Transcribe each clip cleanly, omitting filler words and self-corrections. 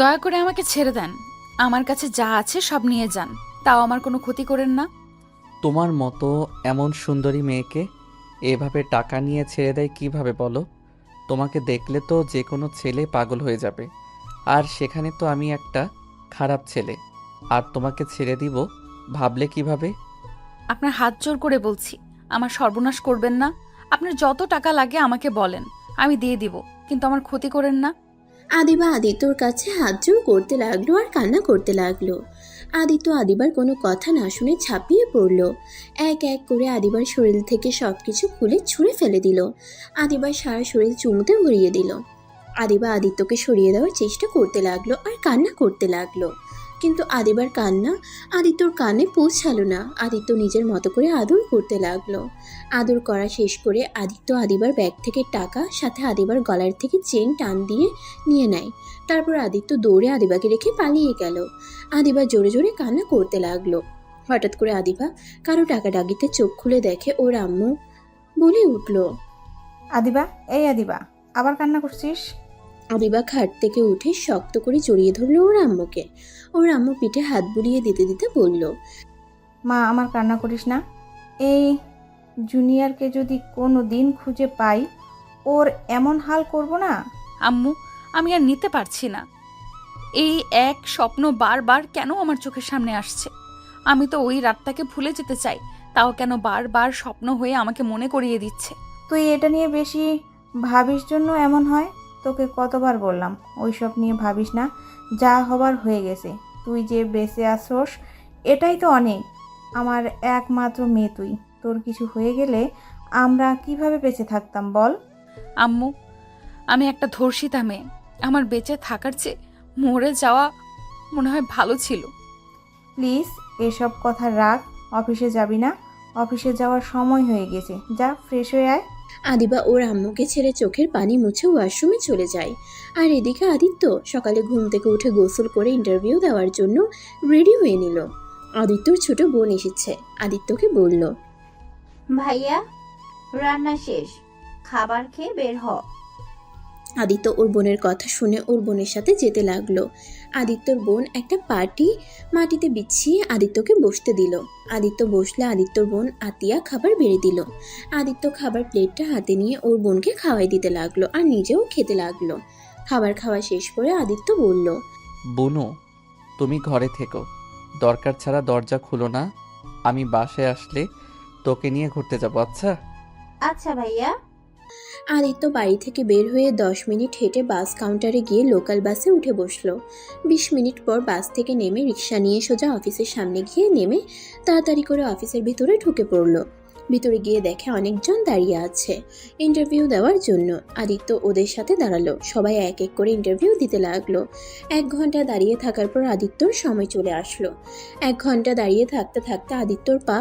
দয়া করে আমাকে ছেড়ে দেন। আমার কাছে যা আছে সব নিয়ে যান, তাও আমার কোনো ক্ষতি করেন না। তোমার মতো এমন সুন্দরী মেয়েকে এভাবে টাকা নিয়ে ছেড়ে দেয় কিভাবে বলো? তোমাকে দেখলে তো যে কোনো ছেলে পাগল হয়ে যাবে। আর সেখানে তো আমি একটা খারাপ ছেলে। আর তোমাকে ছেড়ে দিব ভাবলে কিভাবে? আপনার হাত জোর করে বলছি, আমার সর্বনাশ করবেন না। আপনার যত টাকা লাগে আমাকে বলেন, আমি দিয়ে দিব, কিন্তু আমার ক্ষতি করেন না। আদিবা আদিত্যর কাছে হাত জোর করতে লাগলো আর কান্না করতে লাগলো। আদিত্য আদিবার কোনো কথা না শুনে ঝাঁপিয়ে পড়ল। এক এক করে আদিবার শরীর থেকে সবকিছু খুলে ছুঁড়ে ফেলে দিল। আদিবার সারা শরীর চুমুতে ভরিয়ে দিল। আদিবা আদিত্যকে সরিয়ে দেওয়ার চেষ্টা করতে লাগলো আর কান্না করতে লাগলো, কিন্তু আদিবার কান্না আদিত্যর কানে পৌঁছালো না। আদিত্য নিজের মতো করে আদর করতে লাগলো। আদর করা শেষ করে আদিত্য আদিবার ব্যাগ থেকে টাকা, সাথে আদিবার গলার থেকে চেন টান দিয়ে নিয়ে নেয়। তারপর আদিত্য দৌড়ে আদিবাকে রেখে পালিয়ে গেল। আদিবা জোরে জোরে কান্না করতে লাগলো। হঠাৎ করে আদিবা কারো ডাকাডাকিতে চোখ খুলে দেখে ওর আম্মু বলে উঠল, আদিবা, এই আদিবা, আবার কান্না করছিস? আদিবা খাট থেকে উঠে শক্ত করে জড়িয়ে ধরলো ওর আম্মুকে। ওর আম্মু পিঠে হাত বুলিয়ে দিতে দিতে বলল, মা, আমার কান্না করিস না। এই জুনিয়রকে যদি কোনো দিন খুঁজে পাই, ওর এমন হাল করব না। আম্মু, আমি আর নিতে পারছি না। এই এক স্বপ্ন বারবার কেন আমার চোখের সামনে আসছে? আমি তো ওই রাতটাকে ভুলে যেতে চাই, তাও কেন বারবার স্বপ্ন হয়ে আমাকে মনে করিয়ে দিচ্ছে। তুই এটা নিয়ে বেশি ভাবিস জন্য এমন হয়। তোকে কতবার বললাম ওইসব নিয়ে ভাবিস না, যা হবার হয়ে গেছে। তুই যে বেঁচে আসোস এটাই তো অনেক। আমার একমাত্র মেয়ে তুই। তোর কিছু হয়ে গেলে আমরা কিভাবে বেঁচে থাকতাম বল? আম্মু, আমি একটা ধর্ষিতা মেয়ে। আমার বেঁচে থাকার চেয়ে মরে যাওয়া মনে হয় ভালো ছিল। প্লিজ এসব কথা রাখ। অফিসে যাবি না? অফিসে যাওয়ার সময় হয়ে গেছে, যা ফ্রেশ হয়ে আয়। আদিবা ওর আম্মুকে ছেড়ে চোখের পানি মুছে ওয়াশরুমে চলে যায়। আর এদিকে আদিত্য সকালে ঘুম থেকে উঠে গোসল করে ইন্টারভিউ দেওয়ার জন্য রেডি হয়ে নিল। আদিত্যর ছোট বোন এসেছে। আদিত্যকে বলল, ভাইয়া, রান্না শেষ, খাবার খেয়ে বের হ। আদিত্য ওর বোনের কথা শুনে ওর বোনের সাথে যেতে লাগলো। আদিত্যর বোন একটা পার্টি মাটিতে বিছিয়ে আদিত্যকে বসতে দিল। আদিত্য বসলে আদিত্যর বোন আতিয়া খাবার বেড়ে দিল। আদিত্য খাবার প্লেটটা হাতে নিয়ে ওর বোনকে খাওয়াই দিতে লাগলো আর নিজেও খেতে লাগলো। খাবার খাওয়া শেষ করে আদিত্য বলল, বুনু, তুমি ঘরে থেকো, দরকার ছাড়া দরজা খুলো না। আমি বাসায় আসলে তোকে নিয়ে ঘুরতে যাবো, আচ্ছা? আচ্ছা ভাইয়া। আদিত্য বাড়ি থেকে বের হয়ে 10 মিনিট হেঁটে বাস কাউন্টারে গিয়ে লোকাল বাসে উঠে বসলো। 20 মিনিট পর বাস থেকে নেমে রিক্সা নিয়ে সোজা অফিসের সামনে গিয়ে নেমে তাড়াতাড়ি করে অফিসের ভিতরে ঢুকে পড়লো। ভিতরে গিয়ে দেখে অনেকজন দাঁড়িয়ে আছে ইন্টারভিউ দেওয়ার জন্য। আদিত্য ওদের সাথে দাঁড়ালো। সবাই এক এক করে ইন্টারভিউ দিতে লাগলো। 1 ঘন্টা দাঁড়িয়ে থাকার পর আদিত্যর সময় চলে আসলো। 1 ঘন্টা দাঁড়িয়ে থাকতে থাকতে আদিত্যর পা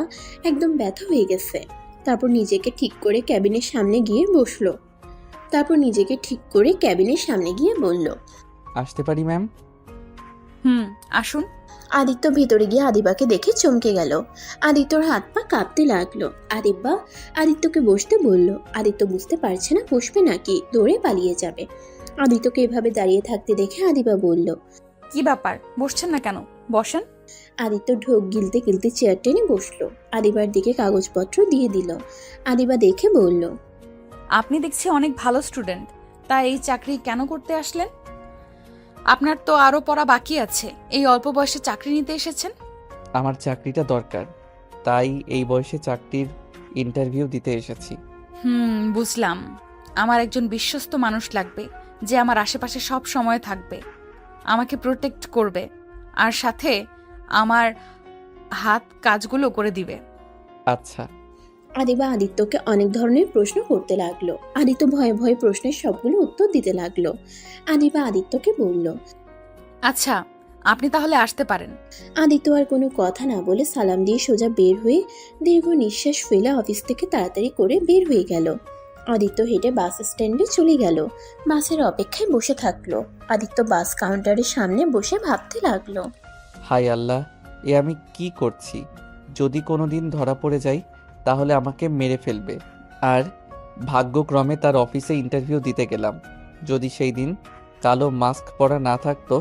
একদম ব্যথা হয়ে গেছে। তারপর নিজেকে ঠিক করে ক্যাবিনের সামনে গিয়ে বলল, আসতে পারি ম্যাম? আসুন। আদিত্য ভিতরে গিয়ে আদিবাকে দেখে চমকে গেল। আদিত্যর হাত পা কাঁপতে লাগলো। আদিত্যকে বসতে বলল। আদিত্য বুঝতে পারছে না বসবে নাকি দৌড়ে পালিয়ে যাবে। আদিত্যকে এভাবে দাঁড়িয়ে থাকতে দেখে আদিবা বলল, কি ব্যাপার, বসছেন না কেন? বসেন। আদিত্য ঢোক গিলতে গিলতে চেয়ার টেনে বসলো। আদিবার দিকে কাগজপত্র দিয়ে দিল। আদিবা দেখে বলল, আপনি দেখছি অনেক ভালো স্টুডেন্ট, তা এই চাকরি কেন করতে আসলেন? আপনার তো আরো পড়া বাকি আছে, এই অল্প বয়সে চাকরি নিতে এসেছেন? আমার চাকরিটা দরকার, তাই এই বয়সে চাকরির ইন্টারভিউ দিতে এসেছি। বুঝলাম। আমার একজন বিশ্বস্ত মানুষ লাগবে, যে আমার আশেপাশে সব সময় থাকবে, আমাকে প্রোটেক্ট করবে, আর সাথে আমার হাত কাজগুলো করে দিবে। আচ্ছা। আদিবা আদিত্যকে অনেক ধরনের প্রশ্ন করতে লাগলো। আদিত্য ভয়ে ভয়ে প্রশ্নের সবগুলো উত্তর দিতে লাগলো। আদিবা আদিত্যকে বলল, আচ্ছা, আপনি তাহলে আসতে পারেন। আদিত্য আর কোনো কথা না বলে সালাম দিয়ে সোজা বের হয়ে দীর্ঘ নিঃশ্বাস ফেলে অফিস থেকে তাড়াতাড়ি করে বের হয়ে গেল। আদিত্য হেঁটে বাস স্ট্যান্ডে চলে গেল। বাসের অপেক্ষায় বসে থাকলো। আদিত্য বাস কাউন্টারের সামনে বসে ভাবতে লাগলো, হাই আল্লাহ, এ আমি কি করছি? যদি কোনো দিন ধরা পড়ে যাই তাহলে আমাকে মেরে ফেলবে। আর ভাগ্যক্রমে তার অফিসে ইন্টারভিউ দিতে গেলাম। যদি সেই দিন কালো মাস্ক পরা না থাকতো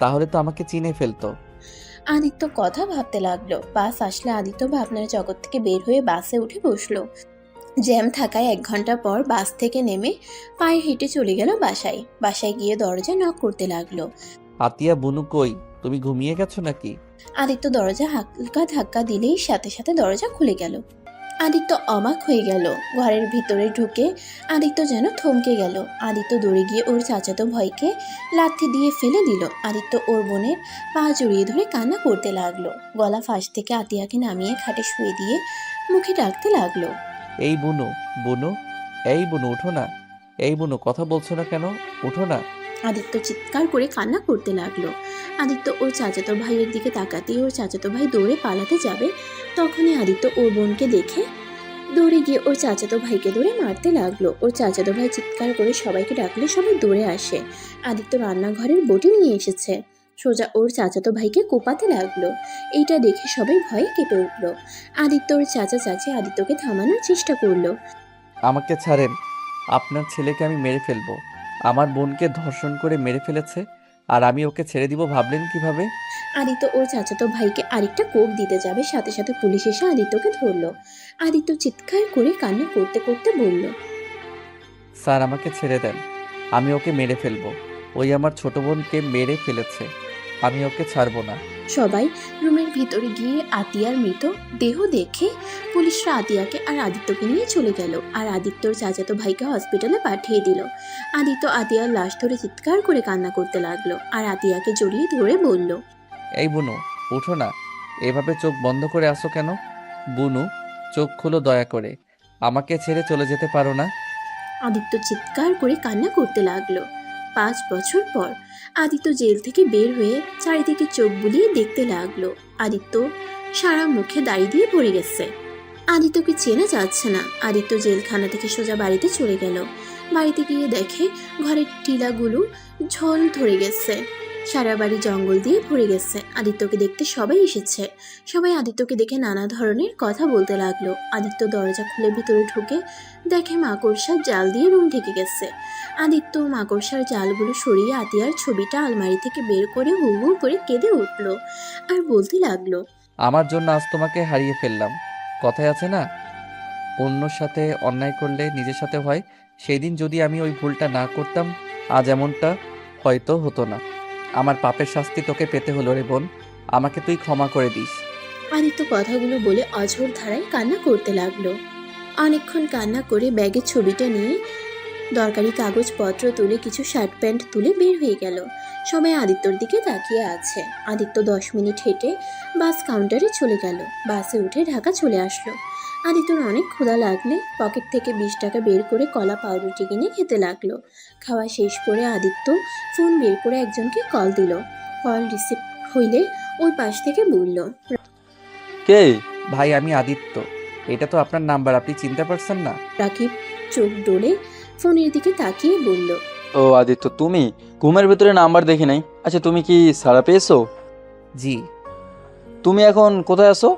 তাহলে তো আমাকে চিনে ফেলতো। আদিত্য কথা ভাবতে লাগলো। বাস আসলে আদিত্য ভাবনার জগৎ থেকে বের হয়ে বাসে উঠে বসলো। জ্যাম থাকায় 1 ঘন্টা পর বাস থেকে নেমে পায়ে হেঁটে চলে গেল বাসায়। বাসায় গিয়ে দরজা নক করতে লাগলো। আতিয়া, বুনু কই? তুমি ঘুমিয়ে গেছো নাকি? আদিত্য দরজা হালকা ধাক্কা দিলেই সাথে সাথে দরজা খুলে গেল। আদিত্য অবাক হয়ে গেল। ঘরের ভিতরে ঢুকে আদিত্য যেন থমকে গেল। আদিত্য দৌড়ে গিয়ে ওর চাচাতো ভাইকে লাথি দিয়ে ফেলে দিল। আদিত্য ওর বোনের পা জড়িয়ে ধরে কান্না করতে লাগলো। গলা ফাঁস থেকে আতিয়াকে নামিয়ে খাটে শুয়ে দিয়ে মুখে ডাকতে লাগলো। এই বুনু, বুনু, এই বুনু উঠো না। এই বুনু, কথা বলছো না কেন? উঠো না। আদিত্য চিৎকার করে কান্না করতে লাগলো। আদিত্য ওর চাচাতো ভাইয়ের দিকে তাকাতেই ওর চাচাতো ভাই দৌড়ে পালাতে যাবে। তখনই আদিত্য ওর বোনকে দেখে দৌড়ে গিয়ে ওর চাচাতো ভাইকে দৌড়ে মারতে লাগলো। ওর চাচাতো ভাই চিৎকার করে সবাইকে ডাকলে সবাই দৌড়ে আসে। আদিত্য রান্নাঘরের বটি নিয়ে এসেছে, সোজা ওর চাচাতো ভাইকে কোপাতে লাগলো। এইটা দেখে সবাই ভয়ে কেঁপে উঠলো। আদিত্য ওর চাচা চাচি আদিত্যকে থামানোর চেষ্টা করলো। আমাকে ছাড়েন, আপনার ছেলেকে আমি মেরে ফেলবো। আমার বোনকে ধর্ষণ করে মেরে ফেলেছে, আর আমি ওকে ছেড়ে দিব ভাবলেন কিভাবে? আদিত্য ওর চাচাতো ভাইকে আরেকটা কোপ দিতে যাবে, সাথে সাথে পুলিশ এসে আদিত্যকে ধরলো। আদিত্য চিৎকার করে কান্না করতে করতে বলল, স্যার, আমাকে ছেড়ে দেন, আমি ওকে মেরে ফেলবো। ওই আমার ছোট বোনকে মেরে ফেলেছে, আমি ওকে ছাড়বো না। সবাই রুমের ভিতরে গিয়ে আতিয়ার মৃত দেহ দেখে পুলিশরা আতিয়াকে আর আদিত্যকে নিয়ে চলে গেল, আর আদিত্যর চাচাতো ভাইকে হসপিটালে পাঠিয়ে দিল। আদিত্য আতিয়ার লাশ ধরে চিৎকার করে কান্না করতে লাগলো, আর আতিয়াকে জড়িয়ে ধরে বলল, এই বুনু, উঠো না। এভাবে চোখ বন্ধ করে আসো কেন? বুনু, চোখ খুলো দয়া করে। আমাকে ছেড়ে চলে যেতে পারো না? আদিত্য চিৎকার করে কান্না করতে লাগলো। 5 বছর পর আদিত্য জেল থেকে বের হয়ে চারিদিকে চোখ বুলিয়ে দেখতে লাগলো। আদিত্য সারা মুখে দাড়ি দিয়ে ভরে গেছে। আদিত্যকে চেনা যাচ্ছে না। আদিত্য জেলখানা থেকে সোজা বাড়িতে চলে গেল। বাড়িতে গিয়ে দেখে ঘরের টিলাগুলো ঝোল ধরে গেছে, সারা বাড়ি জঙ্গল দিয়ে ভরে গেছে। আদিত্যকে দেখতে সবাই এসেছে। সবাই আদিত্যকে দেখে নানা ধরনের কথা বলতে লাগলো। আদিত্য দরজা খুলে ভিতরে ঢুকে দেখে মাকড়সার জাল দিয়ে রুম ঢেকে গেছে। আদিত্য মাকড়সার জালগুলো সরিয়ে আতিয়ার ছবিটা আলমারি থেকে বের করে হু হু করে কেঁদে উঠল আর বলতে লাগলো, আমার জন্য আজ তোমাকে হারিয়ে ফেললাম। কথায় আছে না, অন্যর সাথে অন্যায় করলে নিজের সাথে হয়। সেই দিন যদি আমি ওই ভুলটা না করতাম, আজ এমনটা হয়তো হতো না। আমার পাপের শাস্তি তোকে পেতে হলো রে বোন, আমাকে তুই ক্ষমা করে দিস। আদিত্য কথাগুলো বলে অঝোর ধারায় কান্না করতে লাগলো। অনেকক্ষণ কান্না করে ব্যাগের ছবিটা নিয়ে দরকারি কাগজপত্র তুলে কিছু শার্ট প্যান্ট তুলে বের হয়ে গেল। সবাই আদিত্যর দিকে তাকিয়ে আছে। আদিত্য 10 মিনিট হেঁটে বাস কাউন্টারে চলে গেল। বাসে উঠে ঢাকা চলে আসলো। আদিত্যর অনেক ক্ষুধা লাগলে পকেট থেকে 20 টাকা বের করে কলা পাউরুটি কিনে খেতে লাগলো। খাওয়া শেষ করে আদিত্য ফোন বের করে একজনকে কল দিল। কল রিসিভ হইলে ওই পাশ থেকে বলল, কে? ভাই, আমি আদিত্য। এটা তো আপনার নাম্বার, আপনি চিনতে পারছেন না? রাকিব চোখ ডোলে ফোনের দিকে তাকিয়ে বলল, ও আদিত্য, তুমি? ঘুমের ভিতরে নাম্বার দেখি নাই। আচ্ছা, তুমি কি সাড়া পেয়েছো? জি। তুমি এখন কোথায় আছো?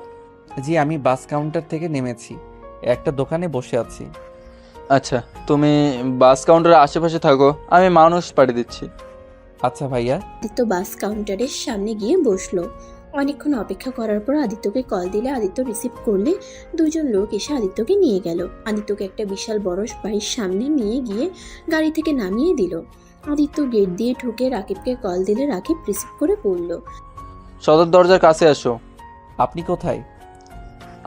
জি, আমি বাস কাউন্টার থেকে নেমেছি, একটা দোকানে বসে আছি। আচ্ছা, তুমি বাস কাউন্টারের আশেপাশে থাকো, আমি মানুষ পাঠিয়ে দিচ্ছি। আচ্ছা ভাইয়া। আদিত্য বাস কাউন্টারের সামনে গিয়ে বসলো। অনেকক্ষণ অপেক্ষা করার পর আদিত্যকে কল দিলে আদিত্য রিসিভ করলে 2 জন লোক এসে আদিত্যকে নিয়ে গেল। আদিত্যকে একটা বিশাল বড় বাড়ির সামনে নিয়ে গিয়ে গাড়ি থেকে নামিয়ে দিল। আদিত্য গেট দিয়ে ঢুকে রাকিবকে কল দিলে রাকিব রিসিভ করে বলল, সদর দরজার কাছে আসো। আপনি কোথায়?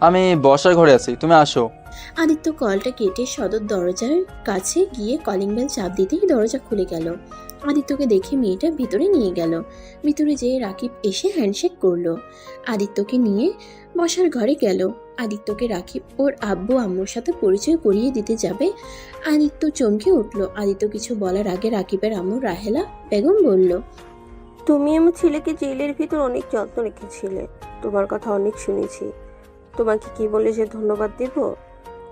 আমি বসার ঘরে আছি, তুমি আসো। আদিত্য কলটা কেটে সদর দরজার কাছে গিয়ে কলিং বেল চাপ দিতেই দরজা খুলে গেল। আদিত্যকে দেখে মেয়েটা ভিতরে নিয়ে গেল। ভিতরে যেয়ে রাকিব এসে হ্যান্ডশেক করলো। আদিত্যকে নিয়ে বসার ঘরে গেল। আদিত্যকে রাকিব ওর আব্বু আম্মুর সাথে পরিচয় করিয়ে দিতে যাবে। আদিত্য চমকে উঠল। আদিত্য কিছু বলার আগে রাকিবের আম্মু রাহেলা বেগম বলল, তুমি আমার ছেলেকে জেলের ভিতর অনেক যত্ন রেখেছিলে, তোমার কথা অনেক শুনেছি। তোমাকে কি বলে যে ধন্যবাদ দেব?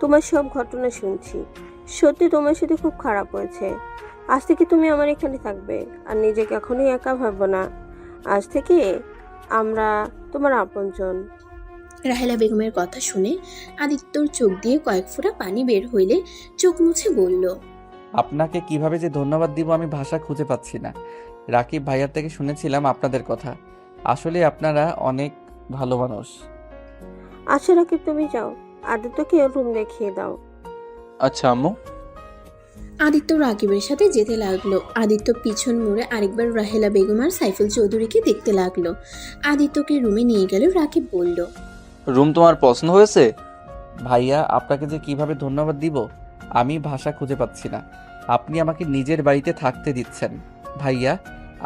তোমার সব ঘটনা শুনছি, সত্যি তোমার সাথে খুব খারাপ হয়েছে। আজ থেকে তুমি আমার এখানে থাকবে, আর নিজেকে এখনই একা ভাববো না। আজ থেকে আমরা তোমার আপনজন। রাহেলা বেগমের কথা শুনে আদিত্যর চোখ দিয়ে কয়েক ফোঁটা পানি বের হইলে চোখ মুছে বলল, আপনাকে কিভাবে যে ধন্যবাদ দিব আমি ভাষা খুঁজে পাচ্ছি না। রাকিব ভাইয়ার থেকে শুনেছিলাম আপনাদের কথা। আসলে আপনারা অনেক ভালো মানুষ। আচ্ছা রাকিব, তুমি যাও, আদিত্যকে রুম দেখিয়ে দাও। আচ্ছা আম্মু। আদিত্য রাকিবের সাথে যেতে লাগলো। আদিত্য পিছন মুড়ে আরেকবার রাহেলা বেগম আর সাইফুল চৌধুরীকে দেখতে লাগলো। আদিত্যকে রুমে নিয়ে গেল। রাকিব বলল, রুম তোমার পছন্দ হয়েছে? ভাইয়া, আপনাকে যে কিভাবে ধন্যবাদ দিব আমি ভাষা খুঁজে পাচ্ছি না। আপনি আমাকে নিজের বাড়িতে থাকতে দিচ্ছেন। ভাইয়া,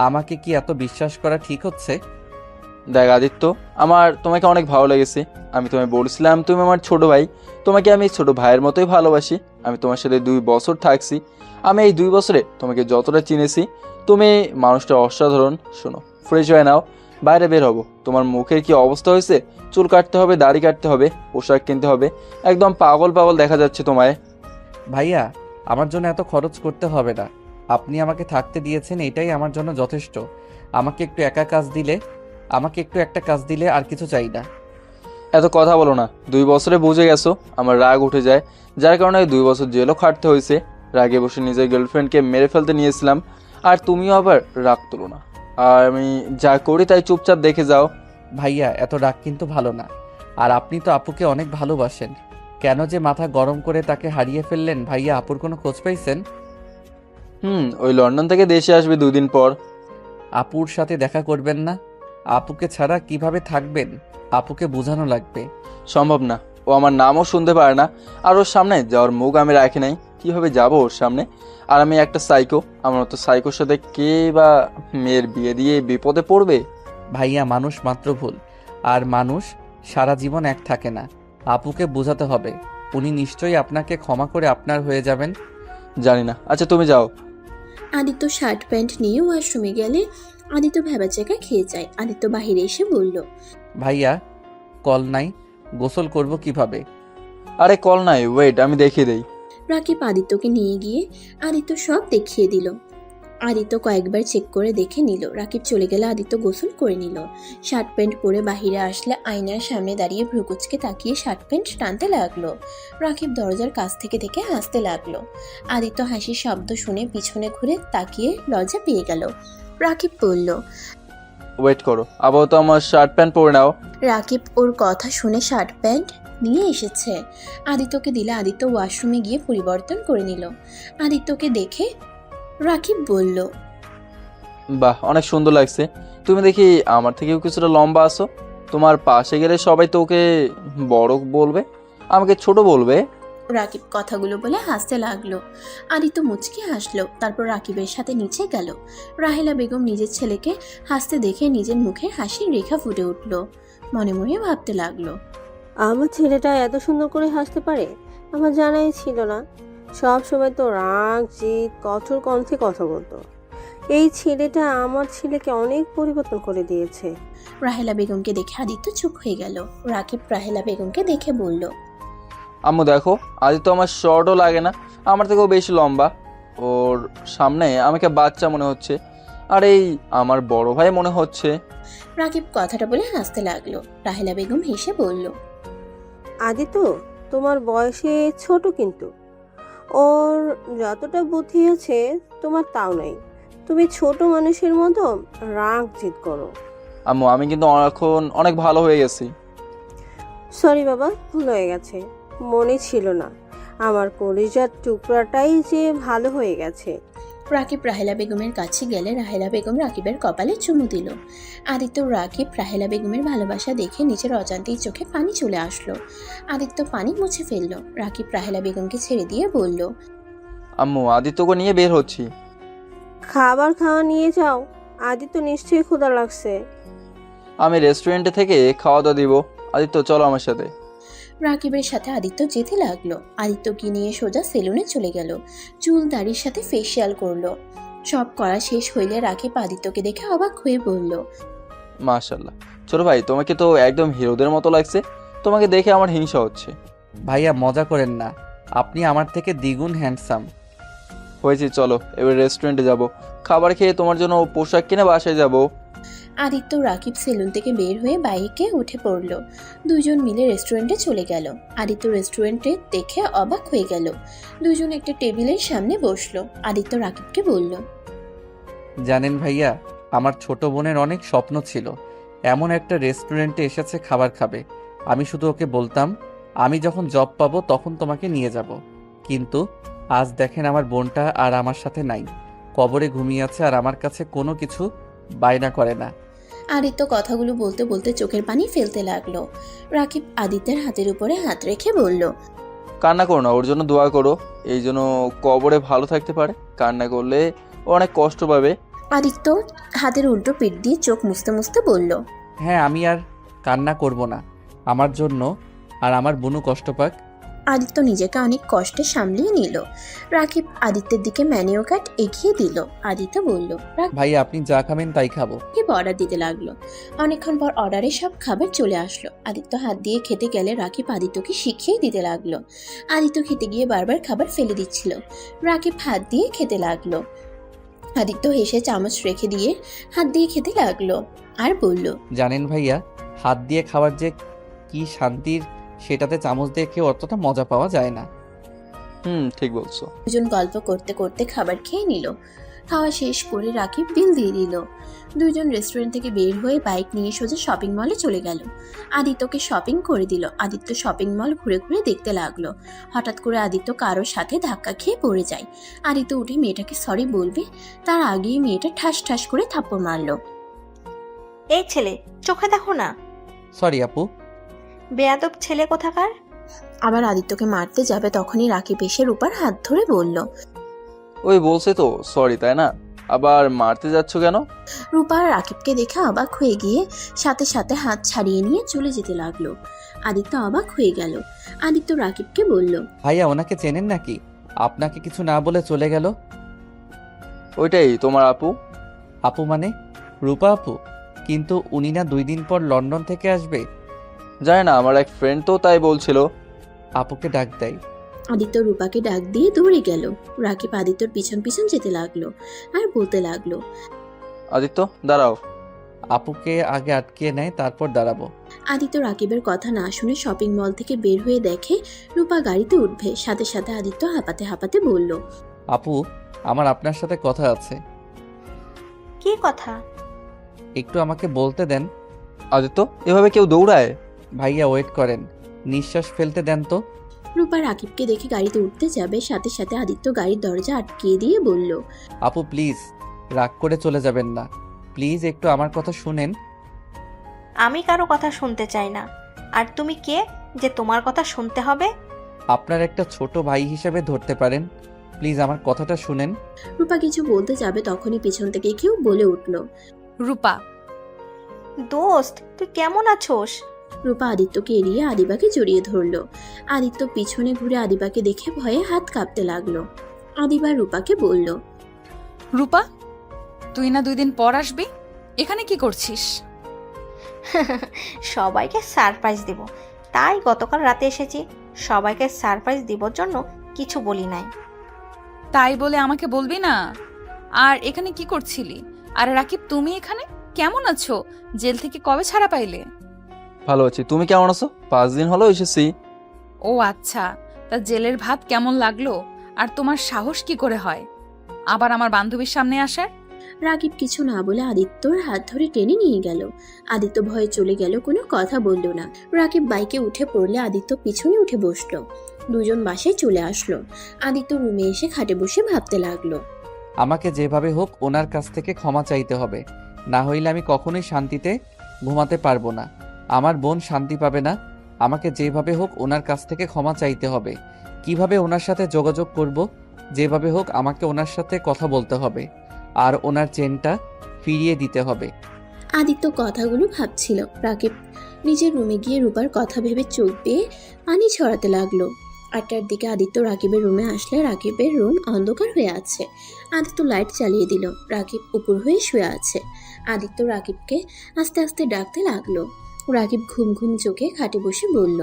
আমাকে কি এত বিশ্বাস করা ঠিক হচ্ছে? দেখ আদিত্য, আমার তোমাকে অনেক ভালো লেগেছে। আমি তোমায় বলছিলাম তুমি আমার ছোট ভাই, তোমাকে আমি ছোট ভাইয়ের মতোই ভালোবাসি। আমি তোমার সাথে 2 বছর থাকছি। আমি এই 2 বছরে তোমাকে যতটা চিনেছি, তুমি মানুষটা অসাধারণ। শোনো, ফ্রেশ হয়ে নাও, বাইরে বের হবো। তোমার মুখের কি অবস্থা হয়েছে? চুল কাটতে হবে, দাড়ি কাটতে হবে, পোশাক কিনতে হবে। একদম পাগল পাগল দেখা যাচ্ছে তোমায়। ভাইয়া, আমার জন্য এত খরচ করতে হবে না। আপনি আমাকে থাকতে দিয়েছেন, এটাই আমার জন্য যথেষ্ট। আমাকে একটু একটা কাজ দিলে আর কিছু চাই না। এত কথা বলো না। 2 বছরে বুঝে গেছো আমার রাগ উঠে যায়, যার কারণে 2 বছর জেলও খাটতে হয়েছে। রাগে বসে নিজের গার্লফ্রেন্ডকে মেরে ফেলতে নিয়েছিলাম, আর তুমিও আবার রাগ তুলো না। আর আমি যা করি তাই চুপচাপ দেখে যাও। ভাইয়া, এত রাগ কিন্তু ভালো না। আর আপনি তো আপুকে অনেক ভালোবাসেন। কেন যে মাথা গরম করে তাকে হারিয়ে ফেললেন? ভাইয়া, আপুর কোনো খোঁজ পাইছেন? ওই লন্ডন থেকে দেশে আসবে 2 দিন পর। আপুর সাথে দেখা করবেন না? আপুকে ছাড়া কিভাবে থাকবেন? আপুকে বোঝানো লাগবে। সম্ভব না, ও আমার নামও শুনতে পারে না। আর ওর সামনে যাওয়ার মুখ আমি রাখি নাই। কীভাবে যাব ওর সামনে? আর আমি একটা সাইকো। আমার মতো সাইকোর সাথে কে বা মেয়ের বিয়ে দিয়ে বিপদে পড়বে? ভাইয়া, মানুষ মাত্র ভুল, আর মানুষ সারা জীবন এক থাকে না। আপুকে বোঝাতে হবে। উনি নিশ্চয়ই আপনাকে ক্ষমা করে আপনার হয়ে যাবেন। জানি না। আচ্ছা তুমি যাও। আদিত্য শার্ট প্যান্ট নিয়ে ওয়াশরুমে গেলে আদিত্য ভেবাচাকা খেয়ে যায়। আদিত্য বাহিরে এসে বলল, ভাইয়া, কল নাই, গোসল করব কিভাবে? আরে কল নাই, ওয়েট, আমি দেখিয়ে দেই। রাকিব আদিত্যকে নিয়ে গিয়ে আদিত্য সব দেখিয়ে দিল। আদিত্য কয়েকবার চেক করে দেখে নিল। রাকিব চলে গেলে আদিত্য গোসল করে নিল। শার্ট প্যান্ট পরে বাহিরে আসলে আয়নার সামনে দাঁড়িয়ে ভ্রুকুচকে তাকিয়ে শার্ট প্যান্ট টানতে লাগলো। রাকিব দরজার কাছ থেকে থেকে হাসতে লাগলো। আদিত্য হাসির শব্দ শুনে পিছনে ঘুরে তাকিয়ে লজ্জা পেয়ে গেল। রাকিব বলল, ওয়েট করো, আপাতত আমার শার্ট প্যান্ট পরে নাও। রাকিব ওর কথা শুনে শার্ট প্যান্ট নিয়ে এসেছে। আদিত্যকে দিলে আদিত্য ওয়াশরুমে গিয়ে পরিবর্তন করে নিল। আদিত্যকে দেখে রাকিব বলল, বাহ, অনেক সুন্দর লাগছে। তুমি দেখি আমার থেকেও কিছুটা লম্বা আছো। তোমার পাশে গেলে সবাই তোকে বড় বলবে, আমাকে ছোট বলবে। রাকিব কথাগুলো বলে হাসতে লাগলো। আদিত্য মুচকি হাসলো। তারপর রাকিবের সাথে নিচে গেল। রাহেলা বেগম নিজের ছেলেকে হাসতে দেখে নিজের মুখের হাসির রেখা ফুটে উঠল। মনে মনে ভাবতে লাগলো, আমার ছেলেটা এত সুন্দর করে হাসতে পারে, আমার জানাই ছিল না। সব সময় তো রাগ জিদ কঠোর কণ্ঠে কথা বলতো। এই ছেলেটা আমার ছেলেকে অনেক পরিবর্তন করে দিয়েছে। রাহেলা বেগমকে দেখে আদিত্য চুপ হয়ে গেল। রাকিব রাহেলা বেগমকে দেখে বলল, আম্মু দেখো, আদিত্য আমার শর্টও লাগে না, আমার থেকেও বেশি লম্বা। ওর সামনে আমাকে বাচ্চা মনে হচ্ছে, আর এই আমার বড় ভাই মনে হচ্ছে। রাকিব কথাটা বলে হাসতে লাগলো। রাহেলা বেগম হেসে বলল, আদিত্য তোমার বয়সে ছোট, কিন্তু ওর যতটা বুদ্ধি আছে তোমার তাও নাই। তুমি ছোট মানুষের মতো রাগ জিদ করো। আম্মু, আমি কিন্তু এখন অনেক ভালো হয়ে গেছি। সরি বাবা, ভুল হয়ে গেছে, মনে ছিল না। আমার কলিজার টুকরাটাই যে ভালো হয়ে গেছে। রাকিব রাহেলা বেগমের কাছে গেলে রাহেলা বেগম রাকিবের কপালে চুমু দিল। আদিত্য রাকিব রাহেলা বেগমের ভালোবাসা দেখে নিজের অজান্তেই চোখে পানি চলে আসলো। আদিত্য পানি মুছে ফেলল। রাকিব রাহেলা বেগমকে ছেড়ে দিয়ে বলল, আম্মু, আদিত্যকে নিয়ে বের হচ্ছি। খাবার খাওয়া নিয়ে যাও, আদিত্য নিশ্চয়ই ক্ষুধা লাগছে। আমি রেস্টুরেন্টে থেকে খাওয়া দাওয়া দিব। আদিত্য চলো আমার সাথে। রাকিবের সাথে আদিত্য যেতে লাগলো। আদিত্যকে নিয়ে সোজা সেলুনে চলে গেল। চুল দাড়ির সাথে ফেসিয়াল করলো। সব করা শেষ হইলে রাকিব আদিত্যকে দেখে অবাক হয়ে বলল, মাশাআল্লাহ, ছোট ভাই তোমাকে তো একদম হিরোদের মতো লাগছে। তোমাকে দেখে আমার হিংসা হচ্ছে। ভাইয়া, মজা করেন না, আপনি আমার থেকে দ্বিগুণ হ্যান্ডসাম। হয়েছে, চলো এবার রেস্টুরেন্টে যাব। খাবার খেয়ে তোমার জন্য পোশাক কিনে বাসায় যাব। আদিত্য রাকিব সেলুন থেকে বের হয়ে বাইকে উঠে পড়ল। দুজন মিলে রেস্টুরেন্টে চলে গেল। আদিত্য রেস্টুরেন্টে দেখে অবাক হয়ে গেল। দুজন একটা টেবিলের সামনে বসলো। আদিত্য রাকিবকে বলল, জানেন ভাইয়া, আমার ছোট বোনের অনেক স্বপ্ন ছিল এমন একটা রেস্টুরেন্টে এসেছে খাবার খাবে। আমি শুধু ওকে বলতাম আমি যখন জব পাবো তখন তোমাকে নিয়ে যাব। কিন্তু আজ দেখেন আমার বোনটা আর আমার সাথে নাই, কবরে ঘুমিয়ে আছে আর আমার কাছে কোনো কিছু বায়না করে না। আদিত্য কথাগুলো বলতে বলতে চোখের পানি ফেলতে লাগলো। রাকিব আদিত্যের হাতের উপরে হাত রেখে বলল, কান্না করো না, ওর জন্য দোয়া করো, এই জন্য কবরে ভালো থাকতে পারে। কান্না করলে ও অনেক কষ্ট পাবে। আদিত্য হাতের উল্টো পিঠ দিয়ে চোখ মুছতে মুছতে বলল, হ্যাঁ, আমি আর কান্না করব না আমার জন্য, আর আমার বোনও কষ্ট পাক। আদিত্য নিজেকে অনেক কষ্টে সামলিয়ে নিল। রাকিব আদিত্যের দিকে ম্যানিউ কার্ড এগিয়ে দিল। আদিত্য বলল, ভাই আপনি যা খাবেন তাই খাবো। রাকিব অর্ডার দিতে লাগলো। অনেকক্ষণ পর অর্ডারে সব খাবার চলে আসলো। আদিত্য হাত দিয়ে খেতে গেলে রাকিব আদিত্যকে শিখিয়ে দিতে লাগলো। আদিত্য খেতে গিয়ে বারবার খাবার ফেলে দিচ্ছিল। রাকিব হাত দিয়ে খেতে লাগলো। আদিত্য হেসে চামচ রেখে দিয়ে হাত দিয়ে খেতে লাগলো আর বলল, জানেন ভাইয়া, হাত দিয়ে খাবার যে কি শান্তির, সেটাতে চামচ দিয়ে খেয়ে অতটা মজা পাওয়া যায় না। ঠিক বলছো। দুজন গল্প করতে করতে খাবার খেয়ে নিল। খাওয়া শেষ করে রাকিব বিল দিয়ে দিল। দুইজন রেস্টুরেন্ট থেকে বের হয়ে বাইক নিয়ে সোজা শপিং মলে চলে গেল। আদিত্যকে শপিং করে দিল। আদিত্য শপিং মল ঘুরে ঘুরে দেখতে লাগলো। হঠাৎ করে আদিত্য কারোর সাথে ধাক্কা খেয়ে পড়ে যায়। আদিত্য উঠে মেয়েটাকে সরি বলবে, তার আগেই মেয়েটা ঠাস ঠাস করে থাপ্পড় মারলো। এই ছেলে, চোখে দেখো না, সরি আপু। বেয়াদব ছেলে কোথাকার। আবার আদিত্যকে মারতে যাবে তখনই রাকিব এসে রূপার হাত ধরে বলল, ওই বলছে তো সরি, তাই না? আবার মারতে যাচ্ছ কেন? রূপা রাকিবকে দেখে অবাক হয়ে গিয়ে সাথে সাথে হাত ছাড়িয়ে নিয়ে চলে যেতে লাগলো। আদিত্য অবাক হয়ে গেল। আদিত্য রাকিবকে বলল, ভাইয়া ওনাকে চেনেন নাকি? আপনাকে কিছু না বলে চলে গেল। ওইটাই তোমার আপু? আপু মানে রূপা আপু? কিন্তু উনি না 2 দিন পর লন্ডন থেকে আসবে। জানি না, আমার এক ফ্রেন্ড তো তাই বলছিল। আপুকে ডাক দেয়। আদিত্য রূপাকে ডাক দিয়ে দৌড়ে গেল। রাকিব আদিত্যর পিছন পিছন যেতে লাগলো আর বলতে লাগলো, আদিত্য দাঁড়াও। আপুকে আগে আটকিয়ে নেয়, তারপর দাঁড়াবো। আদিত্য রাকিবের কথা না শুনে শপিং মল থেকে বের হয়ে দেখে রূপা গাড়িতে উঠবে। সাথে সাথে আদিত্য হাঁপাতে হাঁপাতে বলল, আপু, আমার আপনার সাথে কথা আছে। কি কথা? একটু আমাকে বলতে দেন। আদিত্য, এভাবে কেউ দৌড়ায়? ভাইয়া ওয়েট করেন, নিঃশ্বাস ফেলতে দেন তো। রূপা রাকিবকে দেখে গাড়িতে উঠতে যাবে, সাথে সাথে আদিত্য গাড়ির দরজা আটকিয়ে দিয়ে বলল, আপু প্লিজ রাগ করে চলে যাবেন না, প্লিজ একটু আমার কথা শুনেন। আমি কারো কথা শুনতে চাই না। আর তুমি কে যে তোমার কথা শুনতে হবে? আপনার একটা ছোট ভাই হিসেবে ধরতে পারেন, প্লিজ আমার কথাটা শুনেন। রূপা কিছু বলতে যাবে তখনই পিছন থেকে কেউ বলে উঠল, রূপা। দোস্ত, তুই কেমন আছোস? রূপা আদিত্যকে এড়িয়ে আদিবাকে জড়িয়ে ধরলো। আদিত্য পিছনে ঘুরে আদিবাকে দেখে ভয়ে হাত কাঁপতে লাগলো। আদিবা রূপাকে বলল, রূপা, তুই না 2 দিন পর আসবি, এখানে কি করছিস? সবাইকে সারপ্রাইজ দেব, তাই গতকাল রাতে এসেছি। সবাইকে সারপ্রাইজ দেবার জন্য কিছু বলি নাই। তাই বলে আমাকে বলবি না? আর এখানে কি করছিলি? আর রাকিব, তুমি এখানে কেমন আছো? জেল থেকে কবে ছাড়া পাইলে? ভালো আছি, তুমি কেমন আছো? 5 দিন হলো এসেছি। ও আচ্ছা, তা জেলের ভাত কেমন লাগলো? আর তোমার সাহস কি করে হয় আবার আমার বান্ধবীর সামনে আসার? রাকিব কিছু না বলে আদিত্যর হাত ধরে টেনে নিয়ে গেল। আদিত্য ভয়ে চলে গেল, কোনো কথা বলল না। রাকিব বাইকে উঠে পড়লে আদিত্য পিছনে উঠে বসলো। দুজন বাসায় চলে আসলো। আদিত্য রুমে এসে খাটে বসে ভাবতে লাগলো। আমাকে যেভাবে হোক ওনার কাছ থেকে ক্ষমা চাইতে হবে, না হইলে আমি কখনোই শান্তিতে ঘুমাতে পারবো না। আমার বোন শান্তি পাবে না। আমাকে যেভাবে হোক ওনার কাছ থেকে ক্ষমা চাইতে হবে। কিভাবে ওনার সাথে যোগাযোগ করব? যেভাবে হোক আমাকে ওনার সাথে কথা বলতে হবে, আর ওনার চেনটা ফিরিয়ে দিতে হবে। আদিত্য কথাগুলো ভাবছিল। রাকিব নিজের রুমে গিয়ে রূপার কথা ভেবে চোখ বেয়ে পানি ছড়াতে লাগলো। 8টার দিকে আদিত্য রাকিবের রুমে আসলে রাকিবের রুম অন্ধকার হয়ে আছে। আদিত্য লাইট চালিয়ে দিল। রাকিব উপর হয়ে শুয়ে আছে। আদিত্য রাকিবকে আস্তে আস্তে ডাকতে লাগলো। রাকিব ঘুম ঘুম চোখে খাটে বসে বলল,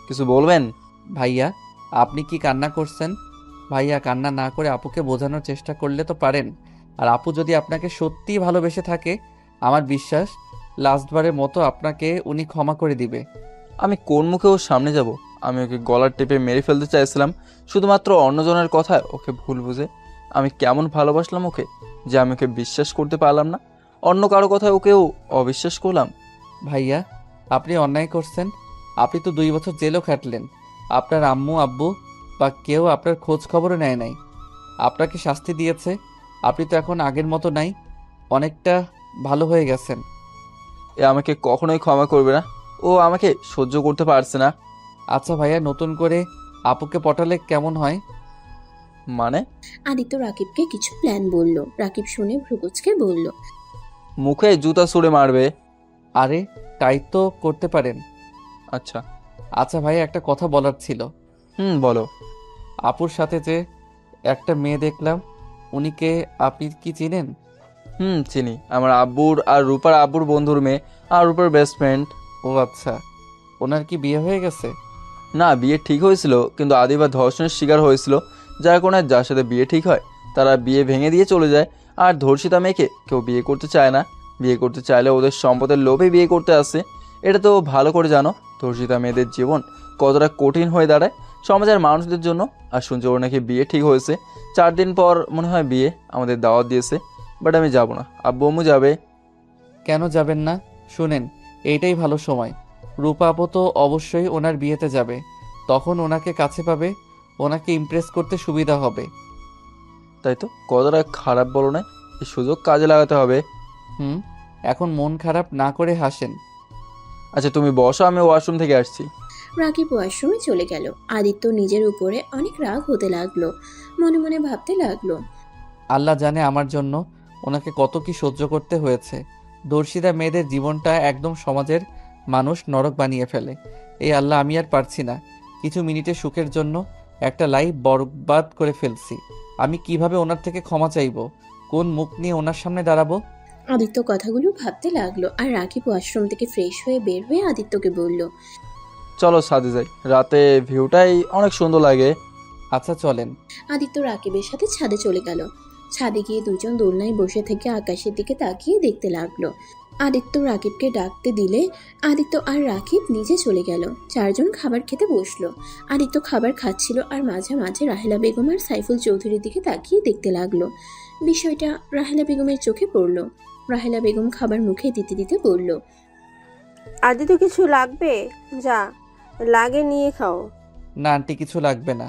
কিছু বলবেন? ভাইয়া আপনি কি কান্না করছেন? ভাইয়া কান্না না করে আপুকে বোঝানোর চেষ্টা করলে তো পারেন। আর আপু যদি আপনাকে সত্যিই ভালোবেসে থাকে, আমার বিশ্বাস লাস্টবারের মতো আপনাকে উনি ক্ষমা করে দিবে। আমি কোন মুখে ওর সামনে যাব? আমি ওকে গলার টেপে মেরে ফেলতে চাইছিলাম, শুধুমাত্র অন্যজনের কথায় ওকে ভুল বুঝে। আমি কেমন ভালোবাসলাম ওকে, যে আমি ওকে বিশ্বাস করতে পারলাম না, অন্য কারো কথায় ওকেও অবিশ্বাস করলাম। ভাইয়া, আপনি অন্যায় করছেন। আপনি তো 2 বছর জেলও খাটলেন। আপনার আম্মু আব্বু বা কেউ আপনার খোঁজ খবরও নেয় নাই, আপনাকে শাস্তি দিয়েছে। আপনি তো এখন আগের মতো নাই, অনেকটা ভালো হয়ে গেছেন। এ আমাকে কখনোই ক্ষমা করবে না, ও আমাকে সহ্য করতে পারছে না। আচ্ছা ভাইয়া, নতুন করে আপুকে পটালে কেমন হয়? মানে? আদিত্য রাকিবকে কিছু প্ল্যান বলল। রাকিব শুনে ভ্রুকুচকে বলল, মুখে জুতা ছুঁড়ে মারবে। আরে তাই তো করতে পারেন। আচ্ছা। আচ্ছা ভাইয়া, একটা কথা বলার ছিল। বলো। আপুর সাথে যে একটা মেয়ে দেখলাম, উনিকে আপনি কি চিনেন? চিনি, আমার আব্বুর আর রূপার আব্বুর বন্ধুর মেয়ে, আর রূপার বেস্ট ফ্রেন্ড। ও আচ্ছা, ওনার কি বিয়ে হয়ে গেছে? না, বিয়ে ঠিক হয়েছিল, কিন্তু আদিবা ধর্ষণের শিকার হয়েছিল, যার কারণে যার সাথে বিয়ে ঠিক হয় তারা বিয়ে ভেঙে দিয়ে চলে যায়। আর ধর্ষিতা মেয়েকে কেউ বিয়ে করতে চায় না, বিয়ে করতে চাইলে ওদের সম্পদের লোভে বিয়ে করতে আসে। এটা তো ভালো করে জানো, ধর্ষিতা মেয়েদের জীবন কতটা কঠিন হয়ে দাঁড়ায় সমাজের মানুষদের জন্য। আর শুনছি ওর নাকি বিয়ে ঠিক হয়েছে, 4 দিন পর মনে হয় বিয়ে, আমাদের দাওয়াত দিয়েছে, বাট আমি যাব না, আব্বু আম্মু যাবে। কেন যাবেন না? শুনেন, এইটাই ভালো সময়। রূপা আপু তো অবশ্যই ওনার বিয়েতে যাবে, তখন ওনাকে কাছে পাবে, ওনাকে ইমপ্রেস করতে সুবিধা হবে। তাই তো, কতটা খারাপ বলো না, এই সুযোগ কাজে লাগাতে হবে। এখন মন খারাপ না করে হাসেন। আচ্ছা তুমি বসো, আমি ওয়াশরুম থেকে আসছি। রাকিব ওয়াশরুমে চলে গেল। আদিত্য নিজের উপরে অনেক রাগ হতে লাগলো। মনে মনে ভাবতে লাগলো, আল্লাহ জানে আমার জন্য ওনাকে কত কি সহ্য করতে হয়েছে। দর্শিতা মেয়েদের জীবনটা একদম সমাজের মানুষ নরক বানিয়ে ফেলে। এই আল্লাহ, আমি আর পারছি না। কিছু মিনিটের সুখের জন্য একটা লাইফ বরবাদ করে ফেলছি। আমি কিভাবে ওনার থেকে ক্ষমা চাইবো? কোন মুখ নিয়ে ওনার সামনে দাঁড়াবো? আদিত্য কথাগুলো ভাবতে লাগলো। আর রাকিব ওয়াশরুম থেকে ফ্রেশ হয়ে বের হয়ে আদিত্যকে বলল, চলো ছাদে যাই, রাতে ভিউটাই অনেক সুন্দর লাগে। আচ্ছা চলেন। আদিত্য রাকিবের সাথে ছাদে চলে গেল। ছাদে গিয়ে দুজন দোলনায় বসে থেকে আকাশের দিকে তাকিয়ে দেখতে লাগলো। আদিত্য রাকিবকে ডাকতে দিলে আদিত্য আর রাকিব নিজে চলে গেল। 4 জন খাবার খেতে বসলো। আদিত্য খাবার খাচ্ছিল আর মাঝে মাঝে রাহেলা বেগম আর সাইফুল চৌধুরীর দিকে তাকিয়ে দেখতে লাগলো। বিষয়টা রাহেলা বেগমের চোখে পড়ল। রাহেলা বেগম খাবার মুখে দিতে দিতে বলল, আদি তো কিছু লাগবে? যা লাগে নিয়ে খাও। না আন্টি, কিছু লাগবে না।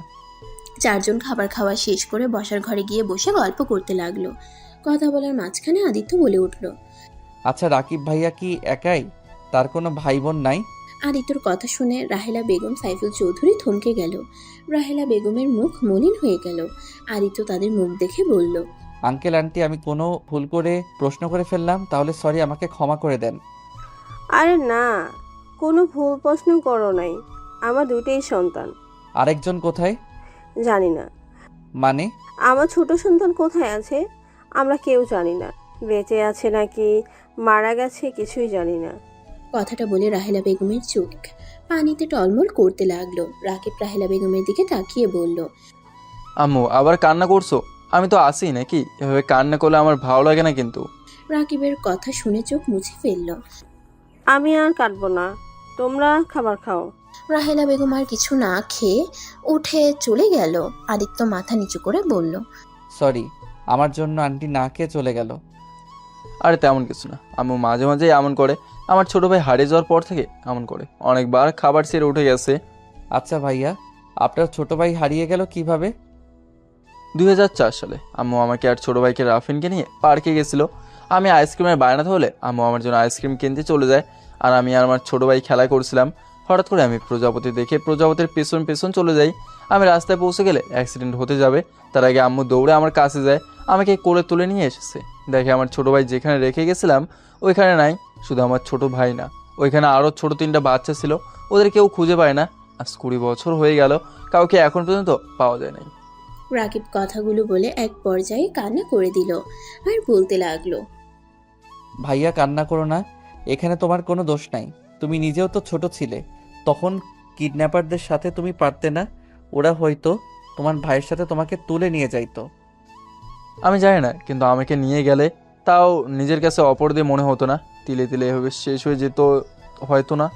4 জন খাবার খাওয়া শেষ করে বসার ঘরে গিয়ে বসে গল্প করতে লাগলো। কথা বলার মাঝখানে আদিত্য বলে উঠল, আচ্ছা রাকিব ভাইয়া কি একাই? তার কোনো ভাই বোন নাই? আদিত্যর কথা শুনে রাহেলা বেগম সাইফুল চৌধুরী থমকে গেল। রাহেলা বেগমের মুখ মলিন হয়ে গেল। আদিত্য তাদের মুখ দেখে বলল, আঙ্কেল আন্টি, আমি কোনো ভুল করে প্রশ্ন করে ফেললাম, তাহলে সরি, আমাকে ক্ষমা করে দেন। আরে না, কোনো ভুল প্রশ্ন করো নাই। আমার 2টাই সন্তান। আরেকজন কোথায়? জানি না। মানে? আমার ছোট সন্তান কোথায় আছে আমরা কেউ জানি না। বেঁচে আছে নাকি মারা গেছে কিছুই জানি না। কথাটা বলে রাহেলা বেগমের চোখ পানিতে টলমল করতে লাগলো। রাকিব রাহেলা বেগমের দিকে তাকিয়ে বলল, আম্মু আবার কান্না করছো? আমি তো আসি নাকি, এভাবে কান্না করলে আমার ভালো লাগে না কিন্তু। রাকিবের কথা শুনে চোখ মুছে ফেলল। আমি আর কাটবো না, তোমরা খাবার খাও। রাহেলা বেগম আর কিছু না খেয়ে উঠে চলে গেল। আদিত্য মাথা নিচু করে বলল, সরি, আমার জন্য আন্টি না খেয়ে চলে গেল। আরে তেমন কিছু না, আম্মু মাঝে মাঝেই এমন করে। আমার ছোট ভাই হারিয়ে যাওয়ার পর থেকে এমন করে, অনেকবার খাবার ছেড়ে উঠে গেছে। আচ্ছা ভাইয়া, আপনার ছোট ভাই হারিয়ে গেল কিভাবে? 2004 সালে আম্মু আমাকে আর ছোট ভাইকে রাফিনকে নিয়ে পার্কে গেছিল। আমি আইসক্রিমের বায়না হলে আম্মু আমার জন্য আইসক্রিম কিনতে চলে যায়, আর আমি আর আমার ছোট ভাই খেলা করছিলাম। হঠাৎ করে আমি প্রজাপতি দেখে প্রজাপতির পেছন পেছন চলে যাই। আমি রাস্তায় পৌঁছে গেলে অ্যাক্সিডেন্ট হতে যাবে, তার আগে আম্মু দৌড়ে আমার কাছে যায়, আমাকে কোলে তুলে নিয়ে এসেছে। দেখে আমার ছোট ভাই যেখানে রেখে গেছিলাম ওইখানে নাই। শুধু আমার ছোট ভাই না, ওইখানে আরও ছোট 3টা বাচ্চা ছিল, ওদের কেউ খুঁজে পায় না। আজ 20 বছর হয়ে গেল, কাউকে এখন পর্যন্ত পাওয়া যায় নাই। রাকিব কথাগুলো বলে এক পর্যায়ে কান্না করে দিল আর বলতে লাগলো, ভাইয়া কান্না করো না, এখানে তোমার কোনো দোষ নাই। তুমি নিজেও তো ছোট ছিলে, তখন কিডন্যাপারদের সাথে তুমি পারতে না? ওরা হয়তো তোমার ভাইয়ের সাথে তোমাকে তুলে নিয়ে যাইতো। আমি জানি না, কিন্তু আমাকে নিয়ে গেলে তাও নিজের কাছে অপরাধী মনে হতো না। তিলে তিলে এভাবে শেষ হয়ে যেত হয়তো না।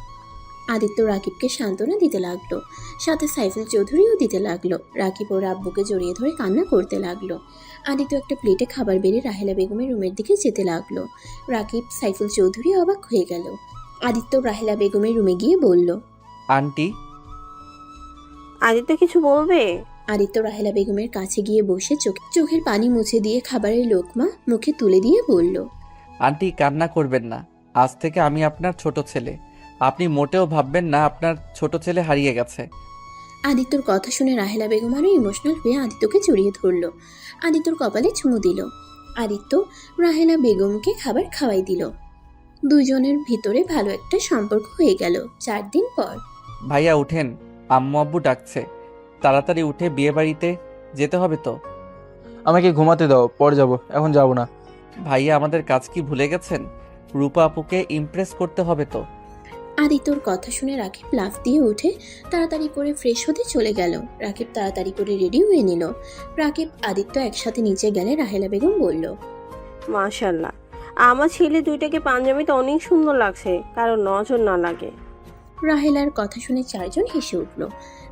আদিত্য রাকিবকে সান্ত্বনা দিতে লাগলো, সাথে সাইফুল চৌধুরীও দিতে লাগলো। রাকিব ওর আব্বুকে জড়িয়ে ধরে কান্না করতে লাগলো। আদিত্য একটা প্লেটে খাবার বেড়ে রাহেলা বেগমের রুমের দিকে যেতে লাগলো। রাকিব, সাইফুল চৌধুরী অবাক হয়ে গেল। আদিত্য রাহেলা বেগমের রুমে গিয়ে বলল, আন্টি, আদিত্য কিছু বলবে? আদিত্য রাহেলা বেগমের কাছে গিয়ে বসে চোখের পানি মুছে দিয়ে খাবারের লোকমা মুখে তুলে দিয়ে বলল, আন্টি কান্না করবেন না। আজ থেকে আমি আপনার ছোট ছেলে। আপনি মোটেও ভাববেন না আপনার ছোট ছেলে হারিয়ে গেছে। আদিত্যর কথা শুনে রাহেলা বেগম আরও ইমোশনাল হয়ে আদিত্যকে জড়িয়ে ধরল। আদিত্যর কপালে চুমু দিল। আদিত্য রাহেলা বেগমকে খাবার খাওয়াই দিল। দুজনের ভিতরে ভালো একটা সম্পর্ক হয়ে গেল। 4 দিন পর ভাইয়া উঠেন, আম্মু আব্বু ডাকছে। তাড়াতাড়ি উঠে বিয়ে বাড়িতে যেতে হবে তো। আমাকে ঘুমাতে দাও, পরে যাব, এখন যাব না। ভাইয়া আমাদের কাজ কি ভুলে গেছেন? রূপা আপুকে ইমপ্রেস করতে হবে তো। আদিত্যর কথা শুনে রাকিব লাফ দিয়ে উঠে তাড়াতাড়ি করে ফ্রেশ হতে চলে গেল। রাকিব তাড়াতাড়ি করে রেডি হয়ে নিল। রাকিব আদিত্য একসাথে নিচে গেলে রাহেলা বেগম বলল, মাশাল্লাহ, আমার ছেলে দুইটাকে পাঞ্জাবিতে অনেক সুন্দর লাগছে, কারণ নজর না লাগে। রাহেলার কথা শুনে 4 জন হেসে উঠল।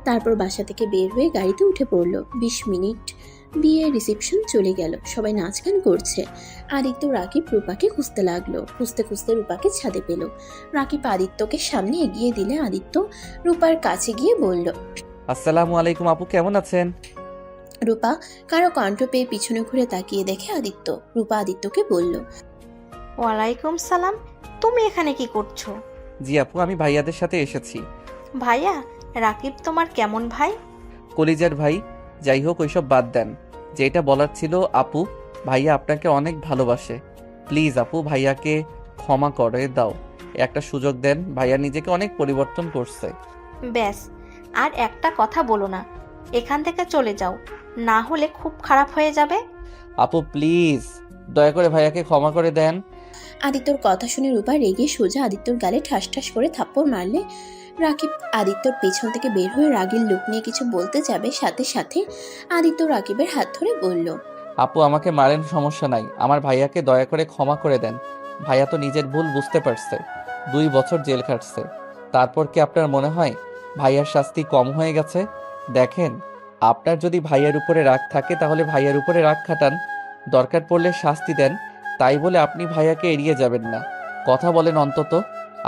তারপর বাসা থেকে বের হয়ে গাড়িতে উঠে পড়ল। 20 মিনিট বিয়ে রিসেপশন চলে গেল। সবাই নাচ গান করছে। আদিত্য রাকিব রূপাকে খুঁজতে লাগলো। খুঁজতে খুঁজতে রূপাকে ছাদে পেল। রাকিব আদিত্যকে সামনে এগিয়ে দিলে আদিত্য রূপার কাছে গিয়ে বলল, আসসালামু আলাইকুম আপু, কেমন আছেন? রূপা কারো কণ্ঠ পেয়ে পিছনে ঘুরে তাকিয়ে দেখে আদিত্য। রূপা আদিত্যকে বলল, ওয়ালাইকুম সালাম, তুমি এখানে কি করছো? জি আপু, আমি ভাইয়াদের সাথে এসেছি। ভাইয়া, রাকিব তোমার কেমন ভাই? কলিজার ভাই। যাই হোক, ওইসব বাদ দেন। যেটা বলার ছিল, আপু ভাইয়া আপনাকে অনেক ভালোবাসে। প্লিজ আপু, ভাইয়াকে ক্ষমা করে দাও, একটা সুযোগ দেন। ভাইয়া নিজেকে অনেক পরিবর্তন করছে। ব্যাস, আর একটা কথা বলো না, এখান থেকে চলে যাও, না হলে খুব খারাপ হয়ে যাবে। আপু প্লিজ, দয়া করে ভাইয়াকে ক্ষমা করে দেন। আদিত্যর কথা শুনে রূপা রেগে সোজা আদিত্যর গালে ঠাস ঠাস করে থাপ্পড় মারলে রাকিব আদিত্যর পেছন থেকে বের হয়ে রাগীর লোক নিয়ে কিছু বলতে যাবে, সাথে সাথে আদিত্য রাকিবের হাত ধরে বলল, আপু আমাকে মারেন, সমস্যা নাই। আমার ভাইয়াকে দয়া করে ক্ষমা করে দেন। ভাইয়া তো নিজের ভুল বুঝতে পারছে। 2 বছর জেল খাটছে। তারপর কি আপনার মনে হয় ভাইয়ার শাস্তি কম হয়ে গেছে? দেখেন, আপনার যদি ভাইয়ার উপরে রাগ থাকে তাহলে ভাইয়ার উপরে রাগ খাটান, দরকার পড়লে শাস্তি দেন। তাই বলে আপনি ভাইয়াকে এড়িয়ে যাবেন না। কথা বলেন অন্তত।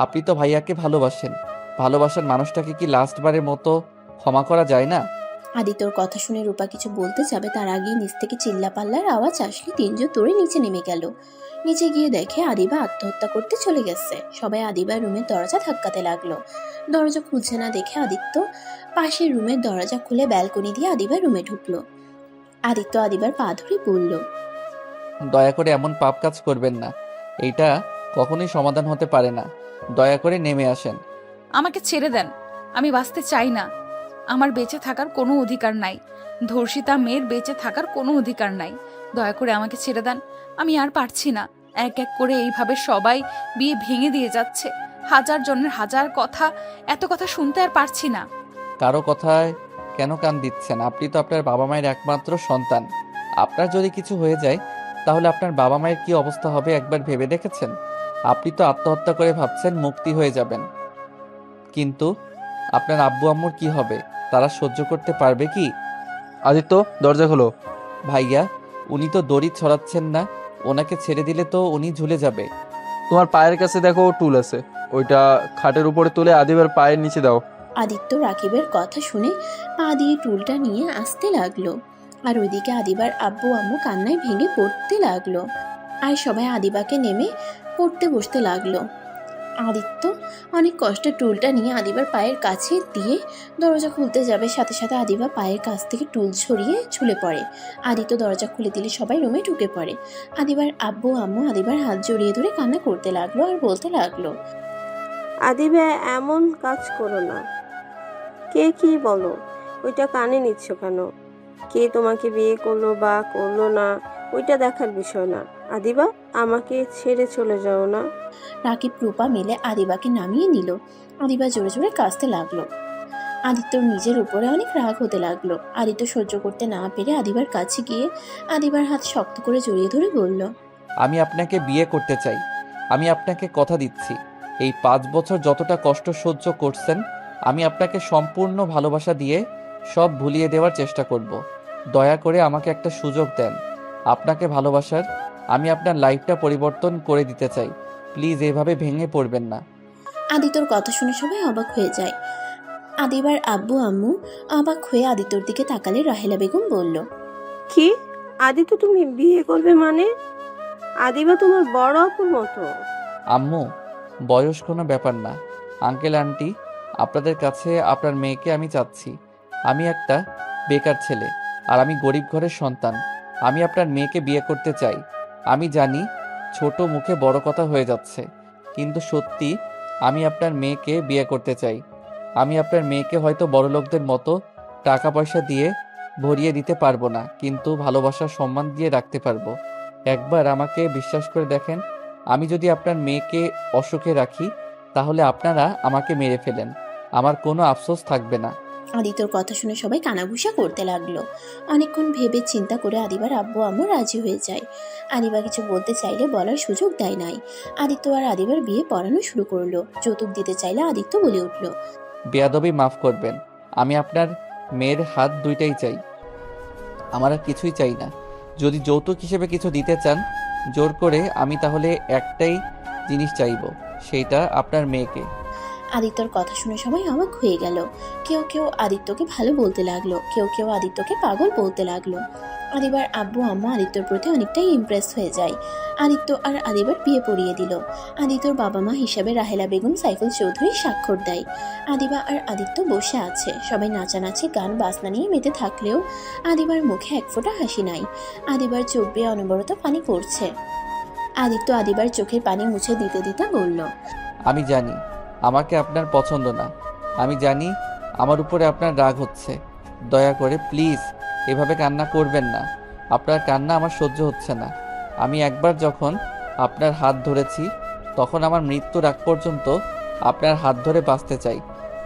আপনি তো ভাইয়াকে ভালোবাসেন। ভালোবাসার মানুষটাকে কি লাস্টবারের মতো ক্ষমা করা যায় না? আদিত্যর কথা শুনে রূপা কিছু বলতে যাবে, তার আগেই নিচ থেকে চিল্লাপাল্লার আওয়াজ আসলে 3 জন দৌড়ে নিচে নেমে গেল। নিচে গিয়ে দেখে আদিবা আত্মহত্যা করতে চলে গেছে। সবাই আদিবার রুমের দরজা ধাক্কাতে লাগলো। দরজা খুলছে না দেখে আদিত্য পাশের রুমের দরজা খুলে ব্যালকনি দিয়ে আদিবার রুমে ঢুকলো। আদিত্য আদিবার পা ধরে বলল, দয়া করে এমন পাপ কাজ করবেন না। এইটা কখনোই সমাধান হতে পারে না। দয়া করে নেমে আসেন। আমাকে ছেড়ে দেন, আমি বাঁচতে চাই না। আমার বেঁচে থাকার কোনো অধিকার নাই। ধর্ষিতা মেয়ের বেঁচে থাকার কোনো অধিকার নাই। দয়া করে আমাকে ছেড়ে দেন, আমি আর পারছি না। এক এক করে এইভাবে সবাই বিয়ে ভেঙে দিয়ে যাচ্ছে। 1000 জনের 1000 কথা, এত কথা শুনতে আর পারছি না। কারো কথায় কেন কান দিচ্ছেন? আপনি তো আপনার বাবা মায়ের একমাত্র সন্তান। আপনার যদি কিছু হয়ে যায় তাহলে আপনার বাবা মায়ের কি অবস্থা হবে একবার ভেবে দেখেছেন? আপনি তো আত্মহত্যা করে ভাবছেন মুক্তি হয়ে যাবেন, কিন্তু আপনার আব্বু আম্মুর কি হবে? তারা সহ্য করতে পারবে কি? আদিত্য, দরজা খোলো। ভাইয়া, উনি তো দড়ি ছড়াচ্ছেন না। ওনাকে ছেড়ে দিলে তো উনি ঝুলে যাবে। তোমার পায়ের কাছে দেখো টুল আছে, ওইটা খাটের উপরে তুলে আদিবার পায়ের নিচে দাও। আদিত্য রাকিবের কথা শুনে পা দিয়ে টুলটা নিয়ে আসতে লাগলো। আর ওইদিকে আদিবার আব্বু আম্মু কান্নায় ভেঙে পড়তে লাগলো। আর সবাই আদিবাকে নেমে পড়তে বসতে লাগলো। আদিত্য অনেক কষ্টে টুলটা নিয়ে আদিবার পায়ের কাছে দিয়ে দরজা খুলতে যাবে, সাথে সাথে আদিবা পায়ের কাছ থেকে টুল ছড়িয়ে ঝুলে পড়ে। আদিত্য দরজা খুলে দিলে সবাই রুমে ঢুকে পড়ে। আদিবার আব্বু আম্মু আদিবার হাত জড়িয়ে ধরে কান্না করতে লাগলো আর বলতে লাগলো, আদিবা, এমন কাজ করো না। কে কি বলো, ওইটা কানে নিচ্ছ কেন? কে তোমাকে বিয়ে করলো বা করলো না, ওইটা দেখার বিষয় না। আদিবা, আমাকে ছেড়ে চলে যাও না। রাকিব রূপা মিলে আদিবাকে নামিয়ে নিল। আদিবা জোরে জোরে কাঁদতে লাগলো। আদিত্যর নিজের উপরে অনেক রাগ হতে লাগলো। আদিত্য সহ্য করতে না পেরে আদিবার কাছে গিয়ে আদিবার হাত শক্ত করে জড়িয়ে ধরে বলল, আমি আপনাকে বিয়ে করতে চাই। আমি আপনাকে কথা দিচ্ছি। এই 5 বছর যতটা কষ্ট সহ্য করছেন, আমি আপনাকে সম্পূর্ণ ভালোবাসা দিয়ে সব ভুলিয়ে দেওয়ার চেষ্টা করব। দয়া করে আমাকে একটা সুযোগ দেন আপনাকে ভালোবাসার। আমি আপনার লাইফটা পরিবর্তন করে দিতে চাই। প্লিজ এভাবে ভেঙে পড়বেন না। আদিত্যর কথা শুনে সবাই অবাক হয়ে যায়। আদিবার আব্বু আম্মু অবাক হয়ে আদিত্যর দিকে তাকালে রাহেলা বেগম বলল, কি আদিত্য, তুমি বিয়ে করবে মানে? আদিবা তোমার বড় আপুর মতো। আম্মু, বয়স কোনো ব্যাপার না। আঙ্কেল আন্টি, আপনাদের কাছে আপনার মেয়েকে আমি চাচ্ছি। আমি একটা বেকার ছেলে আর আমি গরিব ঘরের সন্তান। আমি আপনার মেয়েকে বিয়ে করতে চাই। আমি জানি ছোট মুখে বড় কথা হয়ে যাচ্ছে, কিন্তু সত্যি আমি আপনার মেয়েকে বিয়ে করতে চাই। আমি আপনার মেয়েকে হয়তো বড়লোকদের মতো টাকা পয়সা দিয়ে ভরিয়ে দিতে পারবো না, কিন্তু ভালোবাসার সম্মান দিয়ে রাখতে পারবো। একবার আমাকে বিশ্বাস করে দেখেন, আমি যদি আপনার মেয়েকে অসুখে রাখি তাহলে আপনারা আমাকে মেরে ফেলেন, আমার কোনো আফসোস থাকবে না। আদিত্যর কথা শুনে সবাই কানাঘুষা করতে লাগলো। অনেকক্ষণ ভেবে চিন্তা করে আদিবার আব্বু আম্মু রাজি হয়ে যায়। আদিবা কিছু বলতে চাইলে বলার সুযোগ দেয় নাই। আদিত্য আর আদিবার বিয়ে পড়ানো শুরু করলো। যৌতুক দিতে চাইলে আদিত্য বলে উঠল, বেয়াদবি মাফ করবেন, আমি আপনার মেয়ের হাত দুইটাই চাই, আমার আর কিছুই চাই না। যদি যৌতুক হিসেবে কিছু দিতে চান জোর করে, আমি তাহলে একটাই জিনিস চাইবো, সেইটা আপনার মেয়েকে। আদিত্যর কথা শুনে সবাই অবাক হয়ে গেল। কেউ কেউ আদিত্যকে ভালো বলতে লাগলো, কেউ কেউ আদিত্যকে পাগল বলতে লাগলো। আদিবার আব্বু আম্মু আদিত্যর প্রতি অনেকটাই ইমপ্রেস হয়ে যায়। আদিত্য আর আদিবার বিয়ে পড়িয়ে দিল। আদিত্যর বাবা মা হিসাবে রাহেলা বেগম সাইফুল চৌধুরী স্বাক্ষর দেয়। আদিবা আর আদিত্য বসে আছে। সবাই নাচানাচি গান বাজনা নিয়ে মেতে থাকলেও আদিবার মুখে এক ফোঁটা হাসি নাই। আদিবার চোখ বেয়ে অনবরত পানি পড়ছে। আদিত্য আদিবার চোখের পানি মুছে দিতে দিতে বলল, আমি জানি আমাকে আপনার পছন্দ না, আমি জানি আমার উপরে আপনার রাগ হচ্ছে। দয়া করে প্লিজ এভাবে কান্না করবেন না, আপনার কান্না আমার সহ্য হচ্ছে না। আমি একবার যখন আপনার হাত ধরেছি তখন আমার মৃত্যুর আগ পর্যন্ত আপনার হাত ধরে বাঁচতে চাই।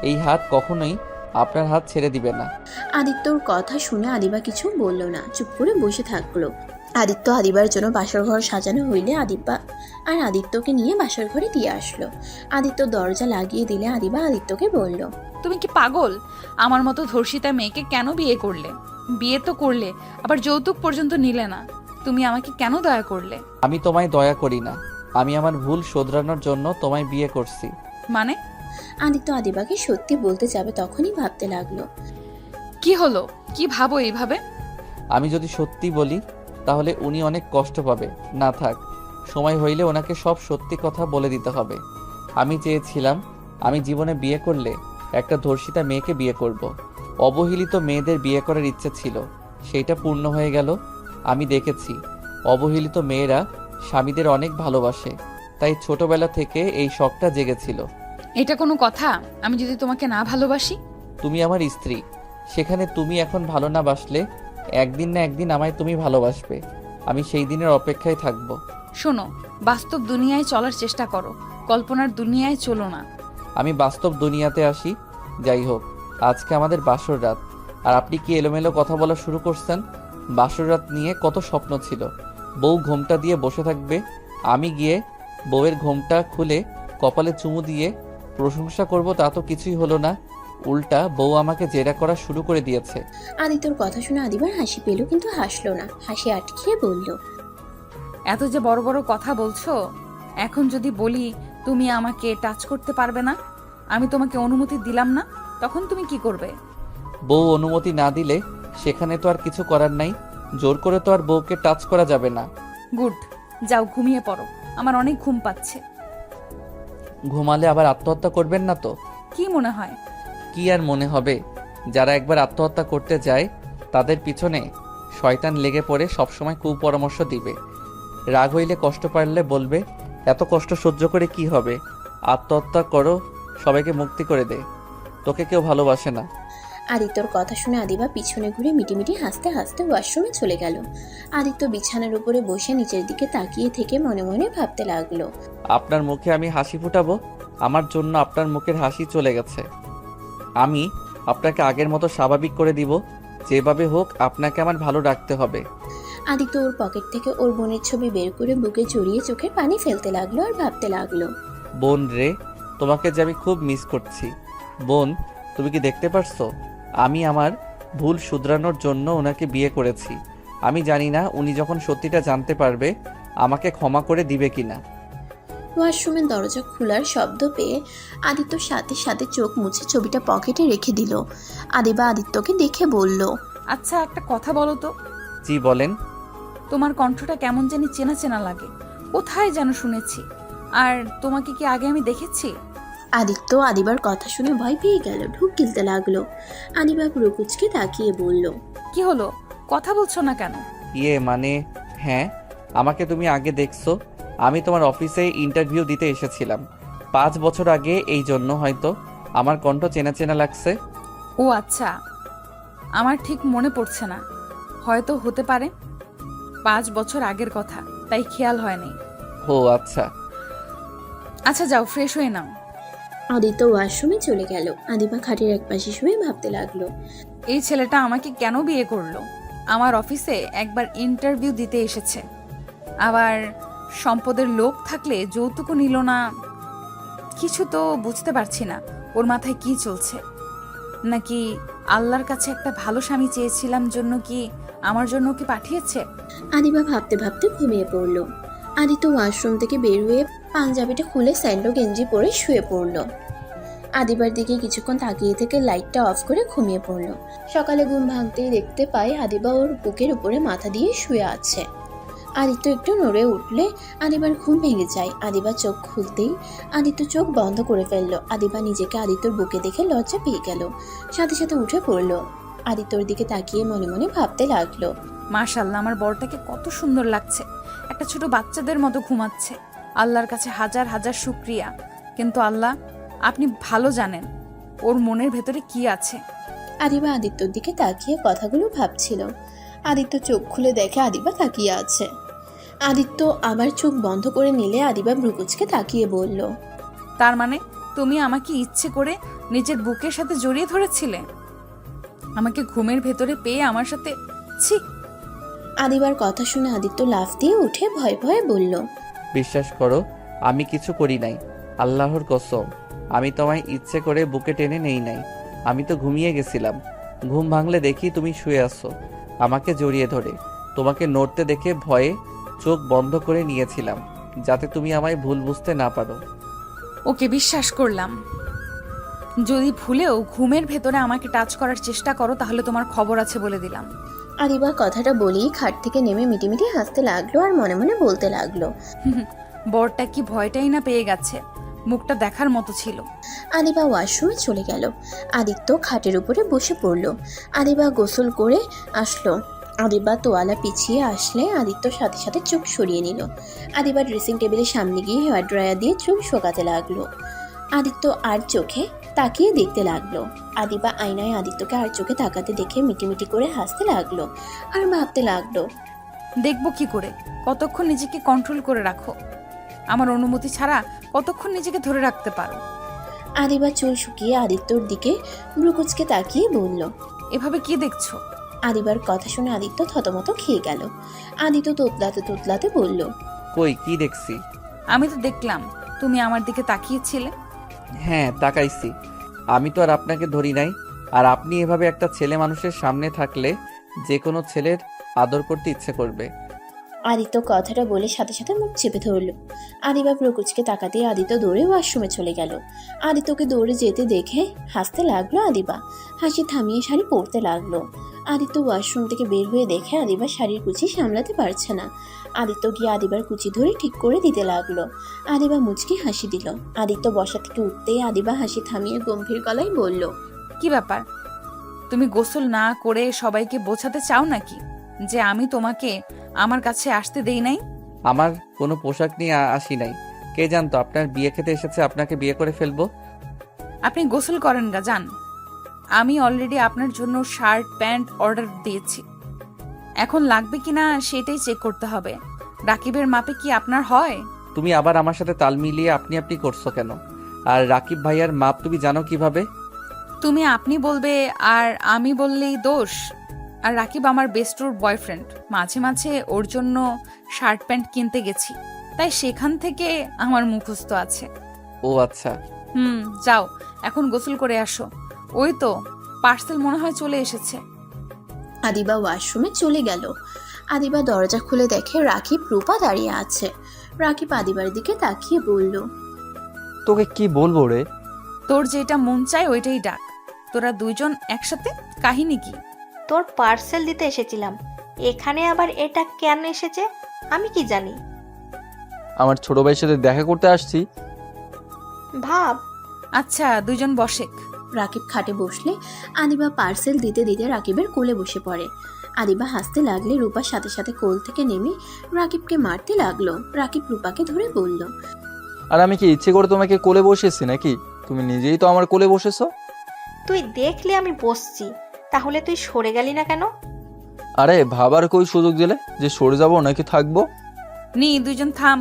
এই হাত কখনোই আপনার হাত ছেড়ে দিবে না। আদিত্যর কথা শুনে আদিবা কিছু বলল না, চুপ করে বসে থাকলো। আদিত্য আদিবার জন্য বাসর ঘর সাজানো হইলে আদিবা আর আদিত্যকে নিয়ে বাসর ঘরে দিয়ে আসলো। আদিত্য দরজা লাগিয়ে দিলে আদিবা আদিত্যকে বলল, তুমি কি পাগল? আমার মতো ধর্ষিতা মেয়েকে কেন বিয়ে করলে? বিয়ে তো করলে, আবার যৌতুক পর্যন্ত নিলে না। তুমি আমাকে কেন দয়া করলে? আমি তোমায় দয়া করি না, আমি আমার ভুল শোধরানোর জন্য তোমায় বিয়ে করছি। মানে? আদিত্য আদিবাকে সত্যি বলতে যাবে তখনই ভাবতে লাগলো। কি হলো? কি ভাবো এইভাবে? আমি যদি সত্যি বলি তাহলে উনি অনেক কষ্ট পাবে। না থাক, সময় হইলে ওনাকে সব সত্যি কথা বলে দিতে হবে। আমি চেয়েছিলাম আমি জীবনে বিয়ে করলে একটা ধর্ষিতা মেয়েকে বিয়ে করব। অবহেলিত মেয়েদের বিয়ে করার ইচ্ছে ছিল, সেইটা পূর্ণ হয়ে গেল। আমি দেখেছি অবহেলিত মেয়েরা স্বামীদের অনেক ভালোবাসে, তাই ছোটবেলা থেকে এই শখটা জেগেছিল। এটা কোনো কথা? আমি যদি তোমাকে না ভালোবাসি? তুমি আমার স্ত্রী, সেখানে তুমি এখন ভালো না বাসলে একদিন না একদিন আমায় তুমি ভালোবাসবে। আমি সেই দিনের অপেক্ষায় থাকব। শোনো, বাস্তব দুনিয়ায় চলার চেষ্টা করো, কল্পনার দুনিয়ায় চলো না। আমি বাস্তব দুনিয়াতে আসি। যাই হোক, আজকে আমাদের বাসর রাত, আর আপনি কি এলোমেলো কথা বলা শুরু করছেন? বাসর রাত নিয়ে কত স্বপ্ন ছিল। বউ ঘোমটা দিয়ে বসে থাকবে, আমি গিয়ে বউয়ের ঘোমটা খুলে কপালে চুমু দিয়ে প্রশংসা করব, তা তো কিছুই হলো না। উল্টা বউ আমাকে জেরা করা শুরু করে দিয়েছে। আদিত্যর কথা শুনে আদিবার হাসি পেল, কিন্তু হাসলো না। হাসি আটকিয়ে বলল, এত যে বড় বড় কথা বলছো, এখন যদি বলি তুমি আমাকে টাচ করতে পারবে না, আমি তোমাকে অনুমতি দিলাম না, তখন তুমি কি করবে? বউ অনুমতি না দিলে সেখানে তো আর কিছু করার নাই। জোর করে তো আর বউকে টাচ করা যাবে না। গুড, যাও ঘুমিয়ে পড়ো, আমার অনেক ঘুম পাচ্ছে। ঘুমালে আবার আত্মহত্যা করবেন না তো? কি মনে হয়? কি আর মনে হবে, যারা একবার আত্মহত্যা করতে যায় তাদের পিছনে শয়তান লেগে পড়ে সবসময় কুপরামর্শ দিবে। রাগ হইলে কষ্ট পারলে বলবে এত কষ্ট সহ্য করে কি হবে, আত্মহত্যা করো, সবাইকে মুক্তি করে দে, তোকে কেউ ভালোবাসে না। আদিত্যর কথা শুনে আদিবা পিছনে ঘুরে মিটিমিটি হাসতে হাসতে ওয়াশরুমে চলে গেল। আদিত্য বিছানার উপরে বসে নিচের দিকে তাকিয়ে থেকে মনে মনে ভাবতে লাগলো, আপনার মুখে আমি হাসি ফুটাবো, আমার জন্য আপনার মুখের হাসি চলে গেছে। আমি আপনাকে আগের মতো স্বাভাবিক করে দিব, যেভাবে হোক আপনাকে আমার ভালো রাখতে হবে। আদিত্য ওর পকেট থেকে ওর বোনের ছবি বের করে বুকে জড়িয়ে চোখের পানি ফেলতে লাগলো আর ভাবতে লাগলো, বোন রে, তোমাকে যে আমি খুব মিস করছি। বোন, তুমি কি দেখতে পারছো? আমি আমার ভুল শুধরানোর জন্য ওনাকে বিয়ে করেছি। আমি জানি না উনি যখন সত্যিটা জানতে পারবে আমাকে ক্ষমা করে দিবে কিনা। ওয়াশরুমের দরজা খোলার শব্দ পেয়ে আদিত্য সাথে সাথে চোখ মুছে ছবিটা পকেটে রেখে দিল। আদিবা আদিত্যকে দেখে বলল, আচ্ছা, একটা কথা বলো তো, জি বলেন। তোমার কণ্ঠটা কেমন জানি চেনা চেনা লাগে, কোথায় যেন শুনেছি। আর তোমাকে কি আগে আমি দেখেছি? আদিত্য আদিবার কথা শুনে ভয় পেয়ে গেল, ঢুক গিলতে লাগলো। আদিবা পুরোকুচকে তাকিয়ে বলল, কি হলো, কথা বলছো না কেন? মানে হ্যাঁ, আমাকে তুমি আগে দেখছো। আমি তোমার অফিসে ইন্টারভিউ দিতে এসেছিলাম 5 বছর আগে, এই জন্য হয়তো আমার কণ্ঠ চেনা চেনা লাগছে। ও আচ্ছা, আমার ঠিক মনে পড়ছে না, হয়তো হতে পারে 5 বছর আগের কথা, তাই খেয়াল হয়নি। ও আচ্ছা। আচ্ছা যাও, ফ্রেশ হয়ে নাও। আদিত্য ওয়াশরুমে চলে গেল। আদিবা খাটের একপাশে শুয়ে ভাবতে লাগলো। এই ছেলেটা আমাকে কেন বিয়ে করলো? আমার অফিসে একবার ইন্টারভিউ দিতে এসেছে, আবার সম্পদের লোভ থাকলে যৌতুকও নিল না। কিছু তো বুঝতে পারছি না, ওর মাথায় কি চলছে। নাকি আল্লাহর কাছে একটা ভালো স্বামী চেয়েছিলাম জন্য কি আমার জন্য কি পাঠিয়েছে? আদিবা ভাবতে ভাবতে ঘুমিয়ে পড়ল। আদিত্য ওয়াশরুম থেকে বের হয়ে পাঞ্জাবিটা খুলে স্যান্ডো গেঞ্জি পরে শুয়ে পড়ল। আদিবার দিকে কিছুক্ষণ তাকিয়ে থেকে লাইটটা অফ করে ঘুমিয়ে পড়ল। সকালে ঘুম ভাঙতেই দেখতে পায় আদিবা ওর বুকের উপরে মাথা দিয়ে শুয়ে আছে। আদিত্য একটু নড়ে উঠলে আদিবার ঘুম ভেঙে যায়। আদিবা চোখ খুলতেই আদিত্য চোখ বন্ধ করে ফেললো। আদিবা নিজেকে আদিত্যর বুকে দেখে লজ্জা পেয়ে গেল, সাথে সাথে উঠে পড়ল। আদিত্যর দিকে তাকিয়ে মনে মনে ভাবতে লাগলো, মাশাআল্লাহ, আমার বরটাকে কত সুন্দর লাগছে, একটা ছোট বাচ্চাদের মতো ঘুমাচ্ছে। আল্লাহর কাছে হাজার হাজার শুকরিয়া। কিন্তু আল্লাহ, আপনি ভালো জানেন ওর মনের ভেতরে কি আছে। আদিবা আদিত্যর দিকে তাকিয়ে কথাগুলো ভাবছিল। আদিত্য চোখ খুলে দেখে আদিবা তাকিয়ে আছে। আদিত্য আবার চোখ বন্ধ করে নিলে আদিবা ভ্রুকুচকে তাকিয়ে বলল, তার মানে তুমি আমাকে ইচ্ছে করে নিজের বুকের সাথে জড়িয়ে ধরেছিলে, আমাকে ঘুমের ভেতরে পেয়ে আমার সাথে? ছি! আদিবার কথা শুনে আদিত্য লাফ দিয়ে উঠে ভয়ে ভয়ে বলল, বিশ্বাস করো, আমি কিছু করি নাই, আল্লাহর কসম। আমি তোমায় ইচ্ছে করে বুকে টেনে নেই নাই। আমি তো ঘুমিয়ে গেছিলাম। ঘুম ভাঙলে দেখি তুমি শুয়ে আছো আমাকে জড়িয়ে ধরে। তোমাকে নড়তে দেখে ভয়ে চোখ বন্ধ করে নিয়েছিলাম, যাতে তুমি আমায় ভুল বুঝতে না পারো। ওকে, বিশ্বাস করলাম। যদি ভুলেও ঘুমের ভেতরে আমাকে টাচ করার চেষ্টা করো তাহলে তোমার খবর আছে বলে দিলাম। আদিবা কথাটা বলেই খাট থেকে নেমে মিটিমিটি হাসতে লাগলো আর মনে মনে বলতে লাগলো, বরটা কি ভয়টাই না পেয়ে গেছে, মুখটা দেখার মতো ছিল। আদিবা ওয়াশরুমে চলে গেল। আদিত্য খাটের উপরে বসে পড়ল। আদিবা গোসল করে আসলো। আদিবা তোয়ালা পিছিয়ে আসলে আদিত্য সাথে সাথে চোখ সরিয়ে নিল। আদিবা ড্রেসিং টেবিলের সামনে গিয়ে হেয়ার ড্রায়ার দিয়ে চুল শোকাতে লাগলো। আদিত্য আর চোখে তাকিয়ে দেখতে লাগলো। আদিবা আয়নায় আদিত্যকে আর চোখে তাকাতে দেখে মিটিমিটি করে হাসতে লাগলো আর ভাবতে লাগলো, দেখবো কি করে, কতক্ষণ নিজেকে কন্ট্রোল করে রাখো, আমার অনুমতি ছাড়া কতক্ষণ নিজেকে ধরে রাখতে পারো। আদিবা চুল শুকিয়ে আদিত্যর দিকে ভ্রুকুচকে তাকিয়ে বলল, এভাবে কি দেখছো? আদিবার কথা শুনে আদিত্য থতমত খেয়ে গেল। আদিত্য তোতলাতে তোতলাতে বলল, কই কি দেখছি? আমি তো দেখলাম তুমি আমার দিকে তাকিয়েছিলে। হ্যাঁ, তাকাইছি। আমি তো আর আপনাকে ধরি নাই। আর আপনি এভাবে একটা ছেলে মানুষের সামনে থাকলে যে কোনো ছেলের আদর করতে ইচ্ছে করবে। আদিত্য কথাটা বলে সাথে সাথে মুখ চেপে ধরল। আদিবা প্রকুচকে তাকাতে আদিত্য দৌড়ে ওয়াশরুমে চলে গেল। আদিত্যকে দৌড়ে যেতে দেখে হাসতে লাগলো আদিবা। হাসি থামিয়ে শাড়ি পরতে লাগলো। আদিত্য ওয়াশরুম থেকে বের হয়ে দেখে আদিবা শাড়ির কুচি সামলাতে পারছে না। আদিত্য গিয়ে আদিবার কুচি ধরে ঠিক করে দিতে লাগলো। আদিবা মুচকি হাসি দিল। আদিত্য বসা থেকে উঠতেই আদিবা হাসি থামিয়ে গম্ভীর গলায় বলল, কি ব্যাপার, তুমি গোসল না করে সবাইকে বোঝাতে চাও নাকি যে আমি তোমাকে আমার কাছে আসতে দেই নাই? আমার কোনো পোশাক নিয়ে আসি নাই। কে জানতো আপনার বিয়ে খেতে এসেছে আপনাকে বিয়ে করে ফেলবো। আপনি গোসল করেন গা, যান। আমি অলরেডি আপনার জন্য শার্ট প্যান্ট অর্ডার দিয়েছি, এখন লাগবে কিনা সেটাই চেক করতে হবে। রাকিবের মাপে কি আপনার হয়? তুমি আবার আমার সাথে তাল মিলিয়ে আপনি আপনি করছো কেন? আর রাকিব ভাইয়ার মাপ তুমি জানো কিভাবে? তুমি আপনি বলবে আর আমি বললেই দোষ? আর রাকিব আমার বেস্টর বয়ফ্রেন্ড, মাঝে মাঝে ওর জন্য শার্ট প্যান্ট কিনতে গেছি, তাই সেখান থেকে আমার মুখস্থ আছে। ও আচ্ছা। যাও এখন গোসল করে আসো। ওই তো পার্সেল মনে হয় চলে এসেছে। আদিবা ওয়াশরুমে চলে গেল। আদিবা দরজা খুলে দেখে রাকিব রূপা দাঁড়িয়ে আছে। রাকিব আদিবার দিকে তাকিয়ে বলল, তোকে কি বলবো রে? তোর যেটা মন চায় ওইটাই ডাক। তোরা দুইজন একসাথে কাহিনী কি? তোর পার্সেল দিতে এসেছিলাম, এখানে আবার এটা কেন এসেছে আমি কি জানি। আমার ছোট ভাইয়ের সাথে দেখা করতে আসছি। ভাব। আচ্ছা দুইজন বসেক। রাকিব খাটে বসলে আদিবা পার্সেল দিতে দিতে রাকিবের কোলে বসে পড়ে। আদিবা হাসতে লাগলে রূপার সাথে সাথে কোল থেকে নেমে রাকিবকে মারতে লাগলো। রাকিব রূপাকে ধরে বলল, আর আমি কি ইচ্ছে করে তোমাকে কোলে বসেছি নাকি? তুমি নিজেই তো আমার কোলে বসেছো। তুই দেখলে আমি বসছি, তাহলে তুই সরে গেলি না কেন? আরে ভাবার কই সুযোগ দিলে যে সরে যাবো নাকি থাকবো? দুইজন থাম।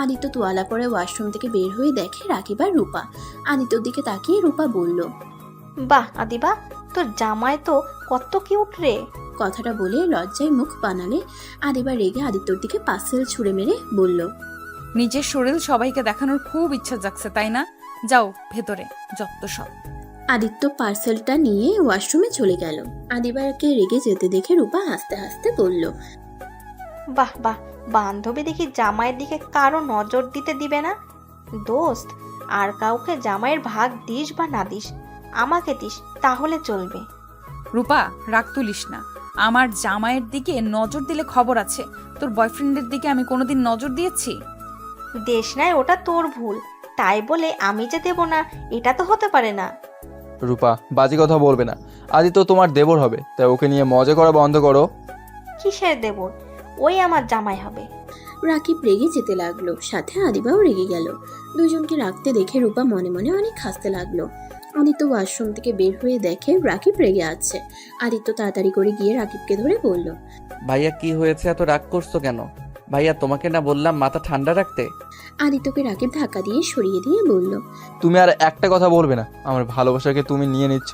আদিত্য তোয়ালা পরে ওয়াশরুম থেকে বের হয়ে দেখে রাকিব আর রূপা। আদিত্যর দিকে তাকিয়ে রূপা বলল, বাহ আদিবা, তোর জামাই তো কত কিউট রে। কথাটা বলে লজ্জায় মুখ বানালে আদিবা রেগে আদিত্যর দিকে পার্সেল ছুঁড়ে মেরে বলল, নিজের শরীর সবাইকে দেখানোর খুব ইচ্ছা জাগছে তাই না? যাও ভেতরে, যত সব। আদিত্য পার্সেলটা নিয়ে ওয়াশরুমে চলে গেল। আদিবাকে রেগে যেতে দেখে রূপা হাসতে হাসতে বলল, বাহ বাহ, বান্ধবী দেখি জামাইয়ের দিকে কারো নজর দিতে দিবে না। দোস্ত, আর কাউকে জামাইয়ের ভাগ দিস বা না দিস, আমাকে দিস তাহলে চলবে। রূপা রাগ তুলিস না। আমার জামাইয়ের দিকে নজর দিলে খবর আছে। তোর বয়ফ্রেন্ডের দিকে আমি কোনোদিন নজর দিয়েছি? দেশ নাই, ওটা তোর ভুল, তাই বলে আমি যে দেব না এটা তো হতে পারে না। রূপা বাজে কথা বলবে না। আদিত্য তোমার দেবর হবে, তাই ওকে নিয়ে মজা করা বন্ধ করো। কিসের দেব? ওই আমার জামাই হবে। রাকিব রেগে যেতে লাগলো, সাথে আদিবাও রেগে গেল। দুজনকে রাখতে দেখে রূপা মনে মনে অনেক হাসতে লাগলো। আদিত্য ওয়াশরুম থেকে বের হয়ে দেখে রাকিব রেগে আছে। আদিত্য তাড়াতাড়ি করে গিয়ে রাকিবকে ধরে বলল, ভাইয়া কি হয়েছে, এত রাগ করছো কেন? ভাইয়া তোমাকে না বললাম মাথা ঠান্ডা রাখতে? আদিত্যকে রাকিব ধাক্কা দিয়ে সরিয়ে দিয়ে বলল, তুমি আর একটা কথা বলবে না। আমার ভালোবাসাকে তুমি নিয়ে নিচ্ছ।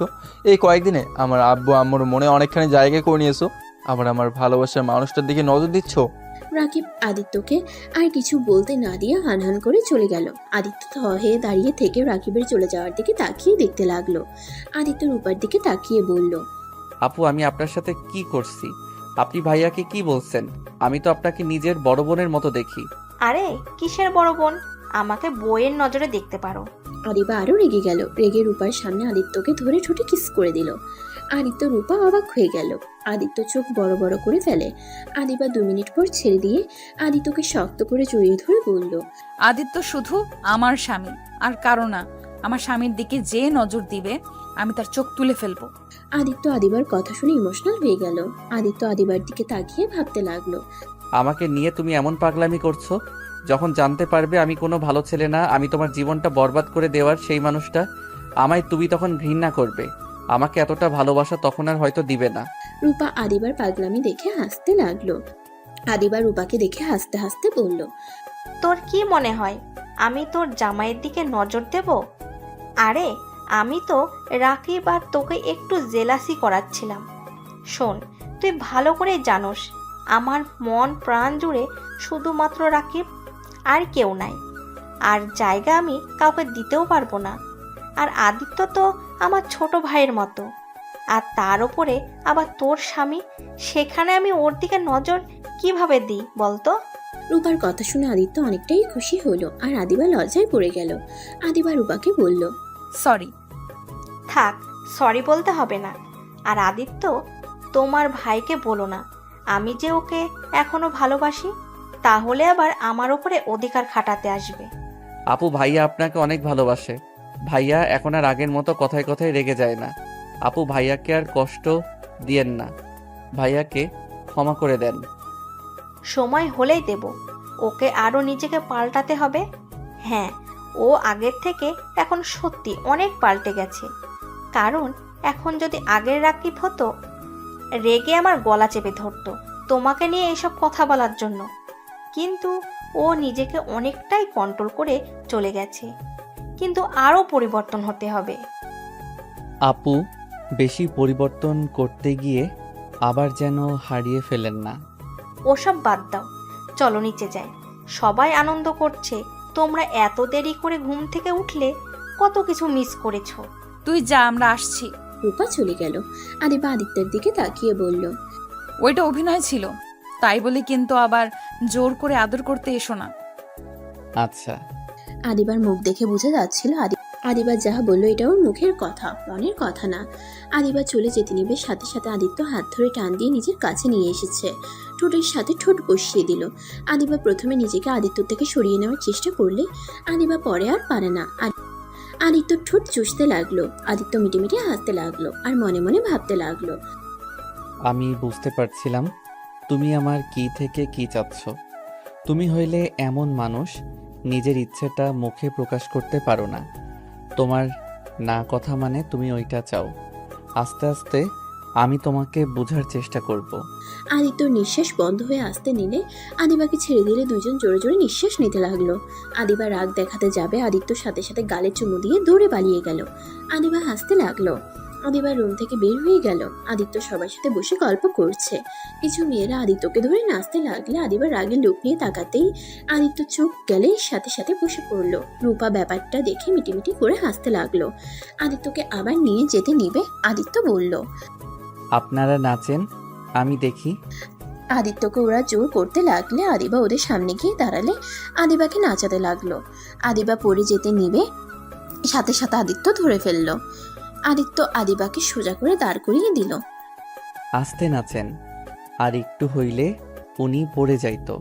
এই কয়েকদিনে আমার আব্বু আম্মুর মনে অনেকখানি জায়গা করে নিয়েছো, আবার আমার ভালোবাসার মানুষটার দিকে নজর দিচ্ছ। রাকিব আদিত্যকে আর কিছু বলতে না দিয়ে হানহান করে চলে গেল। আদিত্য থ হয়ে দাঁড়িয়ে থেকে রাকিবের চলে যাওয়ার দিকে তাকিয়ে দেখতে লাগলো। আদিত্য রূপার দিকে তাকিয়ে বলল, আপু আমি আপনার সাথে কি করছি? আপনি ভাইয়াকে কি বলছেন? আমি তো আপনাকে নিজের বড় বোনের মতো দেখি। আরে কিসের বড় বোন, আমাকে বইয়ের নজরে দেখতে পারো। আদিবা আরো রেগে গেল। রেগে রূপার সামনে আদিত্যকে ধরে ঠোঁটে কিস করে দিল। আদিত্য রূপা অবাক হয়ে গেল। আদিত্য চোখ বড় বড় করে ফেলে। আদিবা 2 মিনিট পর ছেড়ে দিয়ে আদিত্যকে শক্ত করে জড়িয়ে ধরে বলল, আদিত্য শুধু আমার স্বামী, আর কারো না। আমার স্বামীর দিকে যে নজর দিবে আমি তার চোখ তুলে ফেলবো। আদিত্য আদিবার কথা শুনে ইমোশনাল হয়ে গেল। আদিত্য আদিবার দিকে তাকিয়ে ভাবতে লাগলো, আমাকে নিয়ে তুমি এমন পাগলামি করছো? যখন জানতে পারবে আমি কোনো ভালো ছেলে না, আমি তোমার জীবনটা বরবাদ করে দেওয়ার সেই মানুষটা, আমায় তুমি তখন ঘৃণা করবে। আমাকে এতটা ভালোবাসা তখন আর হয়তো দিবে না। রূপা আদিবার পাগলামি দেখে হাসতে লাগলো। আদিবা রূপাকে দেখে হাসতে হাসতে বলল, তোর কি মনে হয় আমি তোর জামাইয়ের দিকে নজর দেব? আরে আমি তো রাকিব আর তোকে একটু জেলাসি করাচ্ছিলাম। শোন, তুই ভালো করে জানোস আমার মন প্রাণ জুড়ে শুধুমাত্র রাকিব, আর কেউ নাই। আর জায়গা আমি কাউকে দিতেও পারবো না। আর আদিত্য তো আমার ছোট ভাইয়ের মতো, আর তার উপরে আবার তোর স্বামী, সেখানে আমি ওর দিকে নজর কিভাবে দিই বলতো? রূপার কথা শুনে আদিত্য অনেকটাই খুশি হলো। আর আদিবা লজ্জায় পড়ে গেল। আদিবা রূপাকে বলল, সরি। থাক, সরি বলতে হবে না। আর আদিত্য, তোমার ভাইকে বলো না আমি যে ওকে এখনো ভালোবাসি, তাহলে আবার আমার উপরে অধিকার খাটাতে আসবে। আপু ভাইয়া আপনাকে অনেক ভালোবাসে। ভাইয়া এখন আর আগের মতো কথায় কথায় রেগে যায় না। আপু ভাইয়াকে আর কষ্ট দিয়েন না, ভাইয়াকে ক্ষমা করে দেন। সময় হলেই দেব। ওকে আরও নিজেকে পাল্টাতে হবে। হ্যাঁ, ও আগের থেকে এখন সত্যি অনেক পাল্টে গেছে। কারণ এখন যদি আগের রাকিব হতো, রেগে আমার গলা চেপে ধরতো তোমাকে নিয়ে এসব কথা বলার জন্য। কিন্তু ও নিজেকে অনেকটাই কন্ট্রোল করে চলে গেছে। কিন্তু আরও পরিবর্তন হতে হবে। আপু বেশি পরিবর্তন করতে গিয়ে আবার যেন হারিয়ে ফেলেন না। ওসব বাদ দাও, চলো নিচে যাই। সবাই আনন্দ করছে, তোমরা এত দেরি করে ঘুম থেকে উঠলে কত কিছু মিস করেছো। তুই যা, আমরা আসছি। রূপা চলে গেল। আদিবা আদিত্যের দিকে তাকিয়ে বলল, ওইটা অভিনয় ছিল, তাই বলে কিন্তু আবার জোর করে আদর করতে এসো না। আচ্ছা। আদিবার মুখ দেখে বোঝা যাচ্ছিল আদিবা যা বললো এটা ওর মুখের কথা, মনের কথা না। আদিবা চলে যেতে নিবে, সাথে সাথে আদিত্য হাত ধরে টান দিয়ে নিজের কাছে নিয়ে এসেছে, ঠোঁটের সাথে ঠোঁট বসিয়ে দিল। আদিবা প্রথমে নিজেকে আদিত্য থেকে সরিয়ে নেওয়ার চেষ্টা করলে আদিবা পরে আর পারে না। আদিত্যর ঠোঁট চুষতে লাগলো। আদিত্য মিটিমিটি হাসতে লাগলো আর মনে মনে ভাবতে লাগলো, আমি বুঝতে পারছিলাম তুমি আমার কি থেকে কি চাচ্ছ। তুমি হইলে এমন মানুষ, নিজের ইচ্ছেটা মুখে প্রকাশ করতে পারো না। তোমার না কথা মানে তুমি ওইটা চাও। আস্তে আস্তে আমি তোমাকে বোঝার চেষ্টা করব। আদিত্যর নিঃশ্বাস বন্ধ হয়ে আসতে নিলে আদিবাকে ছেড়ে দিলে দুজন জোরে জোরে নিঃশ্বাস নিতে লাগলো। আদিবা রাগ দেখাতে যাবে, আদিত্যর সাথে সাথে গালে চুমু দিয়ে দৌড়ে পালিয়ে গেল। আদিবা হাসতে লাগলো। আদিবা রুম থেকে বের হয়ে গেল। আদিত্য সবার সাথে বসে গল্প করছে। কিছু মেয়েরা আদিত্যকে ধরে নাচতে লাগলে আদিবা রাগের লুক নিয়ে তাকাতেই আদিত্য চোখ গেলে সাথে সাথে বসে পড়লো। রূপা ব্যাপারটা দেখে মিটিমিটি করে হাসতে লাগলো। আদিত্যকে আবার নিয়ে যেতে নিবে। আদিত্য বলল, আপনারা নাচেন, আমি দেখি। আদিত্যকে ওরা জোর করতে লাগলে আদিবা ওদের সামনে গিয়ে দাঁড়ালে আদিবাকে নাচাতে লাগলো। আদিবা পড়ে যেতে নিবে, সাথে সাথে আদিত্য ধরে ফেললো। আদিত্য আদিবাকে সোজা করে দাঁড় করিয়ে দিল। আস্তে নাচেন, আর একটু হইলে উনি পড়ে যাইতো।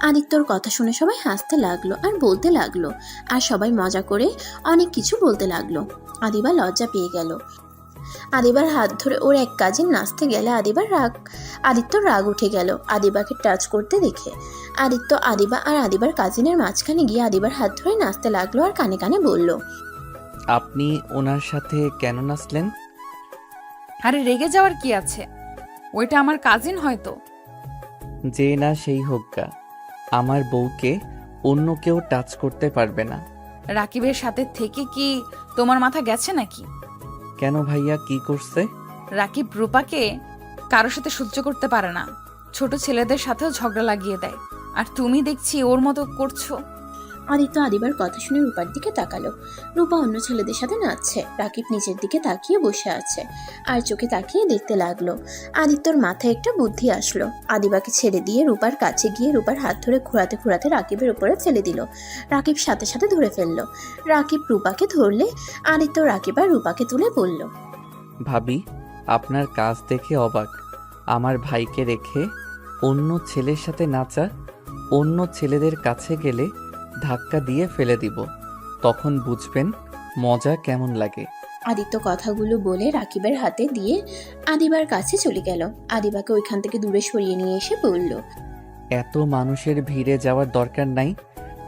আদিত্যর কথা শুনে সবাই হাসতে লাগলো আর বলতে লাগলো, আর সবাই মজা করে অনেক কিছু বলতে লাগলো। আদিবা লজ্জা পেয়ে গেল। আদিবার হাত ধরে ওর এক কাজে নাচতে গেলে আদিত্যর রাগ উঠে গেল আদিবাকে টাচ করতে দেখে। আদিত্য আদিবা আর আদিবার কাজিনের মাঝখানে গিয়ে আদিবার হাত ধরে নাচতে লাগলো আর কানে কানে বলল, আপনি ওনার সাথে কেন নাচলেন? আরে রেগে যাওয়ার কি আছে, ওইটা আমার কাজিন হয়তো। যে না সেই হোক্কা, আমার বউকে অন্য কেউ টাচ করতে পারবে না। রাকিবের সাথে থেকে কি তোমার মাথা গেছে নাকি? কেন ভাইয়া, কি করছে? রাকিব রূপাকে কারোর সাথে সহ্য করতে পারে না, ছোট ছেলেদের সাথেও ঝগড়া লাগিয়ে দেয়, আর তুমি দেখছি ওর মতো করছো। আদিত্য আদিবার কথা শুনে রূপার দিকে তাকালো। রূপা অন্য ছেলেদের সাথে নাচছে। রাকিব নিচের দিকে তাকিয়ে বসে আছে আর চোখে তাকিয়ে দেখতে লাগলো। আদিত্যর মাথায় একটা বুদ্ধি আসলো। আদিবাকে ছেড়ে দিয়ে রূপার কাছে গিয়ে রূপার হাত ধরে ঘোরাতে ঘোরাতে রাকিবের উপরে ফেলে দিল। রাকিব সাথে সাথে ধরে ফেললো। রাকিব রূপাকে ধরলে আদিত্য রাকিব আর রূপাকে তুলে বলল, ভাবি, আপনার কাজ দেখে অবাক। আমার ভাইকে রেখে অন্য ছেলের সাথে নাচা। অন্য ছেলেদের কাছে গেলে ধাক্কা দিয়ে ফেলে দিব, তখন বুঝবেন মজা কেমন লাগে। আদিত্য কথাগুলো বলে রাকিবের হাতে দিয়ে আদিবার কাছে চলে গেল। আদিবাকে ওইখান থেকে দূরে সরিয়ে নিয়ে এসে বলল, এত মানুষের ভিড়ে যাওয়ার দরকার নাই,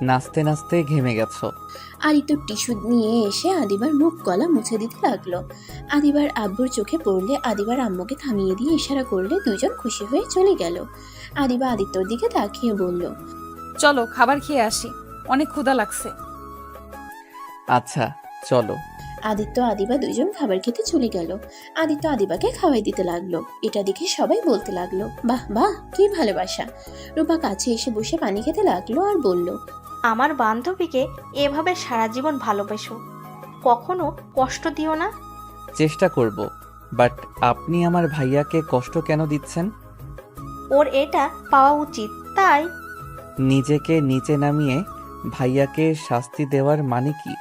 নাচতে নাচতে ঘেমে গেছো। আদিত্য টিস্যু নিয়ে এসে আদিবার মুখ গলা মুছে দিতে লাগলো। আদিবার আব্বুর চোখে পড়লে আদিবার আম্মুকে থামিয়ে দিয়ে ইশারা করলে দুজন খুশি হয়ে চলে গেল। আদিবা আদিত্যর দিকে তাকিয়ে বলল, চলো খাবার খেয়ে আসি, অনেক ক্ষুধা লাগছে। আচ্ছা চলো। আদিত্য আদিবা দুজন খাবার খেতে চলে গেল। আদিত্য আদিবাকে খাওয়াই দিতে লাগলো। এটা দেখে সবাই বলতে লাগলো, বাহ বাহ, কি ভালোবাসা। রূপা কাছে এসে বসে পানি খেতে লাগলো আর বলল, আমার বান্ধবীকে এভাবে সারা জীবন ভালোবাসো, কখনো কষ্ট দিও না। চেষ্টা করব, বাট আপনি আমার ভাইয়াকে কষ্ট কেন দিচ্ছেন? ওর এটা পাওয়া উচিত, তাই। নিজেকে নিচে নামিয়ে ভাইয়াকে শাস্তি দেওয়ার মানে কি?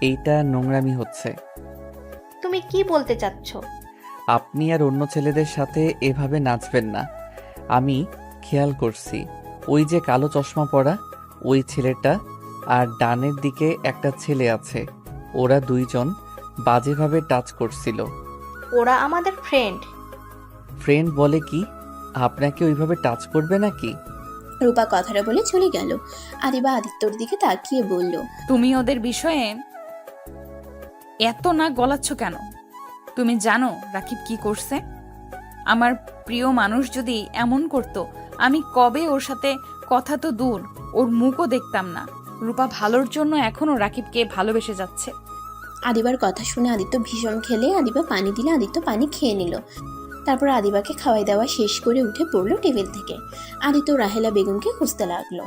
এইটা নোংরামি হচ্ছে। তুমি কি বলতে চাচ্ছ? আপনি আর অন্য ছেলেদের সাথে এভাবে নাচবেন না। আমি খেয়াল করছি, ওই যে কালো চশমা পরা ওই ছেলেটা আর ডানের দিকে একটা ছেলে আছে, ওরা দুইজন বাজেভাবে টাচ করছিল। ওরা আমাদের ফ্রেন্ড। ফ্রেন্ড বলে কি? আপনাকে ওইভাবে টাচ করবে নাকি? রূপা কথাটা বলে চলে গেল। আদিবা আদিত্যর দিকে তাকিয়ে বলল, তুমি ওদের বিষয়ে এত না গলাচ্ছ কেন? তুমি জানো রাকিব কি করছে? আমার প্রিয় মানুষ যদি এমন করত, আমি কবে ওর সাথে কথা তো দূর, ওর মুখও দেখতাম না। রূপা ভালোর জন্য এখনো রাকিবকে ভালোবেসে যাচ্ছে। আদিবার কথা শুনে আদিত্য ভীষণ খেলে আদিবা পানি দিলে আদিত্য পানি খেয়ে নিল। তারপর আদিবাকে খাওয়াই দাওয়া শেষ করে উঠে পড়লো টেবিল থেকে। আদিত্য রাহেলা বেগমকে খুঁজতে লাগলো।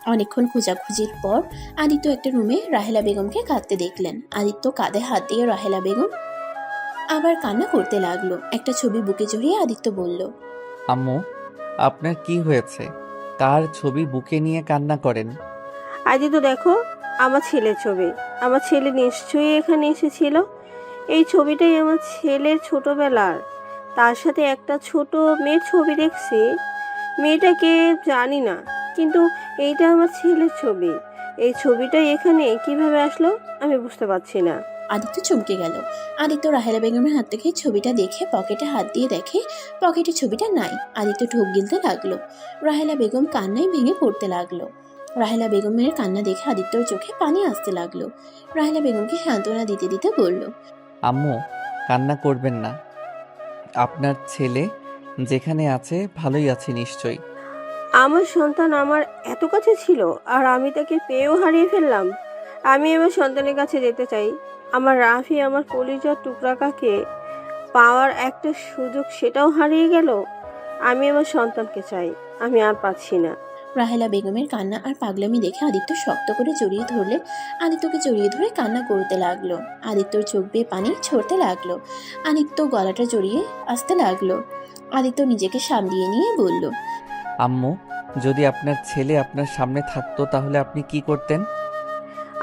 অনেকক্ষণ খোঁজাখুঁজির পর আদিত্য একটা রুমে রাহেলা বেগমকে কাঁদতে দেখলেন। আদিত্য কাঁধে হাত দিয়ে রাহেলা বেগম আবার কান্না করতে লাগলো। একটা ছবি বুকে জড়িয়ে আদিত্য বলল, আম্মু, আপনার কি হয়েছে? কার ছবি বুকে নিয়ে কান্না করেন? আদি তো দেখো, আমার ছেলের ছবি। আমার ছেলে নিশ্চয়ই এখানে এসেছিল। এই ছবিটাই আমার ছেলের ছোটবেলার। তার সাথে একটা ছোট মেয়ের ছবি দেখছি। মেয়েটাকে জানি না, কিন্তু এইটা আমার ছেলের ছবি। এই ছবিটা এখানে কিভাবে আসলো আমি বুঝতে পারছি না। আদিত্য চমকে গেল। আদিত্য রাহেলা বেগমের হাত থেকে ছবিটা দেখে পকেটে হাত দিয়ে দেখে পকেটে ছবিটা নাই। আদিত্য ঢোক গিলতে লাগলো। রাহেলা বেগম কান্নায় ভেঙে পড়তে লাগলো। রাহেলা বেগমের কান্না দেখে আদিত্যর চোখে পানি আসতে লাগলো। রাহেলা বেগমকে সান্ত্বনা দিতে দিতে বলল, আম্মু, কান্না করবেন না। আপনার ছেলে যেখানে আছে ভালোই আছে নিশ্চয়ই। আমার সন্তান আমার এত কাছে ছিল, আর আমি তাকে পেয়েও হারিয়ে ফেললাম। আমি আমার সন্তানের কাছে যেতে চাই। আমার রাফি, আমার কলিজার টুকরাটাকে পাওয়ার একটা সুযোগ, সেটাও হারিয়ে গেল। আমি আমার সন্তানকে চাই। আমি আর পাচ্ছি না। রাহেলা বেগমের কান্না আর পাগলামি দেখে আদিত্য শক্ত করে জড়িয়ে ধরলে আদিত্যকে জড়িয়ে ধরে কান্না করতে লাগলো। আদিত্যর চোখ বেয়ে পানি ছড়তে লাগলো। আদিত্য গলাটা জড়িয়ে আসতে লাগলো। আদিত্য নিজেকে সামলিয়ে নিয়ে বলল, আম্মু, যদি আপনার ছেলে আপনার সামনে থাকতো তাহলে আপনি কি করতেন?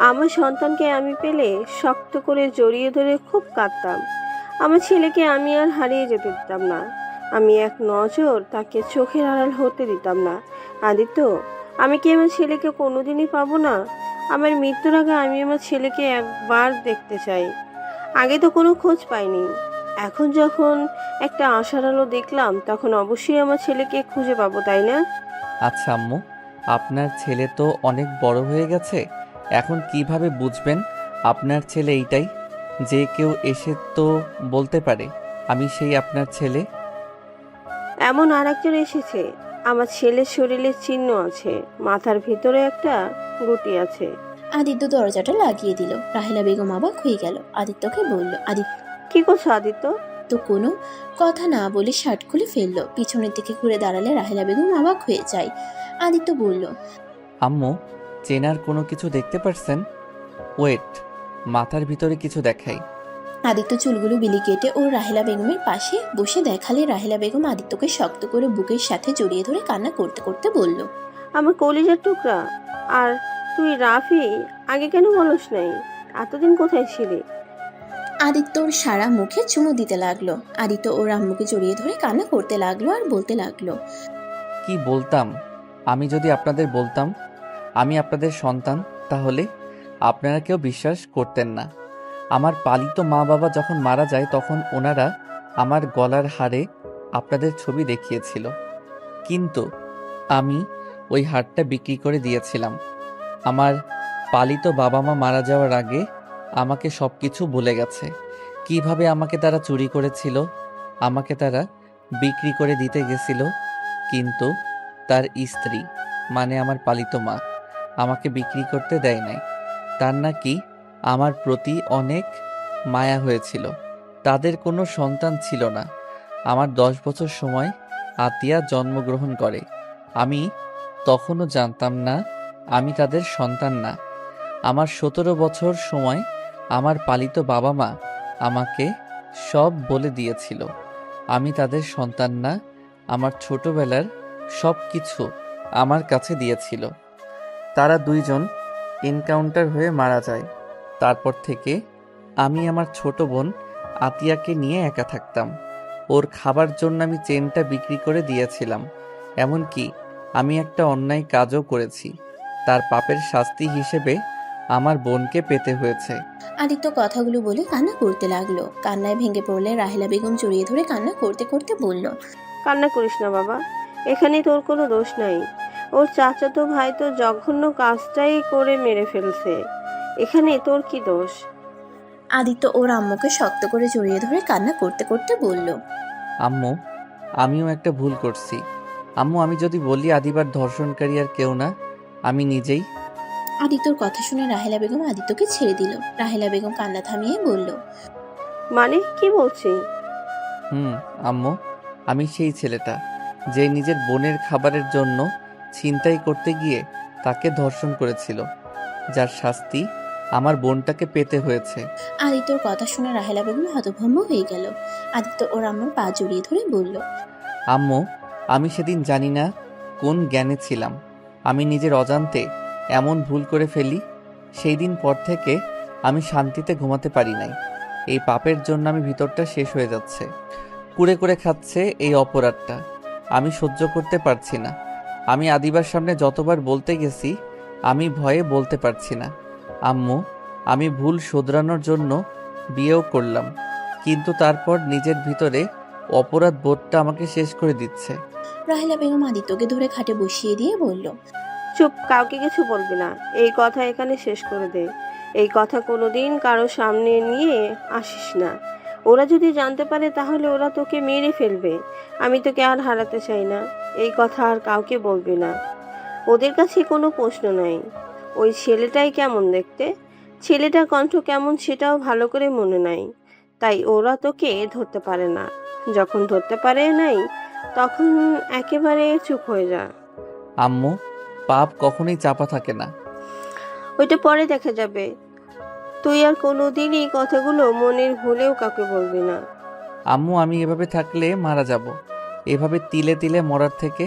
আমার সন্তানকে আমি পেলে শক্ত করে জড়িয়ে ধরে খুব কাঁদতাম। আমার ছেলেকে আমি আর হারিয়ে যেতে দিতাম না। আমি এক নজর তাকে চোখের আড়াল হতে দিতাম না। আদিত্য, আমি কি আমার ছেলেকে কোনোদিনই পাবো না? আমার মৃত্যুর আগে আমি আমার ছেলেকে একবার দেখতে চাই। আগে তো কোনো খোঁজ পাইনি। এখন যখন একটা আশার আলো দেখলাম, তখন অবশ্যই আমার ছেলেকে খুঁজে পাবো, তাই না? আচ্ছা আম্মু, আপনার ছেলে তো অনেক বড় হয়ে গেছে। এখন কিভাবে বুঝবেন আপনার ছেলে এইটাই? যে কেউ এসে তো বলতে পারে আমি সেই আপনার ছেলে। এমন আর একজন এসেছে। আমার ছেলের শরীরে চিহ্ন আছে, মাথার ভিতরে একটা গুটি আছে। আদিত্য দরজাটা লাগিয়ে দিল। রাহেলা বেগম অবাক হয়ে গেল। আদিত্যকে বলল, আদিত্য কি করছো আদিত্য? কোনো কথা না বলে শার্ট খুলে ফেললো। পিছনের দিকে ঘুরে দাঁড়ালে রাহেলা বেগম অবাক হয়ে যায়। আদিত্য বলল, আম্মু, চেনার কোনো কিছু দেখতে পারছেন? ওয়েট, মাথার ভিতরে কিছু দেখাই। আদিত্য চুলগুলো বিলি কেটে ও রাহেলা বেগমের পাশে বসে দেখালে রাহেলা বেগম আদিত্যকে শক্ত করে বুকের সাথে জড়িয়ে ধরে কান্না করতে করতে বলল, আমার কলিজার টুকরা। আর তুই রাফি, আগে কেন বলস নাই? এতদিন কোথায় ছিলি? আদিত্যর সারা মুখে চুমু দিতে লাগলো। আদিত্য ওর আম্মুকে জড়িয়ে ধরে কান্না করতে লাগলো আর বলতে লাগলো, কি বলতাম? আমি যদি আপনাদের বলতাম আমি আপনাদের সন্তান, তাহলে আপনারা কেউ বিশ্বাস করতেন না। আমার পালিত মা বাবা যখন মারা যায় তখন ওনারা আমার গলার হারে আপনাদের ছবি দেখিয়েছিল, কিন্তু আমি ওই হারটা বিক্রি করে দিয়েছিলাম। আমার পালিত বাবা মা মারা যাওয়ার আগে আমাকে সব কিছু ভুলে গেছে। কিভাবে আমাকে তারা চুরি করেছিল, আমাকে তারা বিক্রি করে দিতে গেছিল, কিন্তু তার স্ত্রী মানে আমার পালিত মা আমাকে বিক্রি করতে দেয় নাই। তার নাকি আমার প্রতি অনেক মায়া হয়েছিল। তাদের কোনো সন্তান ছিল না। আমার 10 বছর সময় আতিয়া জন্মগ্রহণ করে। আমি তখনও জানতাম না আমি তাদের সন্তান না। আমার 17 বছর সময় আমার পালিত বাবা মা আমাকে সব বলে দিয়েছিল আমি তাদের সন্তান না। আমার ছোটবেলার সব কিছু আমার কাছে দিয়েছিল। তারা দুইজন এনকাউন্টার হয়ে মারা যায়। তারপর থেকে আমি আমার ছোট বোন আতিয়াকে নিয়ে একা থাকতাম। ওর খাবার জন্য আমি চেনটা বিক্রি করে দিয়েছিলাম। এমনকি আমি একটা অন্যায় কাজও করেছি। তার পাপের শাস্তি হিসেবে আমার বোনকে পেতে হয়েছে। আদিত্য কথাগুলো বলে কান্না করতে লাগলো। কান্নায় ভেঙে পড়লে রাহেলা বেগম জড়িয়ে ধরে কান্না করতে করতে বলল, কান্না করিস না বাবা, এখানে তোর কোনো দোষ নাই। ওর চাচাতো ভাই তো জঘন্য কাজটাই করে মেরে ফেলছে। এখানে তোর কি দোষ? আদিত্য ওর আম্মুকে শক্ত করে জড়িয়ে ধরে কান্না করতে করতে বলল, আম্মু, আমিও একটা ভুল করছি। আম্মু, আমি যদি বলি আদিবার ধর্ষণকারী আর কেউ না, আমি নিজেই। আদিত্যর কথা শুনে রাহেলা বেগম আদিত্যকে ছেড়ে দিল। রাহেলা বেগম কান্না থামিয়ে বলল, মানে কি বলছি? আম্মু, আমি সেই ছেলেটা যে নিজের বোনের খাবারের জন্য ছিনতাই করতে গিয়ে তাকে ধর্ষণ করেছিল, যার শাস্তি আমার বোনটাকে পেতে হয়েছে। আদিত্যর কথা শুনে রাহেলা বেগম হতভম্ব হয়ে গেল। আদিত্য ওর আম্মুর পা জড়িয়ে ধরে বলল, আম্মু, আমি সেদিন জানি না কোন জ্ঞানে ছিলাম, আমি নিজের অজান্তে এমন ভুল করে ফেলি। সেই দিন পর থেকে আমি শান্তিতে ঘুমাতে পারি নাই। এই পাপের জন্য আমি ভিতরটা শেষ হয়ে যাচ্ছে। কুড়ে করে খাচ্ছে এই অপরাধটা, আমি সহ্য করতে পারছি না। আমি আদিবার সামনে যতবার বলতে গেছি, আমি ভয়ে বলতে পারছি না। আম্মু, আমি ভুল শোধরানোর জন্য বিয়েও করলাম, কিন্তু তারপর নিজের ভিতরে অপরাধ বোধটা আমাকে শেষ করে দিচ্ছে। রাহেলা বেগম আদিত্যকে ধরে খাটে বসিয়ে দিয়ে বলল, চুপ, কাউকে কিছু বলবি না। এই কথা এখানে শেষ করে দে। এই কথা কোনোদিন কারো সামনে নিয়ে আসিস না। ওরা যদি জানতে পারে তাহলে ওরা তোকে মেরে ফেলবে। আমি তোকে আর হারাতে চাই না। এই কথা আর কাউকে বলবি না। ওদের কাছে কোনো প্রশ্ন নাই। ওই ছেলেটাই কেমন দেখতে, ছেলেটার কণ্ঠ কেমন সেটাও ভালো করে মনে নাই, তাই ওরা তোকে ধরতে পারে না। যখন ধরতে পারে নাই তখন একেবারে চুপ হয়ে যা। আম্মু, পাপ কখনোই চাপা থাকে না। ওইটা পরে দেখা যাবে। তুই আর কোনোদিন এই কথাগুলো মনের ভুলেও কাউকে বলবি না। আম্মু, আমি এভাবে থাকলে মারা যাব। এভাবে তিলে তিলে মরার থেকে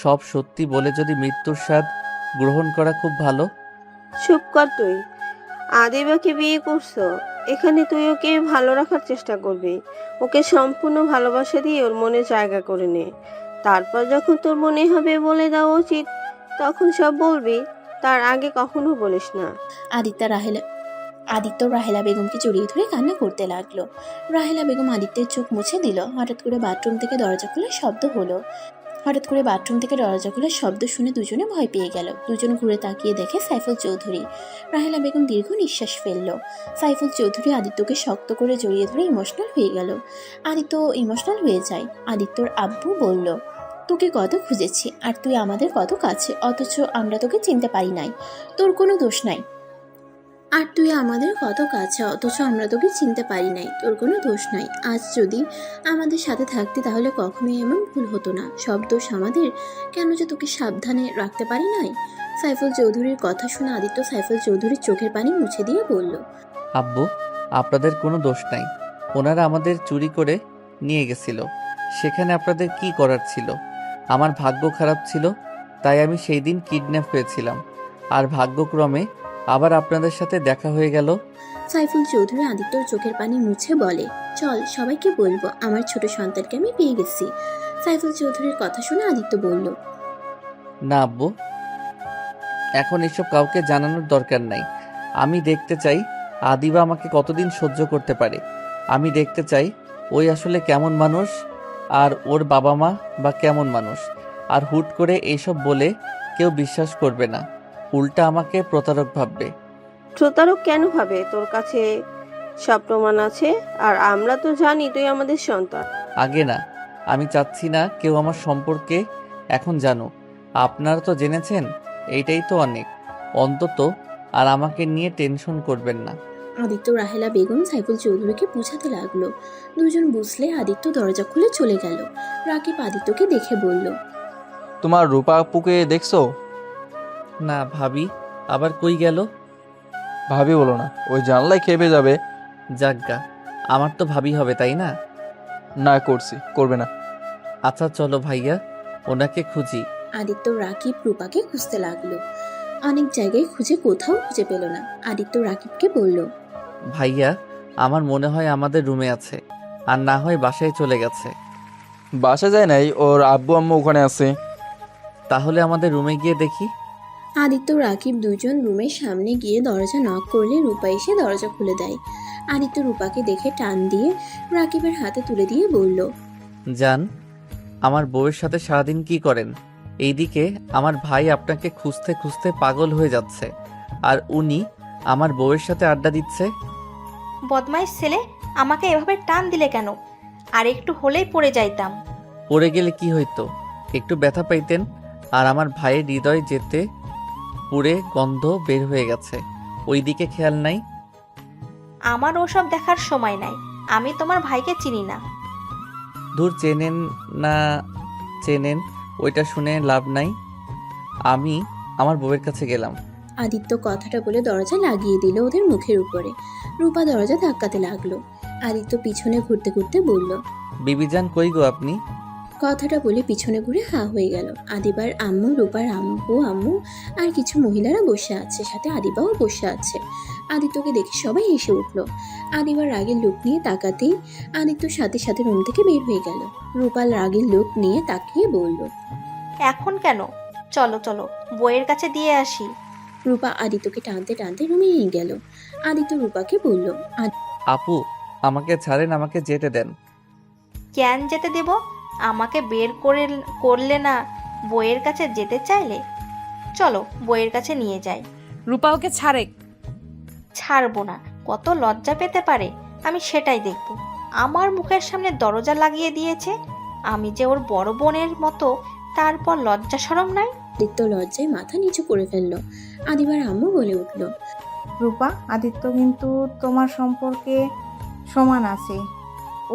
সব সত্যি বলে যদি মৃত্যুর স্বাদ গ্রহণ করা খুব ভালো। চুপ কর তুই। আদিবাকে বিয়ে করছো, এখানে তুই ওকে ভালো রাখার চেষ্টা করবি। ওকে সম্পূর্ণ ভালোবাসা দিয়ে ওর মনে জায়গা করে নে। তারপর যখন তোর মনে হবে বলে দেওয়া উচিত, তখন সব বলবি। তার আগে কখনো বলিস না। আদিত্য রাহেলা বেগমকে জড়িয়ে ধরে কান্না করতে লাগলো। রাহেলা বেগম আদিত্যের চোখ মুছে দিল। হঠাৎ করে বাথরুম থেকে দরজা খোলার শব্দ শুনে দুজনে ভয় পেয়ে গেল। দুজন ঘুরে তাকিয়ে দেখে সাইফুল চৌধুরী। রাহেলা বেগম দীর্ঘ নিঃশ্বাস ফেলল। সাইফুল চৌধুরী আদিত্যকে শক্ত করে জড়িয়ে ধরে ইমোশনাল হয়ে গেল। আদিত্য ইমোশনাল হয়ে যায়। আদিত্যর আব্বু বলল, তোকে কত খুঁজেছি আর তুই আমাদের কত কাছে, অথচ আমরা তোকে চিনতে পারি নাই। তোর কোনো দোষ নাই। আর তুই আমাদের কত কাছে, অথচ আমরা তোকে চিনতে পারি নাই। তোর কোনো দোষ নাই। আজ যদি আমাদের সাথে থাকতি তাহলে কখনোই এমন ভুল হতো না। সব দোষ আমাদের। কেন যে তোকে সাবধানে রাখতে পারি নাই। সাইফুল চৌধুরীর কথা শুনে আদিত্য সাইফুল চৌধুরীর চোখের পানি মুছে দিয়ে বলল, আব্বু, আপনাদের কোনো দোষ নাই। ওনারা আমাদের চুরি করে নিয়ে গেছিল। সেখানে আপনাদের কি করার ছিল? আমার ভাগ্য খারাপ ছিল, তাই আমি সেই দিন কিডন্যাপ হয়েছিলাম। আর ভাগ্যক্রমে আবার আপনাদের সাথে দেখা হয়ে গেল। সাইফুল চৌধুরী আদিত্যর চোখের পানি মুছে বলে, চল সবাইকে বলবো আমার ছোট সন্তানকে আমি পেয়ে গেছি। সাইফুল চৌধুরীর কথা শুনে আদিত্য বলল, না আব্বু, এখন এসব কাউকে জানানোর দরকার নাই। আমি দেখতে চাই আদিবা আমাকে কতদিন সহ্য করতে পারে। আমি দেখতে চাই ওই আসলে কেমন মানুষ, আর ওর বাবা মা বা কেমন মানুষ। আর হুট করে এইসব বলে কেউ বিশ্বাস করবে না, উল্টা আমাকে প্রতারক ভাববে। প্রতারক কেন ভাবে? তোর কাছে সব প্রমাণ আছে, আর আমরা তো জানি তুই আমাদের সন্তান। আগে না, আমি চাচ্ছি না কেউ আমার সম্পর্কে এখন জানুক। আপনারা তো জেনেছেন, এইটাই তো অনেক। অন্তত আর আমাকে নিয়ে টেনশন করবেন না। আদিত্য রাহেলা বেগম সাইফুল চৌধুরীকে বোঝাতে লাগলো। দুজন বুঝলে আদিত্য দরজা খুলে চলে গেল। রাকিব আদিত্যকে দেখে বলল, তোমার রূপা আপুকে দেখছো? না ভাবি, আবার কই গেল? ভাবি বলো না, ওই জানলায় খেপে যাবে। যাজ্ঞা, আমার তো ভাবি হবে, তাই না? না করছি, করবে না। আচ্ছা চলো ভাইয়া, ওনাকে খুঁজি। আদিত্য রাকিব রূপাকে খুঁজতে লাগলো। অনেক জায়গায় খুঁজে কোথাও খুঁজে পেল না। আদিত্য রাকিবকে বলল, ভাইয়া, আমার মনে হয় আমাদের রুমে আছে, আর না হয় বাসায় চলে গেছে। বাসা যায় নাই, ওর আব্বু আম্মু ওখানে আছে। তাহলে আমাদের রুমে গিয়ে দেখি। আদিত্য রাকিব দুজন রুমের সামনে গিয়ে দরজা নক করলে রূপা এসে দরজা খুলে দেয়। আদিত্য রূপাকে দেখে টান দিয়ে রাকিবের হাতে তুলে দিয়ে বলল, জান, আমার বউয়ের সাথে সারাদিন কি করেন? এইদিকে আমার ভাই আপনাকে খুঁজতে খুঁজতে পাগল হয়ে যাচ্ছে, আর উনি আমার বউয়ের সাথে আড্ডা দিচ্ছে। বদমাইশ ছেলে, আমাকে এভাবে টান দিলে কেন? আর একটু হলেই পড়ে যাইতাম। পড়ে গেলে কি হইতো? একটু ব্যথা পাইতেন। আর আমার ভাইয়ের হৃদয় যেতে পুড়ে গন্ধ বের হয়ে গেছে, ওই দিকে খেয়াল নাই। আমার ওসব দেখার সময় নাই। আমি তোমার ভাইকে চিনি না। দূর, চেনেন না চেনেন ওইটা শুনে লাভ নাই। আমি আমার বউয়ের কাছে গেলাম। আদিত্য কথাটা বলে দরজা লাগিয়ে দিল ওদের মুখের উপরে। রূপা দরজা ধাক্কাতে লাগলো। আদিত্য পিছনে ঘুরতে ঘুরতে বলল, বিবিজান কই গো আপনি? কথাটা বলে পিছনে ঘুরে হা হয়ে গেল। আদিবার আম্মু, রূপার আম্মু আর কিছু মহিলারা বসে আছে, সাথে আদিবাও বসে আছে। আদিত্যকে দেখে সবাই হেসে উঠল। আদিবার রাগের লুক নিয়ে তাকাতেই আদিত্য সাথে সাথে রুম থেকে বের হয়ে গেল। রূপাল রাগের লুক নিয়ে তাকিয়ে বলল, এখন কেন? চলো চলো, বইয়ের কাছে দিয়ে আসি। রূপা আদিত্যকে টানতে টানতে রুমে নিয়ে গেল। আদিত্য রূপাকে বলল, আপু আমাকে ছাড়েন, আমাকে যেতে দেন। কেন যেতে দেব? আমাকে বের করলে না বইয়ের কাছে যেতে চাইলে? চলো বইয়ের কাছে নিয়ে যাই। রূপা ওকে ছাড়ে। ছাড়বো না। কত লজ্জা পেতে পারে আমি সেটাই দেখব। আমার মুখের সামনে দরজা লাগিয়ে দিয়েছে, আমি যে ওর বড় বোনের মতো, তারপর লজ্জা শরম নাই। আদিত্য লজ্জায় মাথা নিচু করে ফেলল। আদিবার আম্মু বলে উঠল, রূপা, আদিত্য কিন্তু তোমার সম্পর্কে সমান আছে।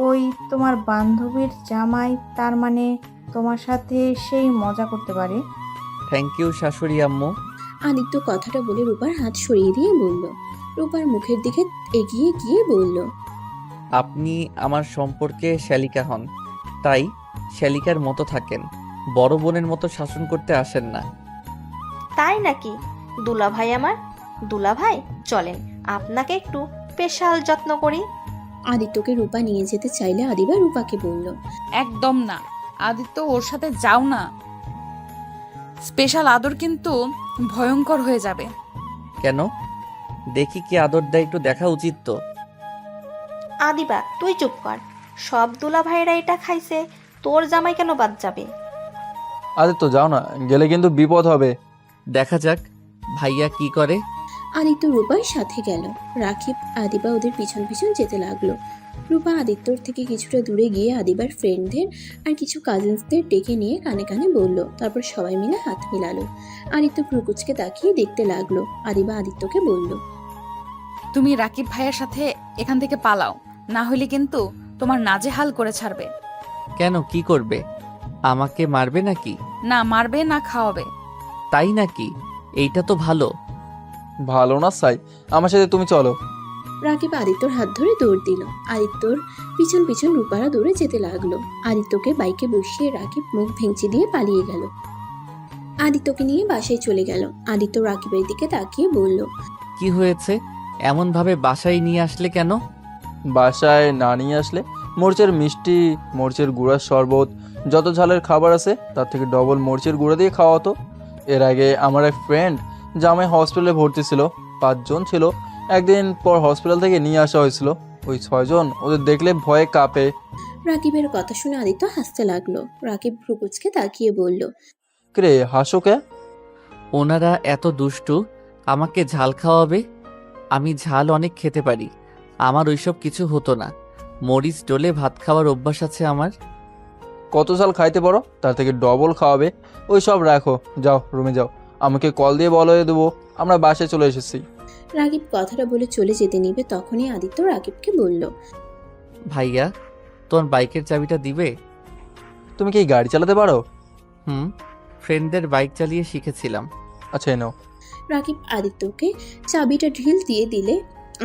ওই তোমার বান্ধবীর জামাই, তার মানে তোমার সাথে সেই মজা করতে পারে। থ্যাংক ইউ শাশুড়ি আম্মু। আদিত্য কথাটা বলে রূপার হাত সরিয়ে দিয়ে বলল। রূপার মুখের দিকে এগিয়ে গিয়ে বলল, আপনি আমার সম্পর্কে শ্যালিকা হন, তাই শ্যালিকার মতো থাকেন, বড় বোনের মতো শাসন করতে আসেন না। তাই নাকি? দুলাভাই আমার, দুলাভাই চলেন আপনাকে একটু স্পেশাল যত্ন করি। আদিত্যকে রূপা নিয়ে যেতে চাইলে আদিবা রূপাকে বলল, একদম না, আদিত্য ওর সাথে যাও না। স্পেশাল আদর কিন্তু ভয়ঙ্কর হয়ে যাবে। কেন? দেখি কি আদর দেয়, একটু দেখা উচিত তো। আদিবা তুই চুপ কর। সব দুলাভাইরা এটা খাইছে, তোর জামাই কেন বাদ যাবে? আদিত্য যাও না, গেলে কিন্তু বিপদ হবে। দেখা যাক ভাইয়া কি করে। আদিত্য রূপার সাথে গেল। রাকিব আদিবা ওদের পিছন পিছন যেতে লাগলো। রূপা আদিত্যর থেকে কিছুটা দূরে গিয়ে আদিবার ফ্রেন্ডদের আর কিছু কাজিনসদের ডেকে নিয়ে কানে কানে বলল। তারপর সবাই মিলে হাত মিলালো। আদিত্য ভ্রুকুচকে তাকিয়ে দেখতে লাগলো। আদিবা আদিত্যকে বলল, তুমি রাকিব ভাইয়ের সাথে এখান থেকে পালাও, না হলে কিন্তু তোমার নাজেহাল করে ছাড়বে। কেন, কি করবে? আমাকে মারবে নাকি? না মারবে না খাওয়াবে। তাই নাকি? এইটা তো ভালো। ভালো না সাই, আমার সাথে তুমি চলো। রাকিব আদিত্যর হাত ধরে দৌড় দিল। আদিত্যর পিছন পিছন রূপারা দৌড়ে যেতে লাগলো। আদিত্যকে বাইকে বসিয়ে রাকিব মুখ ভেঙচি দিয়ে পালিয়ে গেল। আদিত্যকে নিয়ে বাসায় চলে গেল। আদিত্য রাকিবের দিকে তাকিয়ে বলল, কি হয়েছে? এমন ভাবে বাসায় নিয়ে আসলে কেন? বাসায় না নিয়ে আসলে? মরিচের মিষ্টি, মরিচের গুঁড়ার শরবত, যত ঝালের খাবার আছে তার থেকে ডবল মরিচের গুঁড়া দিয়ে খাওয়া হতো। এর আগে আমার এক ফ্রেন্ড জামাই হসপিটালে ভর্তি ছিল, 5 জন ছিল। একদিন পর হসপিটাল থেকে নিয়ে আসা হয়েছিল। ওই 6 জন ওদের দেখলে ভয়ে কাঁপে। রাকিবের কথা শুনে আদিত্য হাসতে লাগলো। রাকিব ভ্রুকুচকে তাকিয়ে বলল, রে হাসো কে? ওনারা এত দুষ্টু, আমাকে ঝাল খাওয়াবে। আমি ঝাল অনেক খেতে পারি, আমার ওইসব কিছু হতো না। মরিচ ডলে ভাত খাওয়ার অভ্যাস আছে আমার। কত ঝাল খাইতে পারো, তার থেকে ডবল খাওয়াবে। ওই সব রাখো, যাও রুমে যাও, আমাকে কল দিয়ে বলে দেবো আমরা বাসায় চলে এসেছি। রাকিব কথাটা বলে চলে যেতে নিবে, তখনই আদিত্য রাকিবকে বলল, ভাইয়া, তোমার বাইকের চাবিটা দিবে? তুমি কি গাড়ি চালাতে পারো? ফ্রেন্ডদের বাইক চালিয়ে শিখেছিলাম। আচ্ছা এই নাও। রাকিব আদিত্যকে চাবিটা ঢিল দিয়ে দিলে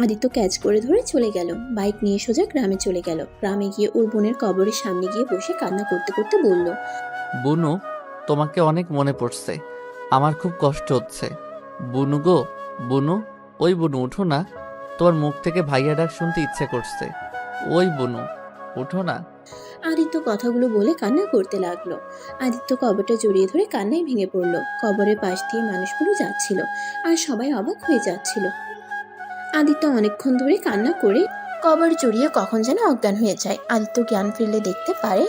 আদিত্য ক্যাচ করে ধরে চলে গেল। বাইক নিয়ে সোজা গ্রামে চলে গেল। গ্রামে গিয়ে ওর বোনের কবরের সামনে গিয়ে বসে কান্না করতে করতে বলল, বুনু, তোমাকে অনেক মনে পড়ছে, আমার খুব কষ্ট হচ্ছে। বুনু গো, বুনু, ওই বুনু উঠো না, তোমার মুখ থেকে ভাইয়া ডাক শুনতে ইচ্ছে করছে। ওই বুনু উঠো না। আদিত্য কথাগুলো বলে কান্না করতে লাগলো। আদিত্য কবরটা জড়িয়ে ধরে কান্নায় ভেঙে পড়ল। কবরের পাশ দিয়ে মানুষগুলো যাচ্ছিল আর সবাই অবাক হয়ে যাচ্ছিল। আদিত্য অনেকক্ষণ ধরে কান্না করে কবর জড়িয়ে কখন যেন অজ্ঞান হয়ে যায়। আদিত্য জ্ঞান ফিরলে দেখতে পারে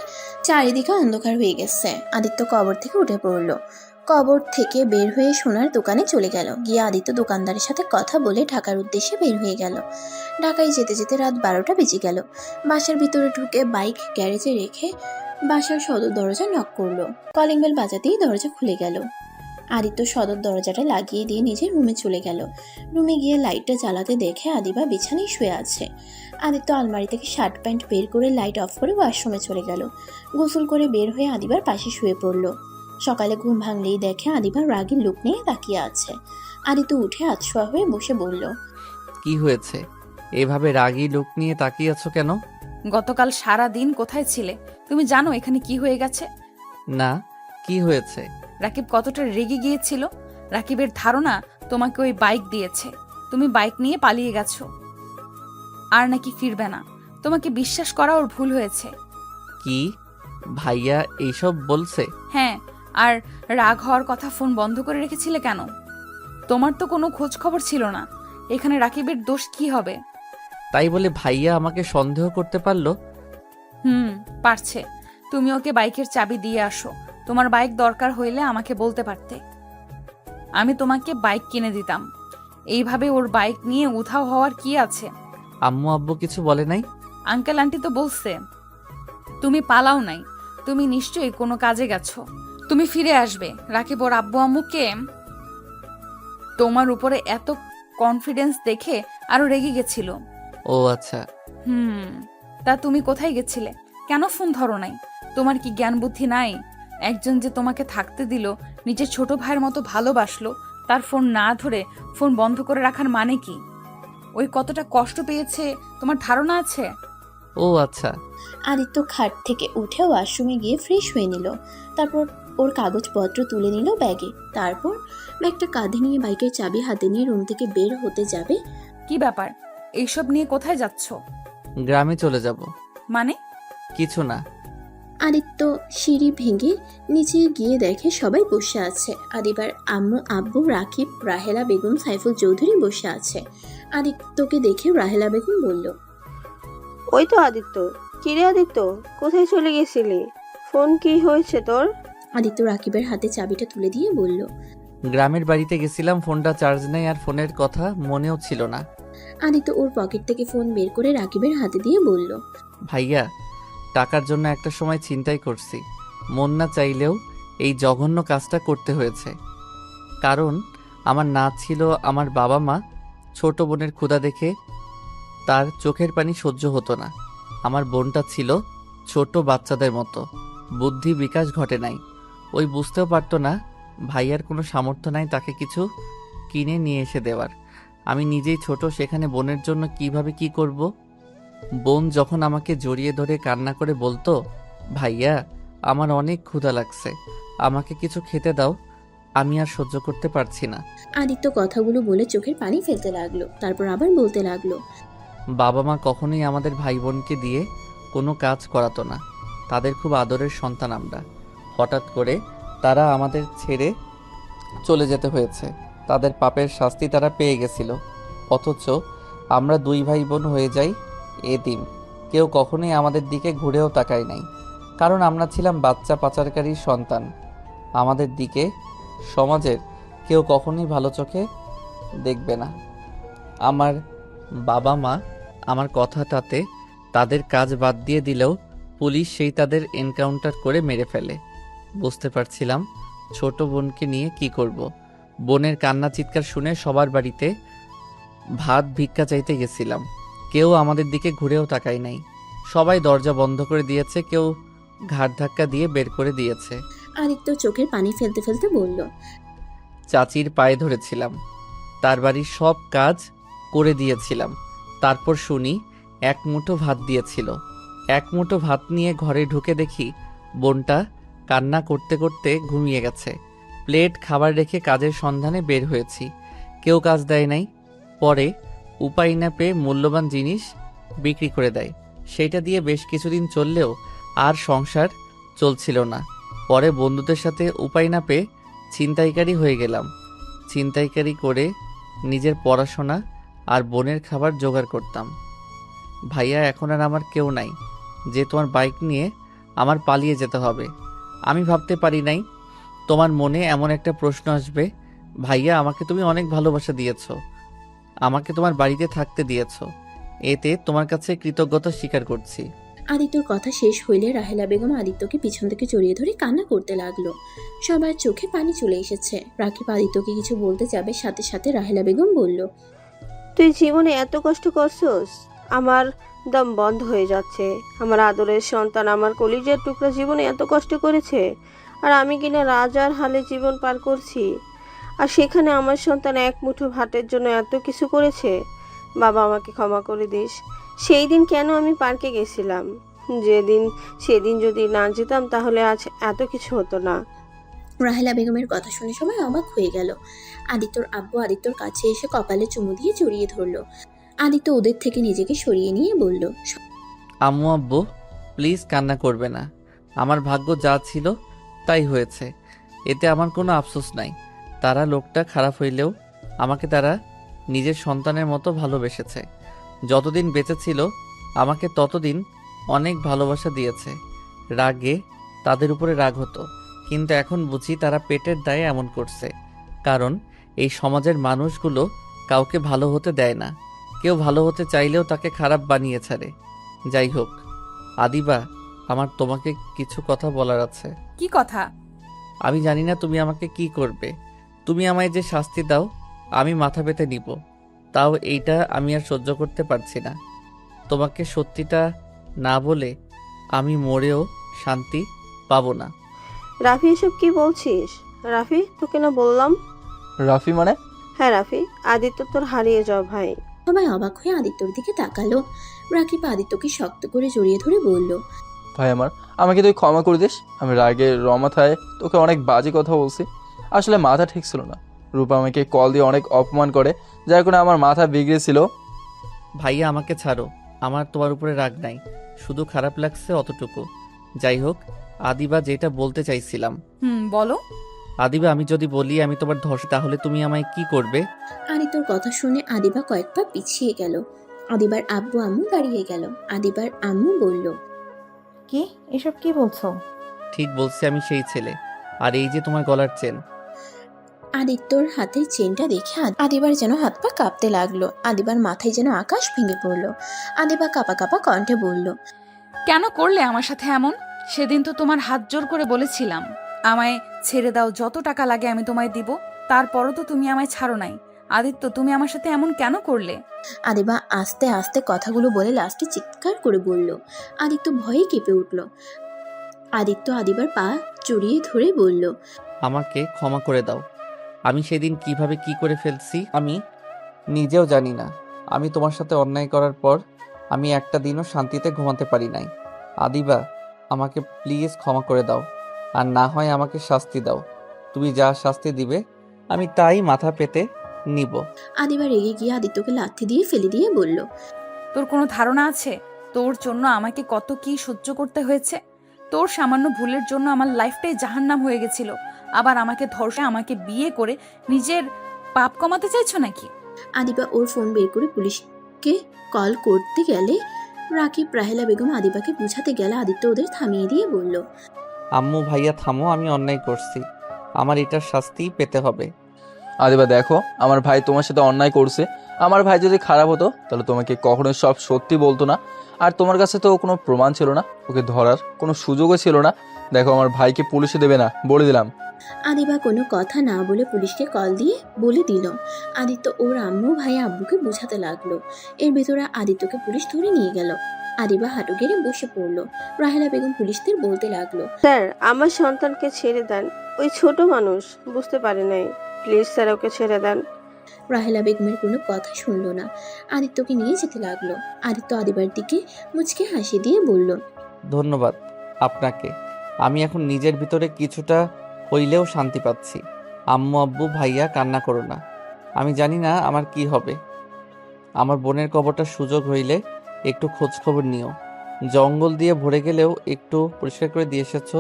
চারিদিকে অন্ধকার হয়ে গেছে। আদিত্য কবর থেকে উঠে পড়ল। কবর থেকে বের হয়ে সোনার দোকানে চলে গেল। গিয়ে আদিত্য দোকানদারের সাথে কথা বলে ঢাকার উদ্দেশ্যে বের হয়ে গেল। ঢাকায় যেতে যেতে রাত 12টা বেজে গেল। বাসার ভিতরে ঢুকে বাইক গ্যারেজে রেখে বাসার সদর দরজা নক করলো। কলিং বেল বাজাতেই দরজা খুলে গেল। আদিত্য সদর দরজাটা লাগিয়ে দিয়ে নিজের রুমে চলে গেল। রুমে গিয়ে লাইটটা জ্বালাতে দেখে আদিবা বিছানায় শুয়ে আছে। আদিত্য আলমারি থেকে শার্ট প্যান্ট বের করে লাইট অফ করে ওয়াশরুমে চলে গেল। গোসল করে বের হয়ে আদিবার পাশে শুয়ে পড়ল। সকালে ঘুম ভাঙলেই দেখে আদিবার রাগের লোক নিয়ে তাকিয়ে আছে। আদিত্য উঠে আতশোয়া হয়ে বসে বলল, কি হয়েছে? এভাবে রাগী লোক নিয়ে তাকিয়ে আছো কেন? গতকাল সারা দিন কোথায় ছিলে? তুমি জানো এখানে কি হয়ে গেছে? না, কি হয়েছে? রাকিব কতটা রেগে গিয়েছিল। রাকিবের ধারণা তোমাকে ওই বাইক দিয়েছে, তুমি বাইক নিয়ে পালিয়ে গেছো, আর নাকি ফিরবে না। তোমাকে বিশ্বাস করা ওর ভুল হয়েছে। কি? ভাইয়া এইসব বলছে? হ্যাঁ, আর রাগ হওয়ার কথা ফোন বন্ধ করে রেখেছিলে কেন? তোমার তো কোনো খোঁজ খবর ছিল না। এখানে রাকিবের দোষ কি হবে? তাই বলে ভাইয়া আমাকে সন্দেহ করতে পারলো? পারছে। তুমি ওকে বাইকের চাবি দিয়ে আসো। তোমার বাইক দরকার হইলে আমাকে বলতে পারতে, আমি তোমাকে বাইক কিনে দিতাম। এইভাবে ওর বাইক নিয়ে উধাও হওয়ার কি আছে? আম্মু আব্বু কিছু বলে নাই? আঙ্কেল আন্টি তো বলছে তুমি পালাও নাই, তুমি নিশ্চয়ই কোনো কাজে গেছো। তুমি ফিরে আসবে। রাকিব ওর আব্বু আম্মুকে তোমার উপরে এত কনফিডেন্স দেখে আরো রেগে গেছিল। ও আচ্ছা। তা তুমি কোথায় গেছিলে? কেন ফোন ধরো নাই? তোমার কি জ্ঞান বুদ্ধি নাই? একজন যে তোমাকে থাকতে দিল, নিজের ছোট ভাইয়ের মতো ভালোবাসলো, তার ফোন না ধরে ফোন বন্ধ করে রাখার মানে কি? ওই কতটা কষ্ট পেয়েছে তোমার ধারণা আছে? ও আচ্ছা। আদিত্য খাট থেকে উঠে ওয়াশরুমে গিয়ে ফ্রেশ হয়ে নিল। তারপর ওর কাগজপত্র তুলে নিল ব্যাগে। তারপর ব্যাগটা কাঁধে নিয়ে বাইকের চাবি হাতে নিয়ে রুম থেকে বের হতে যাবে। কি ব্যাপার? এইসব নিয়ে কোথায় যাচ্ছ? গ্রামে চলে যাব। মানে? কিছু না। আদিত্য সিঁড়ি ভেঙে নিচে গিয়ে দেখে সবাই বসে আছে। আদিবার আম্মু আব্বু, রাকিব, রাহেলা বেগম, সাইফুল চৌধুরী বসে আছে। আদিত্যকে দেখে রাহেলা বেগম বলল, ওই তো আদিত্য। কিরে আদিত্য, কোথায় চলে গেছিলি? ফোন কি হয়েছে তোর? আদিত্য রাকিবের হাতে চাবিটা তুলে দিয়ে বলল, গ্রামের বাড়িতে গেছিলাম, ফোনটা চার্জ নেই আর ফোনের কথা মনেও ছিল না। আদিত্য ওর পকেট থেকে ফোন বের করে রাকিবের হাতে দিয়ে বলল, ভাইয়া, টাকার জন্য একটা সময় ছিনতাই করছি। মন না চাইলেও এই জঘন্য কাজটা করতে হয়েছে। কারণ আমার না ছিল আমার বাবা মা। ছোট বোনের ক্ষুধা দেখে তার চোখের পানি সহ্য হতো না। আমার বোনটা ছিল ছোট বাচ্চাদের মতো, বুদ্ধি বিকাশ ঘটে নাই। ওই বুঝতেও পারতো না ভাইয়ার কোনো সামর্থ্য নাই তাকে কিছু কিনে নিয়ে এসে দেওয়ার। আমি নিজেই ছোট, সেখানে বোনের জন্য কিভাবে কি করব। বোন যখন আমাকে জড়িয়ে ধরে কান্না করে বলতো, ভাইয়া আমার অনেক ক্ষুধা লাগছে, আমাকে কিছু খেতে দাও, আমি আর সহ্য করতে পারছি না। আদিত্য কথাগুলো বলে চোখের পানি ফেলতে লাগলো। তারপর আবার বলতে লাগলো, বাবা মা কখনোই আমাদের ভাই বোনকে দিয়ে কোনো কাজ করাতো না। তাদের খুব আদরের সন্তান আমরা। হঠাৎ করে তারা আমাদের ছেড়ে চলে যেতে হয়েছে। তাদের পাপের শাস্তি তারা পেয়ে গেছিল। অথচ আমরা দুই ভাই বোন হয়ে যাই এতিম। কেউ কখনোই আমাদের দিকে ঘুরেও তাকায় নাই, কারণ আমরা ছিলাম বাচ্চা পাচারকারীর সন্তান। আমাদের দিকে সমাজের কেউ কখনোই ভালো চোখে দেখবে না। আমার বাবা মা আমার কথাটাতে তাদের কাজ বাদ দিয়ে দিলেও পুলিশ সেই তাদের এনকাউন্টার করে মেরে ফেলে। বুঝতে পারছিলাম ছোট বোনকে নিয়ে কি করব। বোনের কান্না চিৎকার শুনে সবার বাড়িতে ভাত ভিক্ষা চাইতে গেছিলাম। কেউ আমাদের দিকে ঘুরেও তাকায় নাই। সবাই দরজা বন্ধ করে দিয়েছে, কেউ ঘাট ধাক্কা দিয়ে বের করে দিয়েছে। আদিত্য চোখের পানি ফেলতে ফেলতে বলল, চাচির পায়ে ধরেছিলাম, তার বাড়ির সব কাজ করে দিয়েছিলাম। তারপর শুনি এক মুঠো ভাত দিয়েছিল। এক মুঠো ভাত নিয়ে ঘরে ঢুকে দেখি বোনটা কান্না করতে করতে ঘুমিয়ে গেছে। প্লেট খাবার রেখে কাজের সন্ধানে বের হয়েছি, কেউ কাজ দেয় নাই। পরে উপায় না পেয়ে মূল্যবান জিনিস বিক্রি করে দেয়। সেইটা দিয়ে বেশ কিছুদিন চললেও আর সংসার চলছিল না। পরে বন্ধুদের সাথে উপায় না পেয়ে ছিনতাইকারী হয়ে গেলাম। ছিনতাইকারী করে নিজের পড়াশোনা আর বোনের খাবার জোগাড় করতাম। ভাইয়া, এখন আর আমার কেউ নাই যে তোমার বাইক নিয়ে আমার পালিয়ে যেতে হবে। আমি ভাবতে পারি নাই তোমার মনে এমন একটা প্রশ্ন আসবে। ভাইয়া, আমাকে তুমি অনেক ভালোবাসা দিয়েছ, আমাকে তোমার বাড়িতে থাকতে দিয়েছ, এতে তোমার কাছে কৃতজ্ঞতা স্বীকার করছি। আদিত্যর কথা শেষ হইলে রাহেলা বেগম আদিত্যকে পিছন থেকে জড়িয়ে ধরে কান্না করতে লাগলো। সবার চোখে পানি চলে এসেছে। রাকিব আদিত্যকে কিছু বলতে যাবে, সাথে সাথে রাহেলা বেগম বলল, তুই জীবনে এত কষ্ট করছস, আমার দম বন্ধ হয়ে যাচ্ছে। আমার আদরের সন্তান, আমার কলিজার টুকরা জীবনে এত কষ্ট করেছে, আর আমি কিনা রাজার হালে জীবন পার করছি, আর সেখানে আমার সন্তান এক মুঠো ভাতের জন্য এত কিছু করেছে। বাবা, আমাকে ক্ষমা করে দিস। সেই দিন কেন আমি পার্কে গেছিলাম? সেদিন যদি না যেতাম তাহলে আজ এত কিছু হতো না। রাহেলা বেগমের কথা শুনে সবাই অবাক হয়ে গেল। আদিত্যর আব্বু আদিত্যর কাছে এসে কপালে চুমু দিয়ে জড়িয়ে ধরল। আদিত্য ওদের থেকে নিজেকে সরিয়ে নিয়ে বলল, আম্মু আব্বু প্লিজ কান্না করবে না। আমার ভাগ্য যা ছিল তাই হয়েছে, এতে আমার কোনো আফসোস নাই। তারা লোকটা খারাপ হইলেও আমাকে তারা নিজের সন্তানের মতো ভালোবেসেছে। যতদিন বেঁচে ছিল আমাকে ততদিন অনেক ভালোবাসা দিয়েছে। রাগে তাদের উপরে রাগ হতো, কিন্তু এখন বুঝি তারা পেটের দায়ে এমন করছে। কারণ এই সমাজের মানুষগুলো কাউকে ভালো হতে দেয় না, কেউ ভালো হতে চাইলেও তাকে খারাপ বানিয়ে ছাড়ে। যাই হোক আদিবা, আমার তোমাকে কিছু কথা বলার আছে। কি কথা? আমি জানি না তুমি আমাকে কি করবে। তুমি আমায় যে শাস্তি দাও আমি মাথা পেতে নিব, তাও এইটা আমি আর সহ্য করতে পারছি না। তোমাকে সত্যিটা না বলে আমি মরেও শান্তি পাবো না। রাফি, এসব কি বলছিস? রাফি, তোকে না বললাম। রাফি মানে? হ্যাঁ রাফি, আদিত্য তোর হারিয়ে যাও ভাই। সবাই অবাক হয়ে আদিত্যর দিকে তাকালো। রাকিব আদিত্যকে শক্ত করে জড়িয়ে ধরে বলল, ভাই আমার, আমাকে তুই ক্ষমা করে দিস। আমি রাগের রমাথায় তোকে অনেক বাজে কথা বলছি। আসলে মাথা ঠিক ছিল না। রূপা আমাকে কল দিয়ে অনেক অপমান করে, যার কারণে আমার মাথা বিগড়েছিল। ভাইয়া আমাকে ছাড়ো, আমার তোমার উপরে রাগ নাই, শুধু খারাপ লাগছে অতটুকু। যাই হোক আদিবা, যেটা বলতে চাইছিলাম। বলো। আদিবা, আমি যদি বলি আমি তোমার ধর্ষক, তাহলে তুমি আমায় কি করবে? আদিত্যর কথা শুনে আদিবা কয়েক পা পিছিয়ে গেল। আদিবার আব্বু আম্মু দাঁড়িয়ে গেল। আদিবার আম্মু বলল, কি এসব কি বলছো? ঠিক বলছি, আমি সেই ছেলে। আর এই যে তোমার গলার চেন। আদিত্যর হাতের চেনটা দেখে আদিবার যেন হাত পা কাঁপতে লাগলো। আদিবার মাথায় যেন আকাশ ভেঙে পড়লো। আদিবা কাঁপা কাঁপা কণ্ঠে বলল, কেন করলে আমার সাথে এমন? সেদিন তো তোমার হাত জোর করে বলেছিলাম আমায় ছেড়ে দাও, যত টাকা লাগে আমি তোমায় দিব। তারপরও তো তুমি আমায় ছাড়ো নাই। আদিত্য, তুমি আমার সাথে এমন কেন করলে? আদিবা আস্তে আস্তে কথাগুলো বলে লাস্টে চিৎকার করে বলল। আদিত্য ভয়ে কেঁপে উঠল। আদিত্য আদিবার পা জড়িয়ে ধরে বলল, আমাকে ক্ষমা করে দাও। আমি সেদিন কিভাবে কি করে ফেলছি আমি নিজেও জানি না। আমি তোমার সাথে অন্যায় করার পর আমি একটা দিনও শান্তিতে ঘুমাতে পারি নাই। আদিবা, আমাকে প্লিজ ক্ষমা করে দাও, আর না হয় আমাকে শাস্তি দাও। তুমি যা শাস্তি দিবে আমি তাই মাথা পেতে নিব। আদিবা রেগে গিয়ে আদিত্যকে লাথি দিয়ে ফেলে দিয়ে বলল, তোর কোনো ধারণা আছে তোর জন্য আমাকে কত কি সহ্য করতে হয়েছে? তোর সামান্য ভুলের জন্য আমার লাইফটাই জাহান্নাম হয়ে গেছিল। আবার আমাকে ধর্ষে আমাকে বিয়ে করে নিজের পাপ কমাতে চাইছো নাকি? আদিবা ওর ফোন বের করে পুলিশকে কল করতে গেলে রাকিব রাহেলা বেগম আদিবাকে বুঝাতে গেলে আদিত্য ওদের থামিয়ে দিয়ে বলল, আম্মু ভাইয়া থামো, আমি অন্যায় করছি, আমার এটার শাস্তি পেতে হবে। আদিবা দেখো, আমার ভাই তোমার সাথে অন্যায় করছে। আমার ভাই যদি খারাপ হতো তাহলে তোমাকে কখনোই সব সত্যি বলতো না। আর তোমার কাছে তো কোনো প্রমাণ ছিল না, ওকে ধরার কোনো সুযোগও ছিল না। দেখো, আমার ভাইকে পুলিশে দেবে না, বলে দিলাম। আদিবা কোনো কথা না বলে পুলিশকে কল দিয়ে বলে দিল। আদিত্য ওর আম্মু ভাই আব্বুকে বোঝাতে লাগলো। এর ভেতরে আদিত্যকে পুলিশ ধরে নিয়ে গেল। আদিবা হাঁটু গেড়ে বসে পড়লো। রাহেলা বেগম পুলিশদের বলতে লাগলো, স্যার, আমার সন্তানকে ছেড়ে দেন। ওই ছোট মানুষ, বুঝতে পারে নাই। প্লিজ স্যার, ওকে ছেড়ে দেন। রাহেলা বেগমের কোনো কথা শুনলো না। আদিত্যকে নিয়ে যেতে লাগলো। আদিত্য আদিবার দিকে মুচকে হাসি দিয়ে বলল, ধন্যবাদ আপনাকে। আমি এখন নিজের ভিতরে কিছুটা হইলেও শান্তি পাচ্ছি। আম্মু আব্বু ভাইয়া কান্না করো না। আমি জানি না আমার কি হবে। আমার বোনের কবরটার সুযোগ হইলে একটু খোঁজ খবর নিও। জঙ্গল দিয়ে ভরে গেলেও একটু পরিষ্কার করে দিয়ে এসেছো।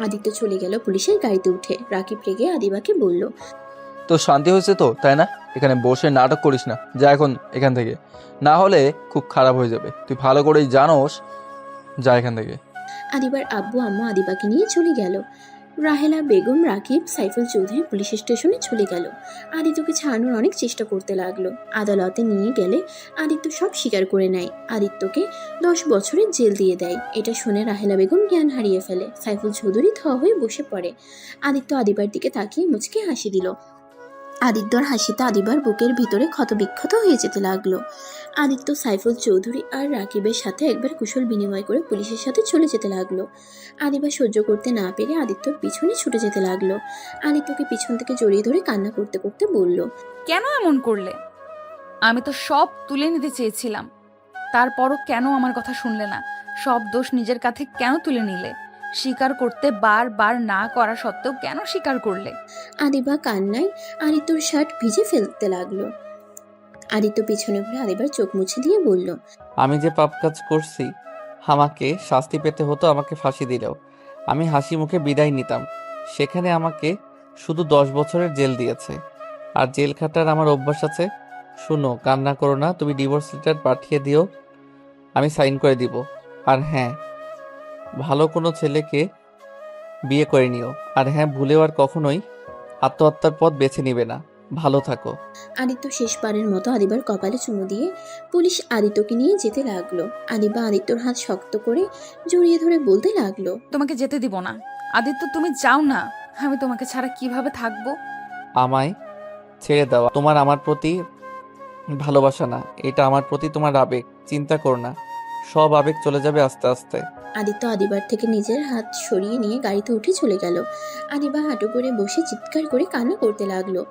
আদিত্য চলে গেল পুলিশের গাড়িতে উঠে। রাকিব রেগে আদিবাকে বলল, তো শান্তি হয়েছে তো, তাই না? এখানে বসে নাটক করিস না, যা এখন এখান থেকে, না হলে খুব খারাপ হয়ে যাবে। তুই ভালো করেই জানোস, যা এখান থেকে। আদিবার আব্বু আম্মু আদিবাকে নিয়ে চলে গেল। রাহেলা বেগম রাকিব সাইফুল চৌধুরী পুলিশ স্টেশনে চলে গেল। আদিত্যকে ছাড়ানোর অনেক চেষ্টা করতে লাগলো। আদালতে নিয়ে গেলে আদিত্য সব স্বীকার করে নেয়। আদিত্যকে 10 বছরের জেল দিয়ে দেয়। এটা শুনে রাহেলা বেগম জ্ঞান হারিয়ে ফেলে। সাইফুল চৌধুরী থ হয়ে বসে পড়ে। আদিত্য আদিবার দিকে তাকিয়ে মুচকে হাসি দিল। আদিত্যর হাসিতে আদিবার বুকের ভিতরে ক্ষতবিক্ষত হয়ে যেতে লাগলো। আদিত্য সাইফুল চৌধুরী আর রাকিবের সাথে একবার কুশল বিনিময় করে পুলিশের সাথে চলে যেতে লাগলো। আদিবা সহ্য করতে না পেরে আদিত্যর পিছনে ছুটে যেতে লাগলো। আদিত্যকে পিছন থেকে জড়িয়ে ধরে কান্না করতে করতে বলল, কেন এমন করলে? আমি তো সব তুলে নিতে চেয়েছিলাম, তারপরও কেন আমার কথা শুনলে না? সব দোষ নিজের কাঁধে কেন তুলে নিলে? স্বীকার করতে বারবার না করা সত্ত্বেও কেন স্বীকার করলে? আদিবা কান্নায় আদিত্যর শার্ট ভিজে ফেলতে লাগলো। আদিত্য পিছনে ঘুরে আদিবার চোখ মুছে দিয়ে বলল, আমি যে পাপ কাজ করছি, আমাকে শাস্তি পেতে হতো, আমাকে ফাঁসি দিলেও আমি হাসি মুখে বিদায় নিতাম। সেখানে আমাকে শুধু 10 বছরের জেল দিয়েছে, আর জেল খাটার আমার অভ্যাস আছে। শুনো, কান্না করো না, তুমি ডিভোর্স লেটার পাঠিয়ে দিও, আমি সাইন করে দিব। আর হ্যাঁ, ভালো কোনো ছেলেকে বিয়ে করে নিও। আর হ্যাঁ, ভুলেও আর কখনোই আত্মহত্যার পথ বেছে নিবে না। ভালো থাকো। আদিত্য শেষবারের মতো আদিবার কপালে চুমু দিয়ে পুলিশ আদিত্যকে নিয়ে যেতে লাগলো। আদিবা আদিত্যর হাত শক্ত করে জড়িয়ে ধরে বলতে লাগলো, তোমাকে যেতে দিব না। আদিত্য, তুমি যাও না। আমি তোমাকে ছাড়া কিভাবে থাকবো? আমায় ছেড়ে দেওয়া তোমার আমার প্রতি ভালোবাসা না, এটা আমার প্রতি তোমার আবেগ। চিন্তা করো না, সব আবেগ চলে যাবে আস্তে আস্তে। আদিত্য আদিবার থেকে নিজের হাত সরিয়ে নিয়ে গাড়িতে উঠে চলে গেল। আদিবা হাঁটু করে বসে চিৎকার করে কান্না করতে লাগলো।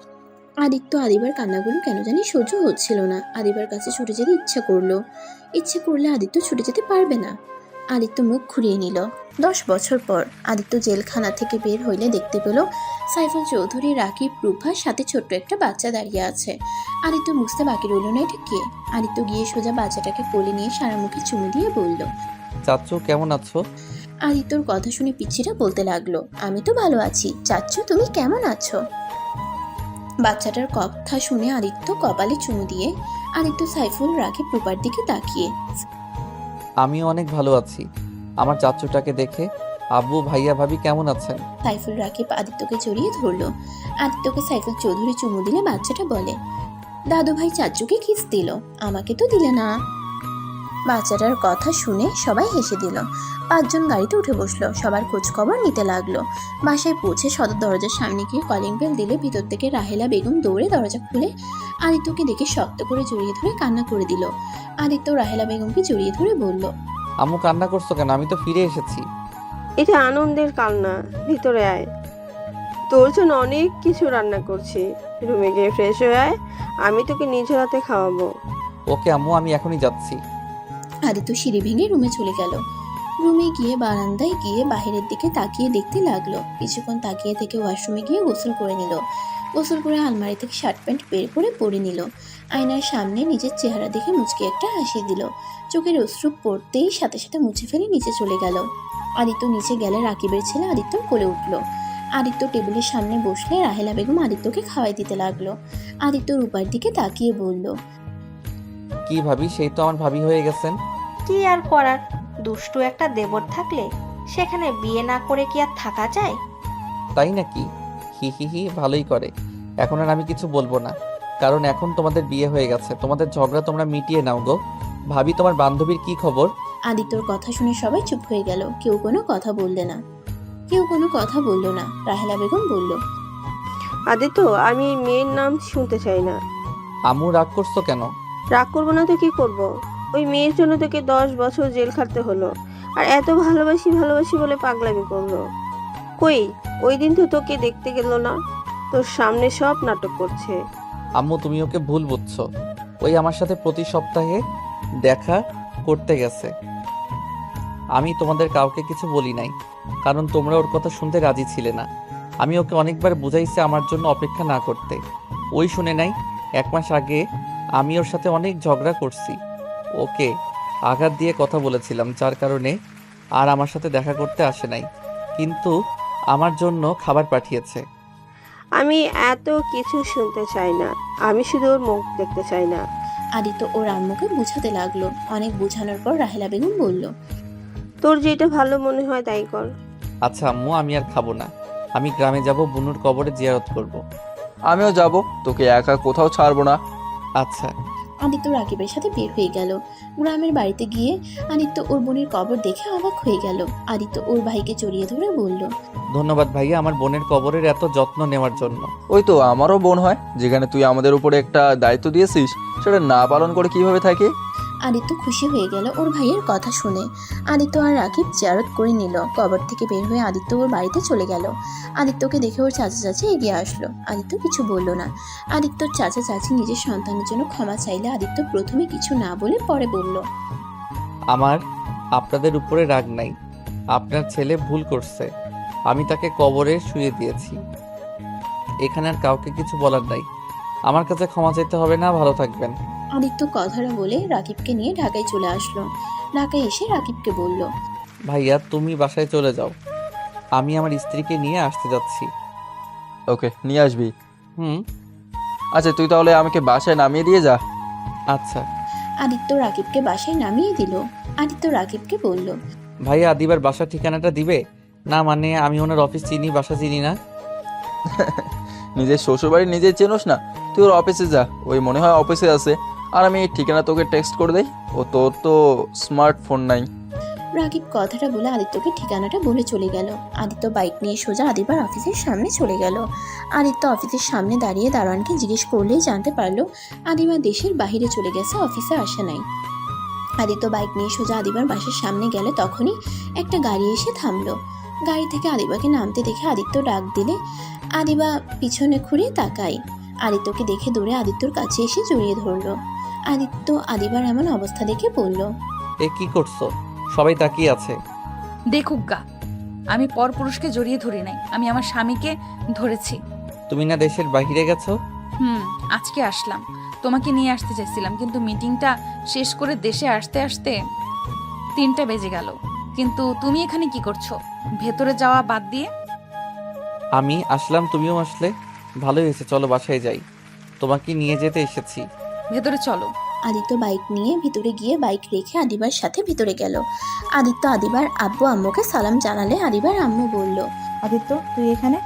আদিত্য আদিবার কান্নাগুলো কেন জানি সহ্য হচ্ছিল না। আদিবার কাছে ছুটে যেতে ইচ্ছে করলে আদিত্য ছুটে যেতে পারবে না। আদিত্য মুখ ঘুরিয়ে নিল। 10 বছর পর আদিত্য জেলখানা থেকে বের হইলে দেখতে পেল সাইফুল চৌধুরী, রাকিব, রূপার সাথে ছোট্ট একটা বাচ্চা দাঁড়িয়ে আছে। আদিত্য বুঝতে বাকি রইল না এটা কে। আদিত্য গিয়ে সোজা বাচ্চাটাকে কোলে নিয়ে সারা মুখে চুমু দিয়ে বলল, চাচ্চু কেমন আছো? আদিত্যর কথা শুনে পিচ্চিটা বলতে লাগলো, আমি তো ভালো আছি, চাচ্চু তুমি কেমন আছো? বাচ্চাটার কথা শুনে আদিত্য কপালে চুমু দিয়ে আদিত্য সাইফুল, রাকিব, রূপার দিকে তাকিয়ে, আমিও অনেক ভালো আছি। আমার চাচ্চুটাকে দেখে আব্বু, ভাইয়া, ভাবি কেমন আছেন? সাইফুল, রাকিব আদিত্যকে জড়িয়ে ধরলো। আদিত্যকে সাইফুল চৌধুরী চুমু দিলে বাচ্চাটা বলে, দাদু ভাই চাচ্চুকে কিস দিল, আমাকে তো দিলে না। বাচ্চাটার কথা শুনে সবাই হেসে দিল। 5 জন গাড়িতে উঠে বসলো। সবার খোঁজ খবর নিতে লাগলো। বাসায় পৌঁছে সদর দরজার সামনে গিয়ে কলিং বেল দিলে ভিতর থেকে রাহেলা বেগম দৌড়ে দরজা খুলে আদিত্যকে দেখে শক্ত করে জড়িয়ে ধরে কান্না করে দিল। আদিত্য রাহেলা বেগমকে জড়িয়ে ধরে বলল, আম্মু কান্না করছো কেন? আমি তো ফিরে এসেছি। এটা আনন্দের কান্না, ভিতরে আয়, তোর জন্য অনেক কিছু রান্না করছি, রুমে গিয়ে ফ্রেশ হয়ে আয়, আমি তোকে নিজের হাতে খাওয়াবো। ওকে আম্মু, আমি এখনই যাচ্ছি। আদিত্য সিঁড়ি ভেঙে রুমে চলে গেল। রুমে গিয়ে বারান্দায় গিয়ে বাহিরের দিকে তাকিয়ে দেখতে লাগলো। কিছুক্ষণ তাকিয়ে থেকে ওয়াশরুমে গিয়ে গোসল করে নিল। গোসল করে আলমারি থেকে শার্ট প্যান্ট বের করে পরে নিল। আয়নার সামনে নিজের চেহারা দেখে মুচকি একটা হাসি দিল। চোখের অশ্রু পড়তেই সাথে সাথে মুছে ফেলে নিচে চলে গেল। আদিত্য নিচে গেলে রাকিবের ছেলে আদিত্য কোলে উঠল। আদিত্য টেবিলের সামনে বসলে রাহেলা বেগম আদিত্যকে খাওয়াই দিতে লাগলো। আদিত্য রূপার দিকে তাকিয়ে বলল, কি ভাবি, সেই তো আমার ভাবি হয়ে গেছেন। কি আর করার, দুষ্টু একটা দেবর থাকলে সেখানে বিয়ে না করে কি আর থাকা যায়? তাই নাকি? হি হি হি, ভালোই করে। এখন আর আমি কিছু বলবো না, কারণ এখন তোমাদের বিয়ে হয়ে গেছে। তোমাদের ঝগড়া তোমরা মিটিয়ে নাও গো। ভাবি, তোমার বান্ধবীর কি খবর? আদিত্যর কথা শুনে সবাই চুপ হয়ে গেল। কেউ কোনো কথা বলল না। রাহেলা বেগম বলল, আদিত্য, আমি এই মেয়ের নাম শুনতে চাই না। আম্মু রাগ করছো কেন? রাগ করবো না তো কি করব? ওই মেয়ের জন্য তোকে 10 বছর জেল খাটতে হলো, আর এত ভালোবাসি বলে পাগলামি করলো। কই, ওই দিন তো তোকে দেখতে গেল না, তোর সামনে সব নাটক করছে। আম্মু, তুমি ওকে ভুল বুঝছো। ওই আমার সাথে প্রতি সপ্তাহে দেখা করতে গেছে। আমি তোমাদের কাউকে কিছু বলি নাই, কারণ তোমরা ওর কথা শুনতে রাজি ছিলে না। আমি ওকে অনেকবার বুঝাইছি আমার জন্য অপেক্ষা না করতে, ওই শুনে নাই। 1 মাস আগে আমি ওর সাথে অনেক ঝগড়া করছি, ওকে আঘাত দিয়ে কথা বলেছিলাম, যার কারণে আর আমার সাথে দেখা করতে আসে নাই, কিন্তু আমার জন্য খাবার পাঠিয়েছে। আমি এত কিছু শুনতে চাই না, আমি শুধু ওর মুখ দেখতে চাই না। আদিত্য ওর আম্মুকে বুঝাতে লাগলো। অনেক বুঝানোর পর রাহেলা বেগম বলল, তোর যেটা ভালো মনে হয় তাই কর। আচ্ছা আম্মু, আমি আর খাবো না। আমি গ্রামে যাব, বুনুর কবরে জিয়ারত করব। আমিও যাব, তোকে একা কোথাও ছাড়বো না। আচ্ছা। আদিত্য রাকিবের সাথে বের হয়ে গেল। গ্রামের বাড়িতে গিয়ে আদিত্য ওর বোনের কবর দেখে অবাক হয়ে গেল। আদিত্য ওর ভাইকে জড়িয়ে ধরে বলল, ধন্যবাদ ভাইয়া আমার বোনের কবরের এত যত্ন নেওয়ার জন্য। ওই তো আমারও বোন হয়, যেখানে তুই আমাদের উপরে একটা দায়িত্ব দিয়েছিস সেটা না পালন করে কিভাবে থাকে। আদিত্য খুশি হয়ে গেল ওর ভাইয়ের কথা শুনে। আদিত্য আর রাকিব জিয়ারত করে নিল। কবর থেকে বের হয়ে আদিত্য ওর বাড়িতে চলে গেল। আদিত্যকে দেখে ওর চাচা চাচি এগিয়ে আসলো। আদিত্য কিছু বলল না। আদিত্যর চাচা চাচি নিজের সন্তানের জন্য ক্ষমা চাইলে আদিত্য প্রথমে কিছু না বলে পরে বলল, আমার আপনাদের উপরে রাগ নাই, আপনার ছেলে ভুল করছে, আমি তাকে কবরে শুয়ে দিয়েছি। এখানে আর কাউকে কিছু বলার নাই, আমার কাছে ক্ষমা চাইতে হবে না। ভালো থাকবেন। আদিত্য কথাটা বলে রাকিবকে নিয়ে ঢাকায় চলে আসলো। ঢাকায় এসে রাকিবকে বলল, ভাইয়া তুমি বাসায় চলে যাও, আমি আমার স্ত্রীকে নিয়ে আসতে যাচ্ছি। ওকে, নিয়ে আসবি। হুম। আচ্ছা তুই তাহলে আমাকে বাসায় নামিয়ে দিয়ে যা। আচ্ছা। আদিত্য রাকিবকে বাসায় নামিয়ে দিল। আদিত্য রাকিবকে বলল, ভাইয়া আদিবার বাসার ঠিকানাটা দিবে? না মানে আমি ওনার অফিস চিনি, বাসা চিনি না। নিজের শ্বশুরবাড়ি নিজে চেনোস না? তুই ওর অফিসে যা, ওই মনে হয় অফিসে আছে। আর আমি ঠিকানা তোকে টেক্সট করে দেই। ও তোর তো স্মার্টফোন নাই। রাকিব কথাটা বলে আদিত্যকে ঠিকানাটা বলে চলে গেল। আদিত্য বাইক নিয়ে সোজা আদিবার অফিসের সামনে চলে গেল। আদিত্য অফিসের সামনে দাঁড়িয়ে দারোয়ানকে জিজ্ঞেস করলেই জানতে পারলো আদিবা দেশের বাইরে চলে গেছে, অফিসে আসে নাই। আদিত্য বাইক নিয়ে সোজা আদিবার বাসার সামনে গেলে তখনই একটা গাড়ি এসে থামলো। গাড়ি থেকে আদিবাকে নামতে দেখে আদিত্য ডাক দিলে আদিবা পিছনে ঘুরে তাকায়। আদিত্যকে দেখে দৌড়ে আদিত্যর কাছে এসে জড়িয়ে ধরলো। আদিত্য আদিবার এমন অবস্থা দেখে বলল, এ কি করছো? সবাই তাকিয়ে আছে। দেখুক গা, আমি পরপুরুষকে জড়িয়ে ধরি নাই, আমি আমার স্বামীকে ধরেছি। তুমি না দেশের বাইরে গেছো? আজকে আসলাম, তোমাকে নিয়ে আসতে চাইছিলাম, কিন্তু মিটিংটা শেষ করে দেশে আসতে আসতে 3টা বেজে গেল। কিন্তু তুমি এখানে কি করছো ভেতরে যাওয়া বাদ দিয়ে? আমি আসলাম, তুমিও আসলে, ভালোই হয়েছে। চলো বাসায় যাই, তোমাকে নিয়ে যেতে এসেছি। ভেতরে চলো। আদিত্য বাইক নিয়ে ভিতরে গিয়ে বাইক রেখে আদিবার সাথে ভিতরে গেল। আদিত্য আদিবার আব্বু আম্মুকে সালাম জানালে আদিবার আম্মু বলল, আদিত্য তুই এখানে?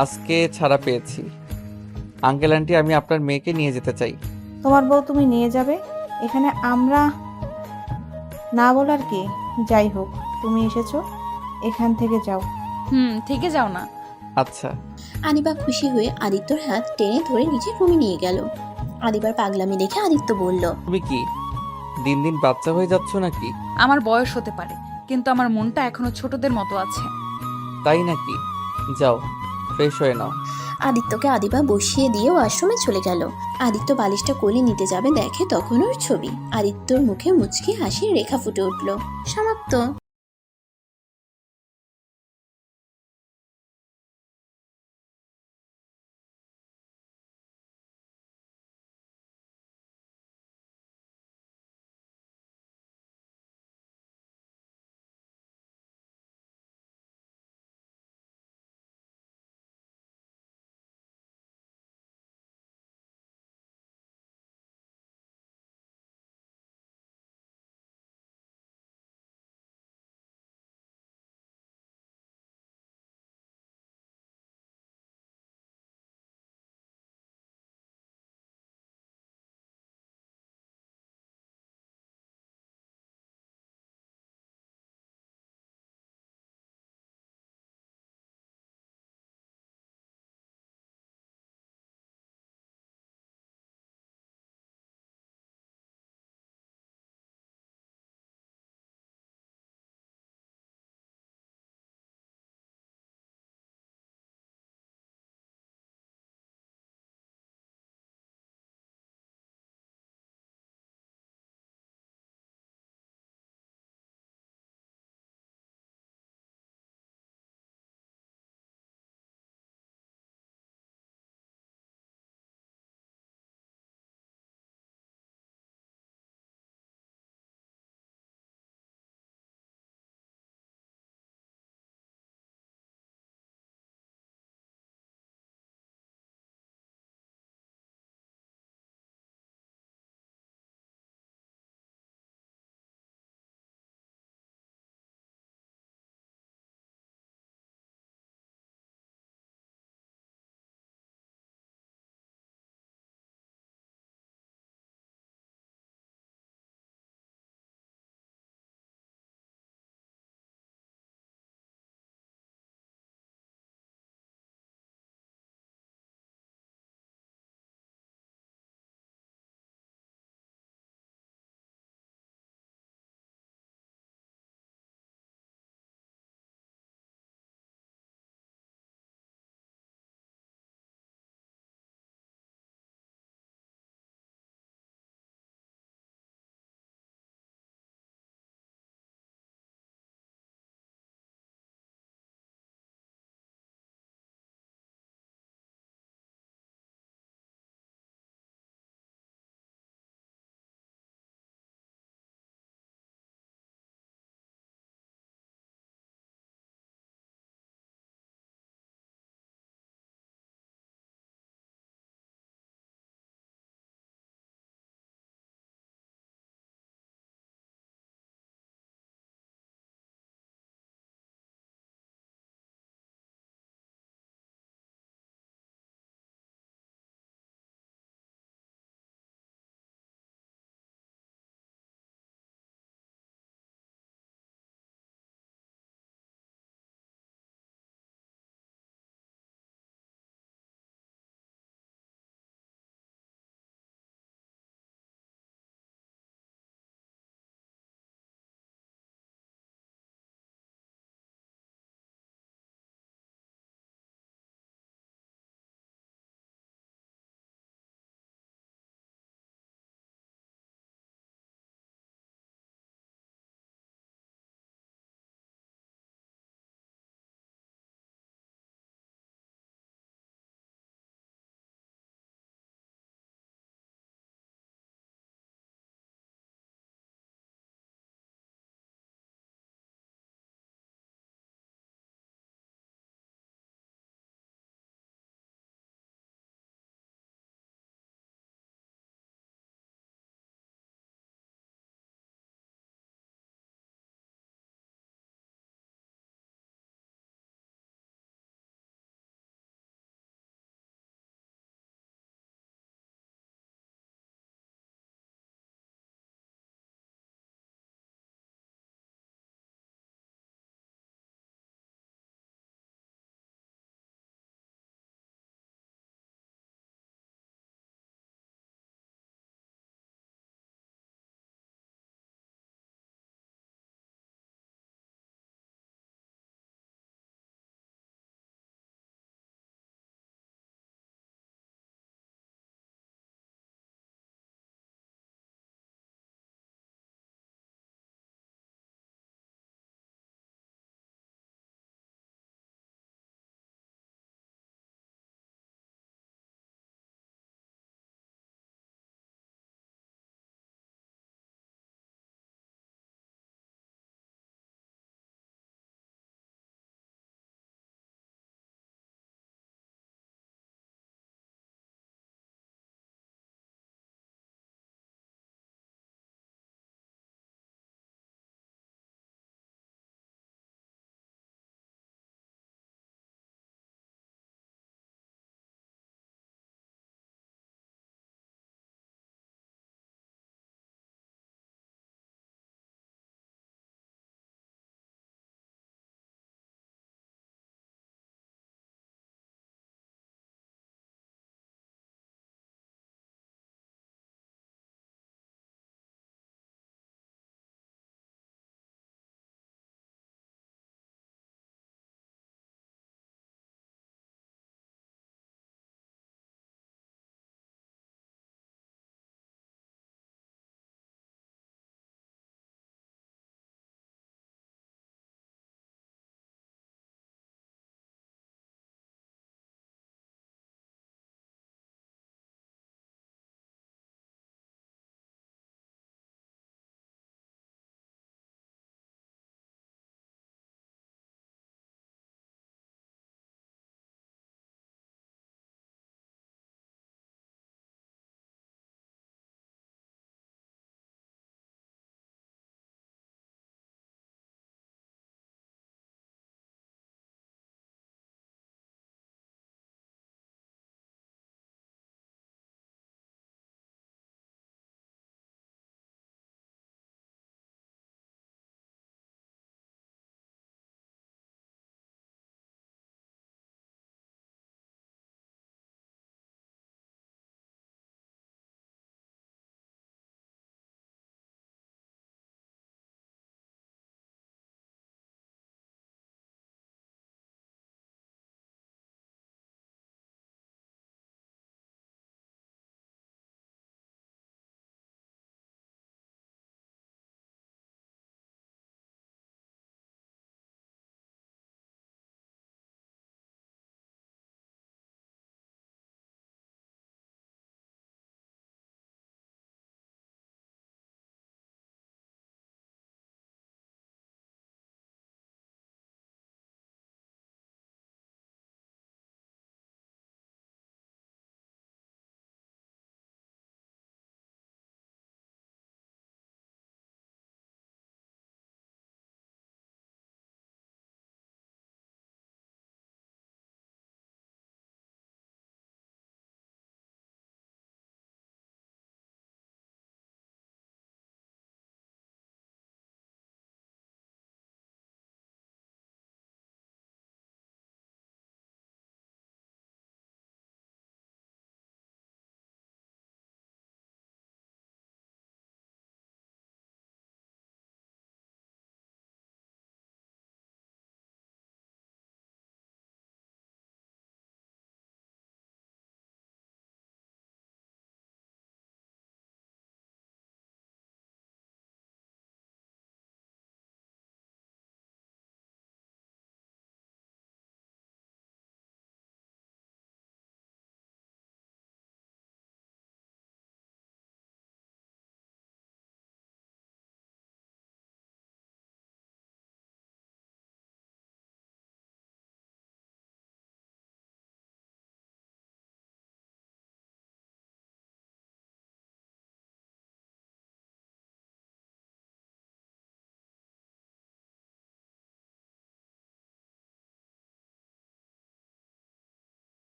আজকে ছাড়া পেয়েছি। আঙ্কেল আন্টি আমি আপনার মেয়েকে নিয়ে যেতে চাই। তোমার বউ তুমি নিয়ে যাবে? এখানে আমরা না বলার কি? যাই হোক, তুমি এসেছো, এখান থেকে যাও। থেকে যাও না। আচ্ছা। আদিবা খুশি হয়ে আদিত্যর হাত টেনে ধরে নিজের রুমে নিয়ে গেল। আদিবার পাগলামি দেখে আদিত্য বলল, তুমি কি দিন দিন বাচ্চা হয়ে যাচ্ছ নাকি? আমার বয়স হতে পারে, কিন্তু আমার মনটা এখনো ছোটদের মতো আছে। তাই নাকি? যাও ফ্রেশ হয়ে নাও। আদিত্যকে আদিবা বসিয়ে দিয়ে ওয়াশরুমে চলে গেল। আদিত্য বালিশটা কোলে নিতে যাবে, দেখে তখন ওর ছবি। আদিত্যর মুখে মুচকি হাসির রেখা ফুটে উঠল। সমাপ্ত।